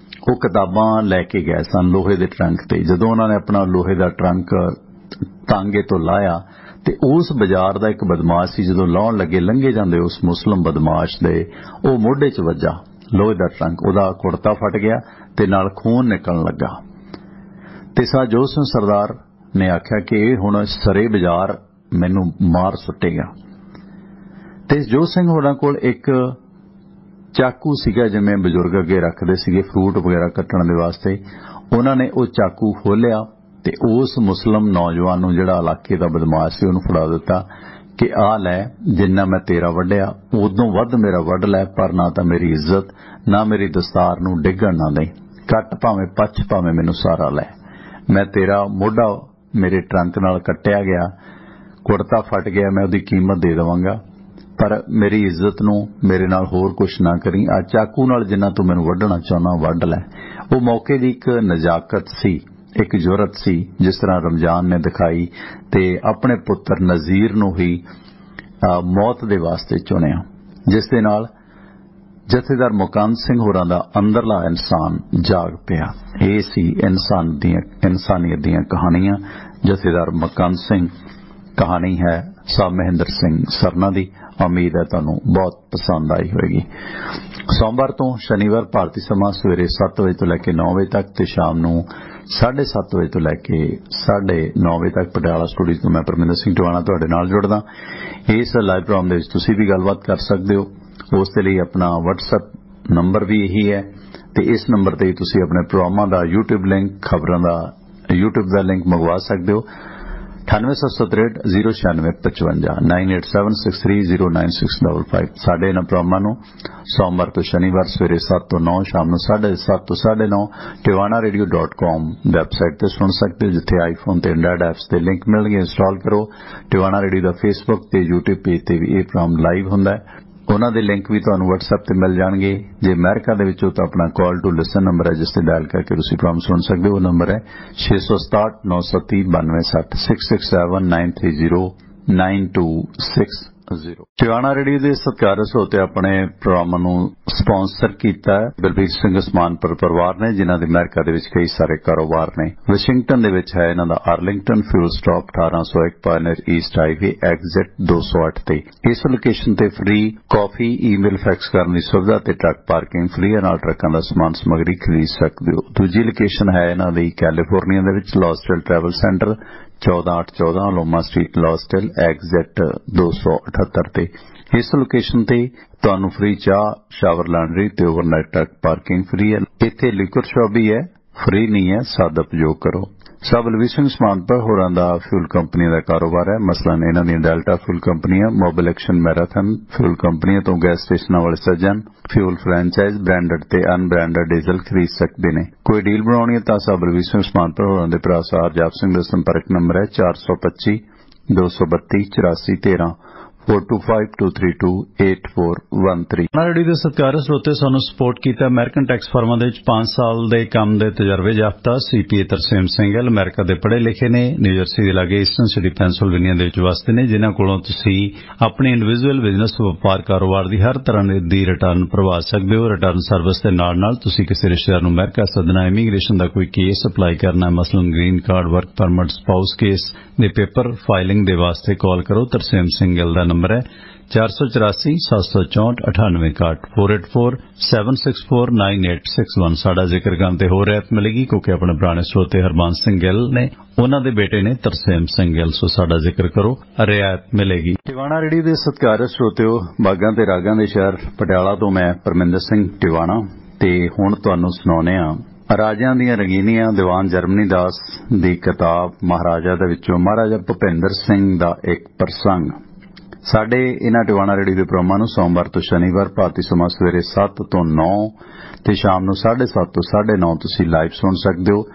ਉਹ ਕਿਤਾਬਾਂ ਲੈ ਕੇ ਗਏ ਸਨ ਲੋਹੇ ਦੇ ਟਰੰਕ ਤੇ। ਜਦੋਂ ਉਹਨਾਂ ਨੇ ਆਪਣਾ ਲੋਹੇ ਦਾ ਟਰੰਕ ਤਾਂਗੇ ਤੋਂ ਲਾਇਆ ਤੇ ਉਸ ਬਾਜ਼ਾਰ ਦਾ ਇੱਕ ਬਦਮਾਸ਼ ਸੀ, ਜਦੋਂ ਲਾਉਣ ਲੱਗੇ ਲੰਘੇ ਜਾਂਦੇ ਉਸ ਮੁਸਲਮ ਬਦਮਾਸ਼ ਦੇ ਉਹ ਮੋਢੇ 'ਚ ਵੱਜਾ ਲੋਹੇ ਦਾ ਟਰੰਕ, ਉਹਦਾ ਕੁੜਤਾ ਫਟ ਗਿਆ ਤੇ ਨਾਲ ਖੂਨ ਨਿਕਲਣ ਲੱਗਾ। ਤੇ ਸਾਹ ਜੋਤ ਸਿੰਘ ਸਰਦਾਰ ਨੇ ਆਖਿਆ ਕਿ ਇਹ ਹੁਣ ਸਰੇ ਬਾਜ਼ਾਰ ਮੈਨੂੰ ਮਾਰ ਸੁੱਟੇਗਾ। ਤੇ ਜੋਤ ਸਿੰਘ ਹੋਰਾਂ ਕੋਲ ਇੱਕ ਚਾਕੂ ਸੀਗਾ, ਜਿਵੇਂ ਬਜ਼ੁਰਗ ਅੱਗੇ ਰੱਖਦੇ ਸੀਗੇ ਫਰੂਟ ਵਗੈਰਾ ਕੱਟਣ ਦੇ ਵਾਸਤੇ। ਉਹਨਾਂ ਨੇ ਉਹ ਚਾਕੂ ਖੋਲਿਆ ਤੇ ਉਸ ਮੁਸਲਮ ਨੌਜਵਾਨ ਨੂੰ, ਜਿਹੜਾ ਇਲਾਕੇ ਦਾ ਬਦਮਾਸ਼ ਸੀ, ਉਹਨੂੰ ਫੜਾ ਦਿੱਤਾ ਕਿ ਆਹ ਲੈ, ਜਿੰਨਾ ਮੈਂ ਤੇਰਾ ਵੱਢਿਆ ਉਦੋਂ ਵੱਧ ਮੇਰਾ ਵੱਢ ਲੈ, ਪਰ ਨਾ ਤਾਂ ਮੇਰੀ ਇੱਜ਼ਤ ਨਾ ਮੇਰੀ ਦਸਤਾਰ ਨੂੰ ਡਿੱਗਣ ਨਾ ਦੇਈਂ। ਕੱਟ ਭਾਵੇਂ ਪੱਛ ਭਾਵੇਂ ਮੈਨੂੰ ਸਾਰਾ ਲੈ। ਮੈਂ ਤੇਰਾ ਮੋਢਾ ਮੇਰੇ ਟਰੰਕ ਨਾਲ ਕੱਟਿਆ ਗਿਆ, ਕੁੜਤਾ ਫਟ ਗਿਆ, ਮੈਂ ਉਹਦੀ ਕੀਮਤ ਦੇ ਦੇਵਾਂਗਾ, ਪਰ ਮੇਰੀ ਇੱਜ਼ਤ ਨੂੰ ਮੇਰੇ ਨਾਲ ਹੋਰ ਕੁਝ ਨਾ ਕਰੀ। ਆ ਚਾਕੂ ਨਾਲ ਜਿੰਨਾ ਤੂੰ ਮੈਨੂੰ ਵੱਢਣਾ ਚਾਹੁੰਦਾ ਵੱਢ ਲੈ। ਉਹ ਮੌਕੇ ਦੀ ਇੱਕ ਨਜ਼ਾਕਤ ਸੀ, ਇੱਕ ਜੁਰਤ ਸੀ, ਜਿਸ ਤਰ੍ਹਾਂ ਰਮਜ਼ਾਨ ਨੇ ਦਿਖਾਈ ਤੇ ਆਪਣੇ ਪੁੱਤਰ ਨਜ਼ੀਰ ਨੂੰ ਹੀ ਮੌਤ ਦੇ ਵਾਸਤੇ ਚੁਣਿਆ, ਜਿਸ ਦੇ ਨਾਲ ਜਥੇਦਾਰ ਮੁਕੰਦ ਸਿੰਘ ਹੋਰਾਂ ਦਾ ਅੰਦਰਲਾ ਇਨਸਾਨ ਜਾਗ ਪਿਆ। ਇਹ ਸੀ ਇਨਸਾਨੀਅਤ ਦੀਆਂ ਕਹਾਣੀਆਂ। ਜਥੇਦਾਰ ਮੁਕੰਦ ਸਿੰਘ ਕਹਾਣੀ ਹੈ ਸਾਹਿਬ ਮਹਿੰਦਰ ਸਿੰਘ ਸਰਨਾ ਦੀ। ਉਮੀਦ ਹੈ ਤੁਹਾਨੂੰ ਬਹੁਤ ਪਸੰਦ ਆਈ ਹੋਵੇਗੀ। ਸੋਮਵਾਰ ਤੋਂ ਸ਼ਨੀਵਾਰ ਭਾਰਤੀ ਸਮਾਂ ਸਵੇਰੇ 7 ਵਜੇ ਤੋਂ ਲੈ ਕੇ 9 ਵਜੇ ਤੱਕ ਤੇ ਸ਼ਾਮ ਨੂੰ 7:30 ਵਜੇ ਤੋਂ ਲੈ ਕੇ 9:30 ਵਜੇ ਤੱਕ ਪਟਿਆਲਾ ਸਟੂਡੀਓ ਤੋਂ ਮੈਂ ਪਰਮਿੰਦਰ ਸਿੰਘ ਟਵਾਣਾ ਤੁਹਾਡੇ ਨਾਲ ਜੁੜਦਾ। ਇਸ ਲਾਈਵ ਪ੍ਰੋਗਰਾਮ ਦੇ ਵਿੱਚ ਤੁਸੀਂ ਵੀ ਗੱਲਬਾਤ ਕਰ ਸਕਦੇ ਹੋ। ਉਸ ਦੇ ਲਈ ਆਪਣਾ WhatsApp ਨੰਬਰ ਵੀ ਇਹੀ ਹੈ ਤੇ ਇਸ ਨੰਬਰ ਤੇ ਤੁਸੀਂ ਆਪਣੇ ਪ੍ਰੋਗਰਾਮਾਂ ਦਾ YouTube ਲਿੰਕ, ਖਬਰਾਂ ਦਾ YouTube ਦਾ ਲਿੰਕ ਮੰਗਵਾ ਸਕਦੇ ਹੋ। 9876309655 9876309655 ਸਾਡੇ ਇਹਨਾਂ ਪ੍ਰੋਗਰਾਮਾਂ ਨੂੰ ਸੋਮਵਾਰ ਤੋਂ ਸ਼ਨੀਵਾਰ ਸਵੇਰੇ 7 ਤੋਂ 9, ਸ਼ਾਮ ਨੂੰ 7:30 ਤੋਂ 9:30 tiwanaradio.com ਵੈਬਸਾਈਟ ਤੇ ਸੁਣ ਸਕਦੇ ਹੋ, ਜਿੱਥੇ ਆਈਫੋਨ ਤੇ ਐਂਡਰਾਇਡ ਐਪਸ ਦੇ ਲਿੰਕ ਮਿਲਣਗੇ। ਇੰਸਟਾਲ ਕਰੋ। ਟਿਵਾਣਾ ਰੇਡੀਓ ਦਾ ਫੇਸਬੁੱਕ ਤੇ YouTube ਪੇਜ ਤੇ ਵੀ ਇਹ ਪ੍ਰੋਗਰਾਮ ਲਾਈਵ ਹੁੰਦਾ ਹੈ। ਉਹਨਾਂ ਦੇ ਲਿੰਕ ਵੀ ਤੁਹਾਨੂੰ WhatsApp ਤੇ ਮਿਲ ਜਾਣਗੇ। ਜੇ ਅਮਰੀਕਾ ਦੇ ਵਿੱਚੋਂ ਤਾਂ ਆਪਣਾ ਕਾਲ ਟੂ ਲਿਸਨ ਨੰਬਰ ਹੈ, ਜਿਸ ਤੇ ਡਾਇਲ ਕਰਕੇ ਤੁਸੀਂ ਪ੍ਰੋਗਰਾਮ ਸੁਣ ਸਕਦੇ ਹੋ। ਉਹ ਨੰਬਰ ਹੈ 667 930 9260 667 930 9260 0। ਟਿਵਾਣਾ ਰੇਡੀਓ ਦੇ ਸਤਿਕਾਰਯੋਗ ਸਰੋਤੇ ਆਪਣੇ ਪ੍ਰੋਗਰਾਮ ਨੂੰ ਸਪਾਂਸਰ ਕੀਤਾ ਹੈ ਬਲਬੀਰ ਸਿੰਘ ਉਸਮਾਨਪੁਰ ਪਰਿਵਾਰ ਨੇ, ਜਿਨ੍ਹਾਂ ਦੇ ਅਮਰੀਕਾ ਦੇ ਵਿੱਚ ਕਈ ਸਾਰੇ ਕਾਰੋਬਾਰ ਨੇ। ਵਾਸ਼ਿੰਗਟਨ ਦੇ ਵਿੱਚ ਹੈ ਇਹਨਾਂ ਦਾ Arlington fuel stop 1801 pioneer east highway exit 208 ਤੇ। ਇਸ ਲੋਕੇਸ਼ਨ ਤੇ ਫ੍ਰੀ ਕਾਫੀ, ਈਮੇਲ, ਫੈਕਸ ਕਰਨ ਦੀ ਸੁਵਿਧਾ ਤੇ ਟਰੱਕ ਪਾਰਕਿੰਗ ਫ੍ਰੀ ਨਾਲ ਟਰੱਕਾਂ ਦਾ ਸਮਾਨ ਸਮੱਗਰੀ ਖਰੀਦ ਸਕਦੇ ਹੋ। ਦੂਜੀ ਲੋਕੇਸ਼ਨ ਹੈ ਇਹਨਾਂ ਦੀ ਕੈਲੀਫੋਰਨੀਆ ਦੇ ਵਿੱਚ ਲੌਸਟਲ ਟਰੈਵਲ ਸੈਂਟਰ 14814 ਲੋਮਾ ਸਟਰੀਟ ਲੌਸਟਲ ਐਗਜ਼ਿਟ 278 ਤੇ। ਇਸ ਲੋਕੇਸ਼ਨ ਤੇ ਤੁਹਾਨੂੰ ਫ੍ਰੀ ਚਾਹ, ਸ਼ਾਵਰ, ਲਾਂਡਰੀ ਤੇ ਓਵਰਨਾਈਟ ਟਰੱਕ ਪਾਰਕਿੰਗ ਫ੍ਰੀ ਹੈ। ਇੱਥੇ ਲਿਕਰ ਸ਼ਾਪ ਵੀ ਹੈ, ਫ੍ਰੀ ਨਹੀਂ ਹੈ, ਸਾਦ ਉਪਯੋਗ ਕਰੋ। ਸਭ ਬਲਬੀਰ ਸਿੰਘ ਉਸਮਾਨਪੁਰ ਹੋਰਾਂ ਦਾ ਫਿਊਲ ਕੰਪਨੀ ਦਾ ਕਾਰੋਬਾਰ ਹੈ। ਮਸਲਨ ਇਹਨਾਂ ਦੀਆਂ ਡੈਲਟਾ ਫਿਊਲ ਕੰਪਨੀਆਂ, ਮੋਬਿਲ ਐਕਸ਼ਨ, ਮੈਰਾਥਨ ਫਿਊਲ ਕੰਪਨੀਆਂ ਤੋਂ ਗੈਸ ਸਟੇਸ਼ਨਾਂ ਵਾਲੇ ਸੱਜਣ ਫਿਊਲ ਫਰੈਂਚਾਈਜ਼ ਬ੍ਰਾਂਡਡ ਤੇ ਅਨਬ੍ਰਾਂਡਡ ਡੀਜ਼ਲ ਖਰੀਦ ਸਕਦੇ ਨੇ। ਕੋਈ ਡੀਲ ਬਣਾਉਣੀ ਹੈ ਤਾਂ ਸਭ ਬਲਬੀਰ ਸਿੰਘ ਉਸਮਾਨਪੁਰ ਹੋਰਾਂ ਦੇ ਭਰਾ ਸਰਜਾਪ ਸਿੰਘ ਦਾ ਸੰਪਰਕ ਨੰਬਰ ਹੈ 425 232 84 13 4252328413। ਰੇਡੀਓ ਦੇ ਸਤਿਕਾਰਯੋਗ ਸਰੋਤੇ ਸਾਨੂੰ ਸਪੋਰਟ ਕੀਤਾ ਅਮਰੀਕਨ ਟੈਕਸ ਫਰਮਾਂ ਦੇ ਵਿੱਚ 5 ਸਾਲ ਦੇ ਕੰਮ ਦੇ ਤਜਰਬੇ ਯਾਫਤਾ CPA ਤਰਸੇਮ ਸਿੰਘ ਅਮਰੀਕਾ ਦੇ ਪੜ੍ਹੇ ਲਿਖੇ ਨੇ, ਨਿਊਜਰਸੀ ਦੇ ਲਾਗੇ ਈਸਟਰਨ ਸਿਟੀ ਪੈਂਸਿਲਵੇਨੀਆ ਦੇ ਵਿੱਚ ਵਸਦੇ ਨੇ, ਜਿਨ੍ਹਾਂ ਕੋਲੋਂ ਤੁਸੀਂ ਆਪਣੇ ਇੰਡੀਵਿਜੂਅਲ ਬਿਜ਼ਨਸ ਵਪਾਰ ਕਾਰੋਬਾਰ ਦੀ ਹਰ ਤਰ੍ਹਾਂ ਦੀ ਰਿਟਰਨ ਭਰਵਾ ਸਕਦੇ ਹੋ। ਰਿਟਰਨ ਸਰਵਿਸ ਦੇ ਨਾਲ ਤੁਸੀਂ ਕਿਸੇ ਰਿਸ਼ਤੇਦਾਰ ਨੂੰ ਅਮਰੀਕਾ ਸੱਦਣਾ, ਇਮੀਗ੍ਰੇਸ਼ਨ ਦਾ ਕੋਈ ਕੇਸ ਅਪਲਾਈ ਕਰਨਾ, ਮਸਲਨ green card, work permit, spouse case ਦੇ ਪੇਪਰ ਫਾਈਲਿੰਗ ਦੇ ਵਾਸਤੇ ਕਾਲ ਕਰੋ। ਤਰਸੇਮ ਸਿੰਘ ਗਿੱਲ ਦਾ ਨੰਬਰ ਹੈ 484 764 9861 484-764-9861। ਸਾਡਾ ਜ਼ਿਕਰ ਕਰਨ ਤੇ ਹੋਰ ਰਹਿਤ ਮਿਲੇਗੀ ਕਿਉਂਕਿ ਆਪਣੇ ਪੁਰਾਣੇ ਸਰੋਤੇ ਹਰਬੰਸ ਸਿੰਘ ਗਿੱਲ ਨੇ, ਉਹਨਾਂ ਦੇ ਬੇਟੇ ਨੇ ਤਰਸੇਮ ਸਿੰਘ ਗਿੱਲ, ਸੋ ਸਾਡਾ ਜ਼ਿਕਰ ਕਰੋ, ਰਿਆਇਤ ਮਿਲੇਗੀ। ਟਿਵਾਣਾ ਰੇਡੀਓ ਦੇ ਸਤਿਕਾਰਯੋਗ ਸਰੋਤਿਓ, ਬਾਗਾਂ ਤੇ ਰਾਗਾਂ ਦੇ ਸ਼ਹਿਰ ਪਟਿਆਲਾ ਤੋਂ ਮੈਂ ਪਰਮਿੰਦਰ ਸਿੰਘ ਟਿਵਾਣਾ ਤੇ ਹੁਣ ਤੁਹਾਨੂੰ ਸੁਣਾਉਂਦੇ ਹਾਂ ਰਾਜਿਆਂ ਦੀਆਂ ਰੰਗੀਨੀਆਂ ਦੀਵਾਨ ਜਰਮਨੀ ਦਾਸ ਦੀ ਕਿਤਾਬ ਮਹਾਰਾਜਾ ਦੇ ਵਿੱਚੋਂ ਮਹਾਰਾਜਾ ਭੁਪਿੰਦਰ ਸਿੰਘ ਦਾ ਇੱਕ ਪ੍ਰਸੰਗ। ਸਾਡੇ ਇਹਨਾਂ ਟਿਵਾਣਾ ਰੇਡੀਓ ਦੇ ਪ੍ਰੋਗਰਾਮਾਂ ਨੂੰ ਸੋਮਵਾਰ ਤੋਂ ਸ਼ਨੀਵਾਰ ਭਾਰਤੀ ਸਮਾਂ ਸਵੇਰੇ 7 ਤੋਂ 9 ਤੇ ਸ਼ਾਮ ਨੂੰ 7:30 ਤੋਂ 9:30 ਤੁਸੀਂ ਲਾਈਵ ਸੁਣ ਸਕਦੇ ਹੋ।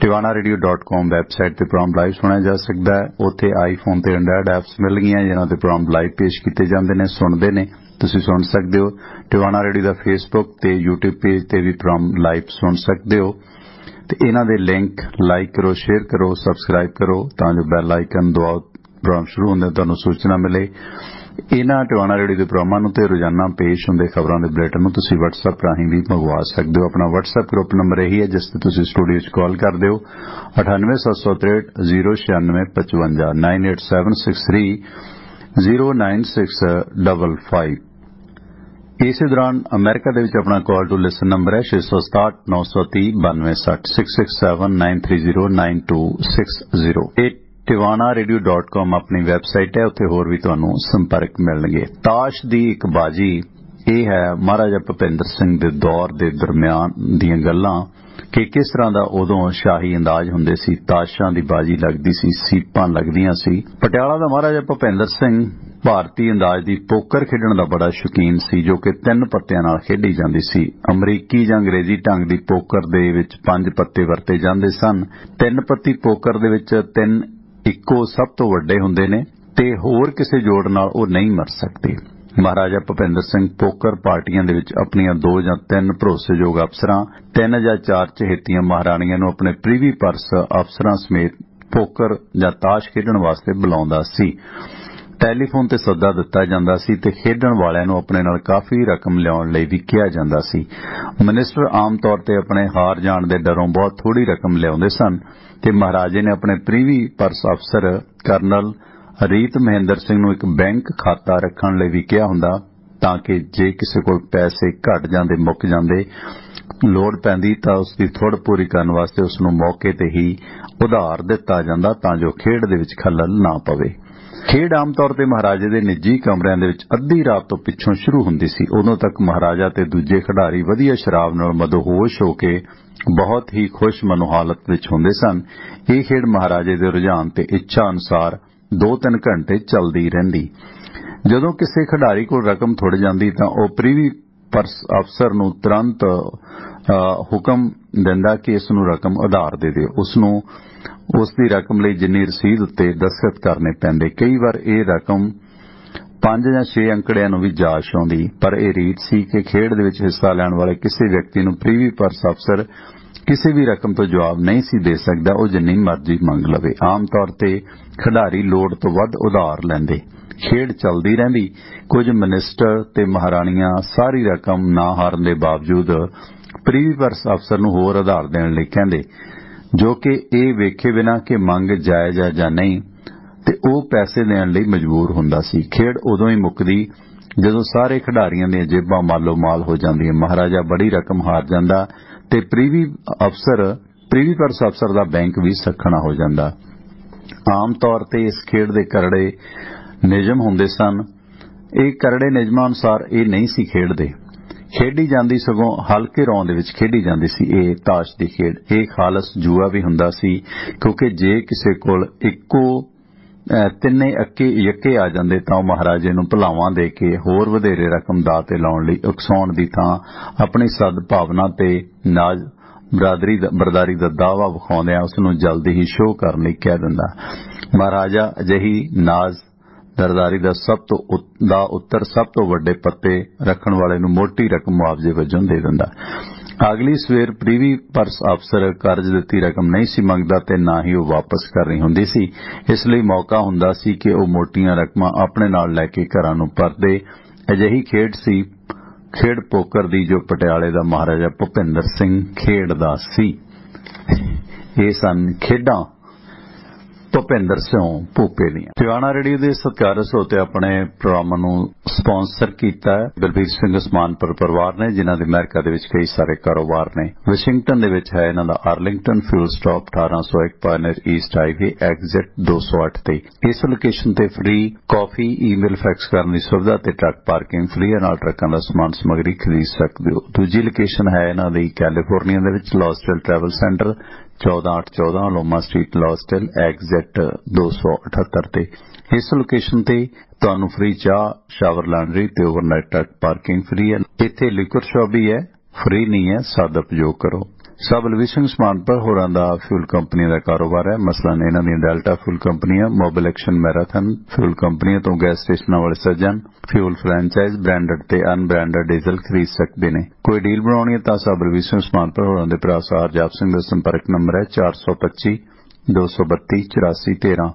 tiwanaradio.com ਵੈਬਸਾਈਟ ਤੇ ਪ੍ਰੋਗਰਾਮ ਲਾਈਵ ਸੁਣਿਆ ਜਾ ਸਕਦਾ ਹੈ। ਉੱਥੇ ਆਈਫੋਨ ਤੇ ਐਂਡਰਾਇਡ ਐਪਸ ਮਿਲ ਗਈਆਂ ਜਿਨ੍ਹਾਂ ਤੇ ਪ੍ਰੋਗਰਾਮ ਲਾਈਵ ਪੇਸ਼ ਕੀਤੇ ਜਾਂਦੇ ਨੇ, ਸੁਣਦੇ ਨੇ, ਤੁਸੀਂ ਸੁਣ ਸਕਦੇ ਹੋ। ਟਿਵਾਣਾ ਰੇਡੀਓ ਦਾ ਫੇਸਬੁੱਕ ਤੇ YouTube ਪੇਜ ਤੇ ਵੀ ਪ੍ਰੋਗਰਾਮ ਲਾਈਵ ਸੁਣ ਸਕਦੇ ਹੋ ਤੇ ਇਹਨਾਂ ਦੇ ਲਿੰਕ ਲਾਈਕ ਕਰੋ, ਸ਼ੇਅਰ ਕਰੋ, ਸਬਸਕ੍ਰਾਈਬ ਕਰੋ ਤਾਂ ਜੋ ਬੈਲ ਆਈਕਨ ਦਬਾਓ, ਪ੍ਰੋਗਰਾਮ ਸ਼ੁਰੂ ਹੁੰਦੇ ਤੁਹਾਨੂੰ ਸੂਚਨਾ ਮਿਲੇ। ਇਹਨਾਂ ਟਿਵਾਣਾ ਰੇਡੀਓ ਦੇ ਪ੍ਰੋਗਰਾਮਾਂ ਨੂੰ ਤੇ ਰੋਜ਼ਾਨਾ ਪੇਸ਼ ਹੁੰਦੇ ਖਬਰਾਂ ਦੇ ਬੁਲੇਟਿਨ ਨੂੰ ਤੁਸੀਂ WhatsApp ਰਾਹੀਂ ਵੀ ਮੰਗਵਾ ਸਕਦੇ ਹੋ। ਆਪਣਾ WhatsApp ਗਰੁੱਪ ਨੰਬਰ ਇਹੀ ਹੈ ਜਿਸ ਤੇ ਤੁਸੀਂ ਸਟੂਡੀਓ 'ਚ ਕਾਲ ਕਰਦੇ ਹੋ 98 763 09655 98763 09655। ਇਸੇ ਦੌਰਾਨ ਅਮਰੀਕਾ ਦੇ ਵਿੱਚ ਆਪਣਾ ਕਾਲ ਟੂ ਲਿਸਨ ਨੰਬਰ ਹੈ 667 930 9260 667 930 9260। tiwanaradio.com ਆਪਣੀ ਵੈਬਸਾਈਟ ਹੈ, ਉੱਥੇ ਹੋਰ ਵੀ ਤੁਹਾਨੂੰ ਸੰਪਰਕ ਮਿਲਣਗੇ। ਤਾਸ਼ ਦੀ ਇੱਕ ਬਾਜੀ ਇਹ ਹੈ ਮਹਾਰਾਜਾ ਭੁਪਿੰਦਰ ਸਿੰਘ ਦੇ ਦੌਰ ਦੇ ਦਰਮਿਆਨ ਦੀਆਂ ਗੱਲਾਂ ਕਿ ਕਿਸ ਤਰ੍ਹਾਂ ਦਾ ਉਦੋਂ ਸ਼ਾਹੀ ਅੰਦਾਜ਼ ਹੁੰਦੇ ਸੀ, ਤਾਸ਼ਾਂ ਦੀ ਬਾਜੀ ਲੱਗਦੀ ਸੀ, ਸੀਪਾਂ ਲੱਗਦੀਆਂ ਸੀ। ਪਟਿਆਲਾ ਦਾ ਮਹਾਰਾਜਾ ਭੁਪਿੰਦਰ ਸਿੰਘ ਭਾਰਤੀ ਅੰਦਾਜ਼ ਦੀ ਪੋਕਰ ਖੇਡਣ ਦਾ ਬੜਾ ਸ਼ੌਕੀਨ ਸੀ ਜੋ ਕਿ 3 ਪੱਤਿਆਂ ਨਾਲ ਖੇਡੀ ਜਾਂਦੀ ਸੀ। ਅਮਰੀਕੀ ਜਾਂ ਅੰਗਰੇਜ਼ੀ ਢੰਗ ਦੀ ਪੋਕਰ ਦੇ ਵਿੱਚ 5 ਪੱਤੇ ਵਰਤੇ ਜਾਂਦੇ ਸਨ। 3 ਪੱਤੀ ਪੋਕਰ ਦੇ ਵਿੱਚ 3 ਇੱਕੋ ਸਭ ਤੋਂ ਵੱਡੇ ਹੁੰਦੇ ਨੇ ਤੇ ਹੋਰ ਕਿਸੇ ਜੋੜ ਨਾਲ ਉਹ ਨਹੀਂ ਮਰ ਸਕਦੇ। ਮਹਾਰਾਜਾ ਭੁਪਿੰਦਰ ਸਿੰਘ ਪੋਕਰ ਪਾਰਟੀਆਂ ਦੇ ਵਿੱਚ ਆਪਣੀਆਂ 2 ਜਾਂ 3 ਭਰੋਸੇਯੋਗ ਅਫਸਰਾਂ, 3 ਜਾਂ 4 ਚਹੇਤੀਆਂ ਮਹਾਰਾਣੀਆਂ ਨੂੰ ਆਪਣੇ ਪ੍ਰੀਵੀ ਪਰਸ ਅਫਸਰਾਂ ਸਮੇਤ ਪੋਕਰ ਜਾਂ ਤਾਸ਼ ਖੇਡਣ ਵਾਸਤੇ ਬੁਲਾਉਂਦਾ ਸੀ। ਟੈਲੀਫੋਨ ਤੇ ਸੱਦਾ ਦਿੱਤਾ ਜਾਂਦਾ ਸੀ ਤੇ ਖੇਡਣ ਵਾਲਿਆਂ ਨੂੰ ਆਪਣੇ ਨਾਲ ਕਾਫੀ ਰਕਮ ਲਿਆਉਣ ਲਈ ਵੀ ਕਿਹਾ ਜਾਂਦਾ ਸੀ। ਮਿਨਿਸਟਰ ਆਮ ਤੌਰ ਤੇ ਆਪਣੇ ਹਾਰ ਜਾਣ ਦੇ ਡਰੋਂ ਬਹੁਤ ਥੋੜੀ ਰਕਮ ਲਿਆਉਂਦੇ ਸਨ ਤੇ ਮਹਾਰਾਜੇ ਨੇ ਆਪਣੇ ਪ੍ਰੀਵੀ ਪਰਸ ਅਫਸਰ ਕਰਨਲ ਰੀਤ ਮਹਿੰਦਰ ਸਿੰਘ ਨੂੰ ਇੱਕ ਬੈਂਕ ਖਾਤਾ ਰੱਖਣ ਲਈ ਵੀ ਕਿਹਾ ਹੁੰਦਾ ਤਾਂ ਕਿ ਜੇ ਕਿਸੇ ਕੋਲ ਪੈਸੇ ਘਟ ਜਾਂਦੇ, ਮੁੱਕ ਜਾਂਦੇ, ਲੋੜ ਪੈਂਦੀ ਤਾਂ ਉਸ ਦੀ ਥੋੜ ਪੂਰੀ ਕਰਨ ਵਾਸਤੇ ਉਸ ਨੂੰ ਮੌਕੇ ਤੇ ਹੀ ਉਧਾਰ ਦਿੱਤਾ ਜਾਂਦਾ ਤਾਂ ਜੋ ਖੇਡ ਦੇ ਵਿੱਚ ਖੱਲਲ ਨਾ ਪਵੇ। ਖੇਡ ਆਮ ਤੌਰ ਤੇ ਮਹਾਰਾਜੇ ਦੇ ਨਿੱਜੀ ਕਮਰਿਆਂ ਦੇ ਵਿੱਚ ਅੱਧੀ ਰਾਤ ਤੋਂ ਪਿੱਛੋਂ ਸ਼ੁਰੂ ਹੁੰਦੀ ਸੀ। ਉਦੋਂ ਤੱਕ ਮਹਾਰਾਜਾ ਤੇ ਦੂਜੇ ਖਿਡਾਰੀ ਵਧੀਆ ਸ਼ਰਾਬ ਨਾਲ ਮਦਹੋਸ਼ ਹੋ ਕੇ ਬਹੁਤ ਹੀ ਖੁਸ਼ ਮਨੋ ਹਾਲਤ ਵਿੱਚ ਹੁੰਦੇ ਸਨ। ਇਹ ਖੇਡ ਮਹਾਰਾਜੇ ਦੇ ਰੁਝਾਨ ਤੇ ਇੱਛਾ ਅਨੁਸਾਰ 2-3 ਘੰਟੇ ਚੱਲਦੀ ਰਹਿੰਦੀ। ਜਦੋਂ ਕਿਸੇ ਖਿਡਾਰੀ ਕੋਲ ਰਕਮ ਥੁੜ ਜਾਂਦੀ ਤਾਂ ਉਹ ਪ੍ਰੀਵੀ ਪਰਸ ਅਫਸਰ ਨੂੰ ਤੁਰੰਤ ਹੁਕਮ ਦਿੰਦਾ ਕਿ ਇਸ ਨੂੰ ਰਕਮ ਉਧਾਰ ਦੇ ਦਿਓ। ਉਸ ਨੂੰ ਉਸ ਦੀ ਰਕਮ ਲਈ ਜਿੰਨੀ ਰਸੀਦ ਉੱਤੇ ਦਸਤਖਤ ਕਰਨੇ ਪੈਂਦੇ। ਕਈ ਵਾਰ ਇਹ ਰਕਮ 5 ਜਾਂ 6 ਅੰਕੜਿਆਂ ਨੂੰ ਵੀ ਜਾ ਛਾਉਂਦੀ, ਪਰ ਇਹ ਰੀਤ ਸੀ ਕਿ ਖੇਡ ਦੇ ਵਿੱਚ ਹਿੱਸਾ ਲੈਣ ਵਾਲੇ ਕਿਸੇ ਵਿਅਕਤੀ ਨੂੰ ਪ੍ਰੀਵੀ ਪਰਸ ਅਫਸਰ ਕਿਸੇ ਵੀ ਰਕਮ ਤੋਂ ਜਵਾਬ ਨਹੀਂ ਸੀ ਦੇ ਸਕਦਾ, ਉਹ ਜਿੰਨੀ ਮਰਜ਼ੀ ਮੰਗ ਲਵੇ। ਆਮ ਤੌਰ ਤੇ ਖਿਡਾਰੀ ਲੋੜ ਤੋਂ ਵੱਧ ਉਧਾਰ ਲੈਂਦੇ। ਖੇਡ ਚੱਲਦੀ ਰਹਿੰਦੀ। ਕੁਝ ਮਿਨਿਸਟਰ ਤੇ ਮਹਾਰਾਣੀਆਂ ਸਾਰੀ ਰਕਮ ਨਾ ਹਾਰਨ ਦੇ ਬਾਵਜੂਦ ਪ੍ਰੀਵੀ ਪਰਸ ਅਫਸਰ ਨੂੰ ਹੋਰ ਉਧਾਰ ਦੇਣ ਲਈ ਕਹਿੰਦੇ, ਜੋ ਕਿ ਇਹ ਵੇਖੇ ਬਿਨਾਂ ਕਿ ਮੰਗ ਜਾਇਜ਼ ਹੈ ਜਾਂ ਨਹੀਂ, ਤੇ ਉਹ ਪੈਸੇ ਦੇਣ ਲਈ ਮਜਬੂਰ ਹੁੰਦਾ ਸੀ। ਖੇਡ ਉਦੋਂ ਹੀ ਮੁੱਕਦੀ ਜਦੋਂ ਸਾਰੇ ਖਿਡਾਰੀਆਂ ਦੀਆਂ ਜੇਬਾਂ ਮਾਲੋ ਮਾਲ ਹੋ ਜਾਂਦੀਆਂ। ਮਹਾਰਾਜਾ ਬੜੀ ਰਕਮ ਹਾਰ ਜਾਂਦਾ ਤੇ ਪ੍ਰੀਵੀ ਪਰਸ ਅਫਸਰ ਦਾ ਬੈਂਕ ਵੀ ਸੱਖਣਾ ਹੋ ਜਾਂਦਾ। ਆਮ ਤੌਰ ਤੇ ਇਸ ਖੇਡ ਦੇ ਕਰੜੇ ਨਿਯਮ ਹੁੰਦੇ ਸਨ। ਇਹ ਕਰੜੇ ਨਿਯਮਾਂ ਅਨੁਸਾਰ ਇਹ ਨਹੀਂ ਸੀ ਖੇਡੀ ਜਾਂਦੀ, ਸਗੋਂ ਹਲਕੇ ਰੌਂ ਦੇ ਵਿੱਚ ਖੇਡੀ ਜਾਂਦੀ ਸੀ। ਇਹ ਤਾਸ਼ ਦੀ ਖੇਡ ਇਹ ਖਾਲਸ ਜੂਆ ਵੀ ਹੁੰਦਾ ਸੀ, ਕਿਉਂਕਿ ਜੇ ਕਿਸੇ ਕੋਲ ਇੱਕੋ ਤਿੰਨੇ ਯੱਕੇ ਆ ਜਾਂਦੇ ਤਾਂ ਉਹ ਮਹਾਰਾਜੇ ਨੂੰ ਭੁਲਾਵਾਂ ਦੇ ਕੇ ਹੋਰ ਵਧੇਰੇ ਰਕਮ ਦਾਅ ਤੇ ਲਾਉਣ ਲਈ ਉਕਸਾਉਣ ਦੀ ਥਾਂ ਆਪਣੀ ਸਦਭਾਵਨਾ ਤੇ ਨਾਜ਼ ਬਰਦਾਰੀ ਦਾ ਦਾਅਵਾ ਵਿਖਾਉਂਦਿਆਂ ਉਸ ਨੂੰ ਜਲਦੀ ਹੀ ਸ਼ੋਅ ਕਰਨ ਲਈ ਕਹਿ ਦਿੰਦਾ। ਮਹਾਰਾਜਾ ਅਜਿਹੀ ਨਾਜ਼ ਬਰਦਾਰੀ ਦਾ ਉੱਤਰ ਸਭ ਤੋਂ ਵੱਡੇ ਪੱਤੇ ਰੱਖਣ ਵਾਲੇ ਨੂੰ ਮੋਟੀ ਰਕਮ ਮੁਆਵਜ਼ੇ ਵਜੋਂ ਦੇ ਦਿੰਦਾ। ਅਗਲੀ ਸਵੇਰ ਪ੍ਰੀਵੀ ਪਰਸ ਅਫਸਰ ਕਰਜ਼ ਦਿੱਤੀ ਰਕਮ ਨਹੀਂ ਸੀ ਮੰਗਦਾ ਤੇ ਨਾ ਹੀ ਉਹ ਵਾਪਸ ਕਰਨੀ ਹੁੰਦੀ ਸੀ। ਇਸ ਲਈ ਮੌਕਾ ਹੁੰਦਾ ਸੀ ਕਿ ਉਹ ਮੋਟੀਆਂ ਰਕਮਾਂ ਆਪਣੇ ਨਾਲ ਲੈ ਕੇ ਘਰਾਂ ਨੂੰ ਪਰਤੇ। ਅਜਿਹੀ ਖੇਡ ਸੀ ਖੇਡ ਪੋਕਰ ਦੀ, ਜੋ ਪਟਿਆਲੇ ਦਾ ਮਹਾਰਾਜਾ ਭੁਪਿੰਦਰ ਸਿੰਘ ਖੇਡਦਾ ਸੀ। ਇਹ ਸਨ ਖੇਡਾਂ ਭੁਪਿੰਦਰ ਸਿੰਘ ਭੂਪੇ ਦੀਆਂ। ਟਿਵਾਣਾ ਰੇਡੀਓ ਦੇ ਸਤਿਕਾਰਯੋਗ ਸਰੋਤੇ ਆਪਣੇ ਪ੍ਰੋਗਰਾਮ ਨੂੰ ਸਪਾਂਸਰ ਕੀਤਾ ਹੈ ਬਲਬੀਰ ਸਿੰਘ ਉਸਮਾਨਪੁਰ ਪਰਿਵਾਰ ਨੇ, ਜਿਨ੍ਹਾਂ ਦੇ ਅਮਰੀਕਾ ਦੇ ਵਿੱਚ ਕਈ ਸਾਰੇ ਕਾਰੋਬਾਰ ਨੇ। ਵਾਸ਼ਿੰਗਟਨ ਦੇ ਵਿੱਚ ਹੈ ਇਹਨਾਂ ਦਾ Arlington fuel stop 1801 pioneer east highway exit 208 ਤੇ। ਇਸ ਲੋਕੇਸ਼ਨ ਤੇ ਫ੍ਰੀ ਕਾਫੀ, ਈਮੇਲ, ਫੈਕਸ ਕਰਨ ਦੀ ਸੁਵਿਧਾ ਤੇ ਟਰੱਕ ਪਾਰਕਿੰਗ ਫ੍ਰੀ ਹੈ, ਨਾਲ ਟਰੱਕਾਂ ਦਾ ਸਮਾਨ ਸਮੱਗਰੀ ਖਰੀਦ ਸਕਦੇ ਹੋ। ਦੂਜੀ ਲੋਕੇਸ਼ਨ ਹੈ ਇਹਨਾਂ ਦੀ ਕੈਲੀਫੋਰਨੀਆ ਦੇ ਵਿੱਚ ਲੌਸਟਲ ਟਰੈਵਲ ਸੈਂਟਰ 14814 ਲੋਮਾ ਸਟਰੀਟ ਲੌਸਟਲ ਐਗਜ਼ਿਟ 278 ਤੇ। ਇਸ ਲੋਕੇਸ਼ਨ ਤੇ ਤੁਹਾਨੂੰ ਫ੍ਰੀ ਚਾਹ, ਸ਼ਾਵਰ, ਲਾਂਡਰੀ ਤੇ ਓਵਰਨਾਈਟ ਟਰੱਕ ਪਾਰਕਿੰਗ ਫ੍ਰੀ ਹੈ। ਇੱਥੇ ਲਿਕਰ ਸ਼ਾਪ ਵੀ ਹੈ, ਫ੍ਰੀ ਨਹੀਂ ਹੈ, ਸਦ ਉਪਯੋਗ ਕਰੋ। ਸਭ ਬਲਬੀਰ ਸਿੰਘ ਉਸਮਾਨਪੁਰ ਹੋਰਾਂ ਦਾ ਫਿਊਲ ਕੰਪਨੀ ਦਾ ਕਾਰੋਬਾਰ ਹੈ। ਮਸਲਨ ਇਹਨਾਂ ਦੀਆਂ ਡੈਲਟਾ ਫਿਊਲ ਕੰਪਨੀਆਂ, ਮੋਬਿਲ ਐਕਸ਼ਨ, ਮੈਰਾਥਨ ਫਿਊਲ ਕੰਪਨੀਆਂ ਤੋਂ ਗੈਸ ਸਟੇਸ਼ਨਾਂ ਵਾਲੇ ਸੱਜਣ ਫਿਊਲ ਫਰੈਂਚਾਈਜ਼ ਬ੍ਰਾਂਡਡ ਤੇ ਅਨਬ੍ਰਾਂਡਡ ਡੀਜ਼ਲ ਖਰੀਦ ਸਕਦੇ ਨੇ। ਕੋਈ ਡੀਲ ਬਣਾਉਣੀ ਹੈ ਤਾਂ ਸਭ ਬਲਬੀਰ ਸਿੰਘ ਉਸਮਾਨਪੁਰ ਹੋਰਾਂ ਦੇ ਭਰਾ ਸਰਜਾਪ ਸਿੰਘ ਦਾ ਸੰਪਰਕ ਨੰਬਰ ਹੈ 425 232 84 13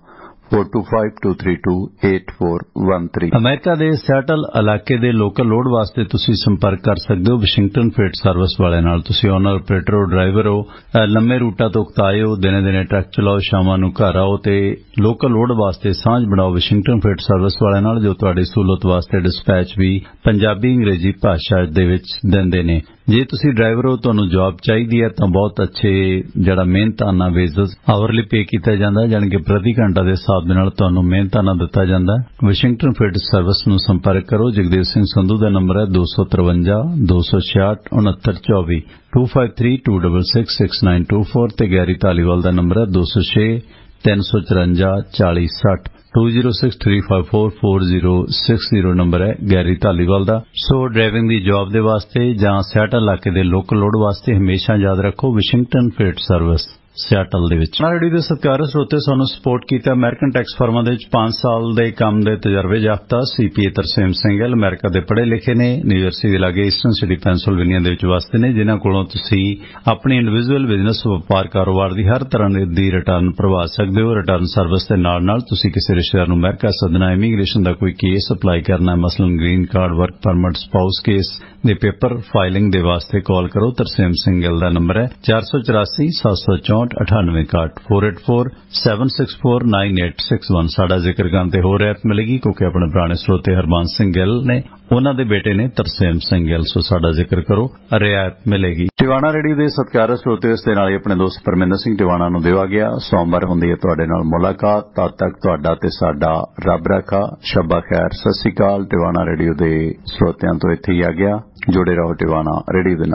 4252328413। ਅਮਰੀਕਾ ਦੇ ਸਿਆਟਲ ਇਲਾਕੇ ਦੇ ਲੋਕਲ ਲੋਡ ਵਾਸਤੇ ਤੁਸੀਂ ਸੰਪਰਕ ਕਰ ਸਕਦੇ ਹੋ ਵਾਸ਼ਿੰਗਟਨ ਫreight ਸਰਵਿਸ ਵਾਲਿਆਂ ਨਾਲ। ਤੁਸੀਂ ਓਨਰ, ਆਪਰੇਟਰ ਹੋ, ਡਰਾਈਵਰ ਹੋ, ਲੰਮੇ ਰੂਟਾਂ ਤੋਂ ਉਕਤਾਏ ਹੋ, ਦਿਨੇ ਟਰੱਕ ਚਲਾਓ, ਸ਼ਾਮਾਂ ਨੂੰ ਘਰ ਆਓ ਤੇ ਲੋਕਲ ਲੋਡ ਵਾਸਤੇ ਸਾਂਝ ਬਣਾਓ ਵਾਸ਼ਿੰਗਟਨ ਫreight ਸਰਵਿਸ ਵਾਲਿਆਂ ਨਾਲ, ਜੋ ਤੁਹਾਡੀ ਸਹੂਲਤ ਵਾਸਤੇ ਡਿਸਪੈਚ ਵੀ ਪੰਜਾਬੀ, ਅੰਗਰੇਜ਼ੀ ਭਾਸ਼ਾ ਦੇ ਵਿੱਚ ਦਿੰਦੇ ਨੇ। ਜੇ ਤੁਸੀਂ ਡਰਾਈਵਰ ਹੋ, ਤੁਹਾਨੂੰ ਜੌਬ ਚਾਹੀਦੀ ਹੈ ਤਾਂ ਬਹੁਤ ਅੱਛੇ ਜਿਹੜਾ ਮਿਹਨਤਾਨਾ ਵੇਜਸ ਆਵਰਲੀ ਪੇ ਕੀਤਾ ਜਾਂਦਾ, ਜਾਣੀ ਕਿ ਪ੍ਰਤੀ ਘੰਟਾ ਦੇ ਹਿਸਾਬ ਦੇ ਨਾਲ ਤੁਹਾਨੂੰ ਮਿਹਨਤਾਨਾ ਦਿੱਤਾ ਜਾਂਦਾ। ਵਾਸ਼ਿੰਗਟਨ ਫreight ਸਰਵਿਸ ਨੂੰ ਸੰਪਰਕ ਕਰੋ। ਜਗਦੇਵ ਸਿੰਘ ਸੰਧੂ ਦਾ ਨੰਬਰ ਹੈ 253 266 6924 2532666924 ਤੇ ਗੈਰੀ ਧਾਲੀਵਾਲ ਦਾ ਨੰਬਰ ਹੈ 206 354 4060 2063544060 ਨੰਬਰ ਹੈ ਗੈਰੀ ਧਾਲੀਵਾਲ ਦਾ। ਸੋ ਡਰਾਈਵਿੰਗ ਦੀ ਜੌਬ ਦੇ ਵਾਸਤੇ ਜਾਂ ਸਿਆਟਲ ਇਲਾਕੇ ਦੇ ਲੋਕਲ ਲੋਡ ਵਾਸਤੇ ਹਮੇਸ਼ਾ ਯਾਦ ਰੱਖੋ ਵਾਸ਼ਿੰਗਟਨ ਫreight ਸਰਵਿਸ ਸਿਆਟਲ ਦੇ ਵਿੱਚ। ਰੇਡੀਓ ਦੇ ਸਤਿਕਾਰਯੋਗ ਸਰੋਤੇ ਸਾਨੂੰ ਸਪੋਰਟ ਕੀਤਾ ਅਮਰੀਕਨ ਟੈਕਸ ਫਰਮਾਂ ਦੇ ਵਿੱਚ 5 ਸਾਲ ਦੇ ਕੰਮ ਦੇ ਤਜਰਬੇ ਯਾਫਤਾ CPA ਤਰਸੇਮ ਸਿੰਘ ਅਮਰੀਕਾ ਦੇ ਪੜ੍ਹੇ ਲਿਖੇ ਨੇ, ਨਿਊਯਰਸੀ ਦੇ ਲਾਗੇ ਈਸਟਰਨ ਸਿਟੀ ਪੈਨਸਿਲਵੇਨੀਆ ਦੇ ਵਿੱਚ ਵਸਦੇ ਨੇ, ਜਿਨ੍ਹਾਂ ਕੋਲੋਂ ਤੁਸੀਂ ਆਪਣੀ ਇੰਡੀਵਿਜੂਅਲ ਬਿਜ਼ਨਸ ਵਪਾਰ ਕਾਰੋਬਾਰ ਦੀ ਹਰ ਤਰ੍ਹਾਂ ਦੀ ਰਿਟਰਨ ਭਰਵਾ ਸਕਦੇ ਹੋ। ਰਿਟਰਨ ਸਰਵਿਸ ਦੇ ਨਾਲ ਤੁਸੀਂ ਕਿਸੇ ਰਿਸ਼ਤੇਦਾਰ ਨੂੰ ਅਮਰੀਕਾ ਸੱਦਣਾ, ਇਮੀਗ੍ਰੇਸ਼ਨ ਦਾ ਕੋਈ ਕੇਸ ਅਪਲਾਈ ਕਰਨਾ, ਮਸਲਨ green card, work permit, spouse case ਦੇ ਪੇਪਰ ਫਾਈਲਿੰਗ ਦੇ ਵਾਸਤੇ ਕਾਲ ਕਰੋ। ਤਰਸੇਮ ਸਿੰਘ ਦਾ ਨੰਬਰ ਹੈ 484 764 9861 484 764 9861। ਸਾਡਾ ਜ਼ਿਕਰ ਕਰਨ ਤੇ ਹੋਰ ਰਿਆਇਤ ਮਿਲੇਗੀ ਕਿਉਂਕਿ ਆਪਣੇ ਪੁਰਾਣੇ ਸਰੋਤੇ ਹਰਬੰਸ ਸਿੰਘ ਗਿੱਲ ਨੇ, ਉਹਨਾਂ ਦੇ ਬੇਟੇ ਨੇ ਤਰਸੇਮ ਸਿੰਘ ਗਿੱਲ, ਸੋ ਸਾਡਾ ਜ਼ਿਕਰ ਕਰੋ, ਰਿਆਇਤ ਮਿਲੇਗੀ। ਟਿਵਾਣਾ ਰੇਡੀਓ ਦੇ ਸਤਿਕਾਰਯੋਗ ਸਰੋਤੇ ਇਸ ਦੇ ਨਾਲ ਹੀ ਆਪਣੇ ਦੋਸਤ ਪਰਮਿੰਦਰ ਸਿੰਘ ਟਿਵਾਣਾ ਨੂੰ ਦੇਵਾ ਗਿਆ। ਸੋਮਵਾਰ ਹੁੰਦੀ ਹੈ ਤੁਹਾਡੇ ਨਾਲ ਮੁਲਾਕਾਤ। ਤਦ ਤੱਕ ਤੁਹਾਡਾ ਤੇ ਸਾਡਾ ਰੱਬ ਰਾਖਾ, ਸ਼ੱਬਾ ਖੈਰ, ਸਤਿ ਸ੍ਰੀ ਅਕਾਲ। ਟਿਵਾਣਾ ਰੇਡੀਓ ਦੇ ਸਰੋਤਿਆਂ ਤੋਂ ਇੱਥੇ ਹੀ ਆ ਗਿਆ। ਜੁੜੇ ਰਹੋ ਟਿਵਾਣਾ ਰੇਡੀਓ ਦੇ ਨਾਲ।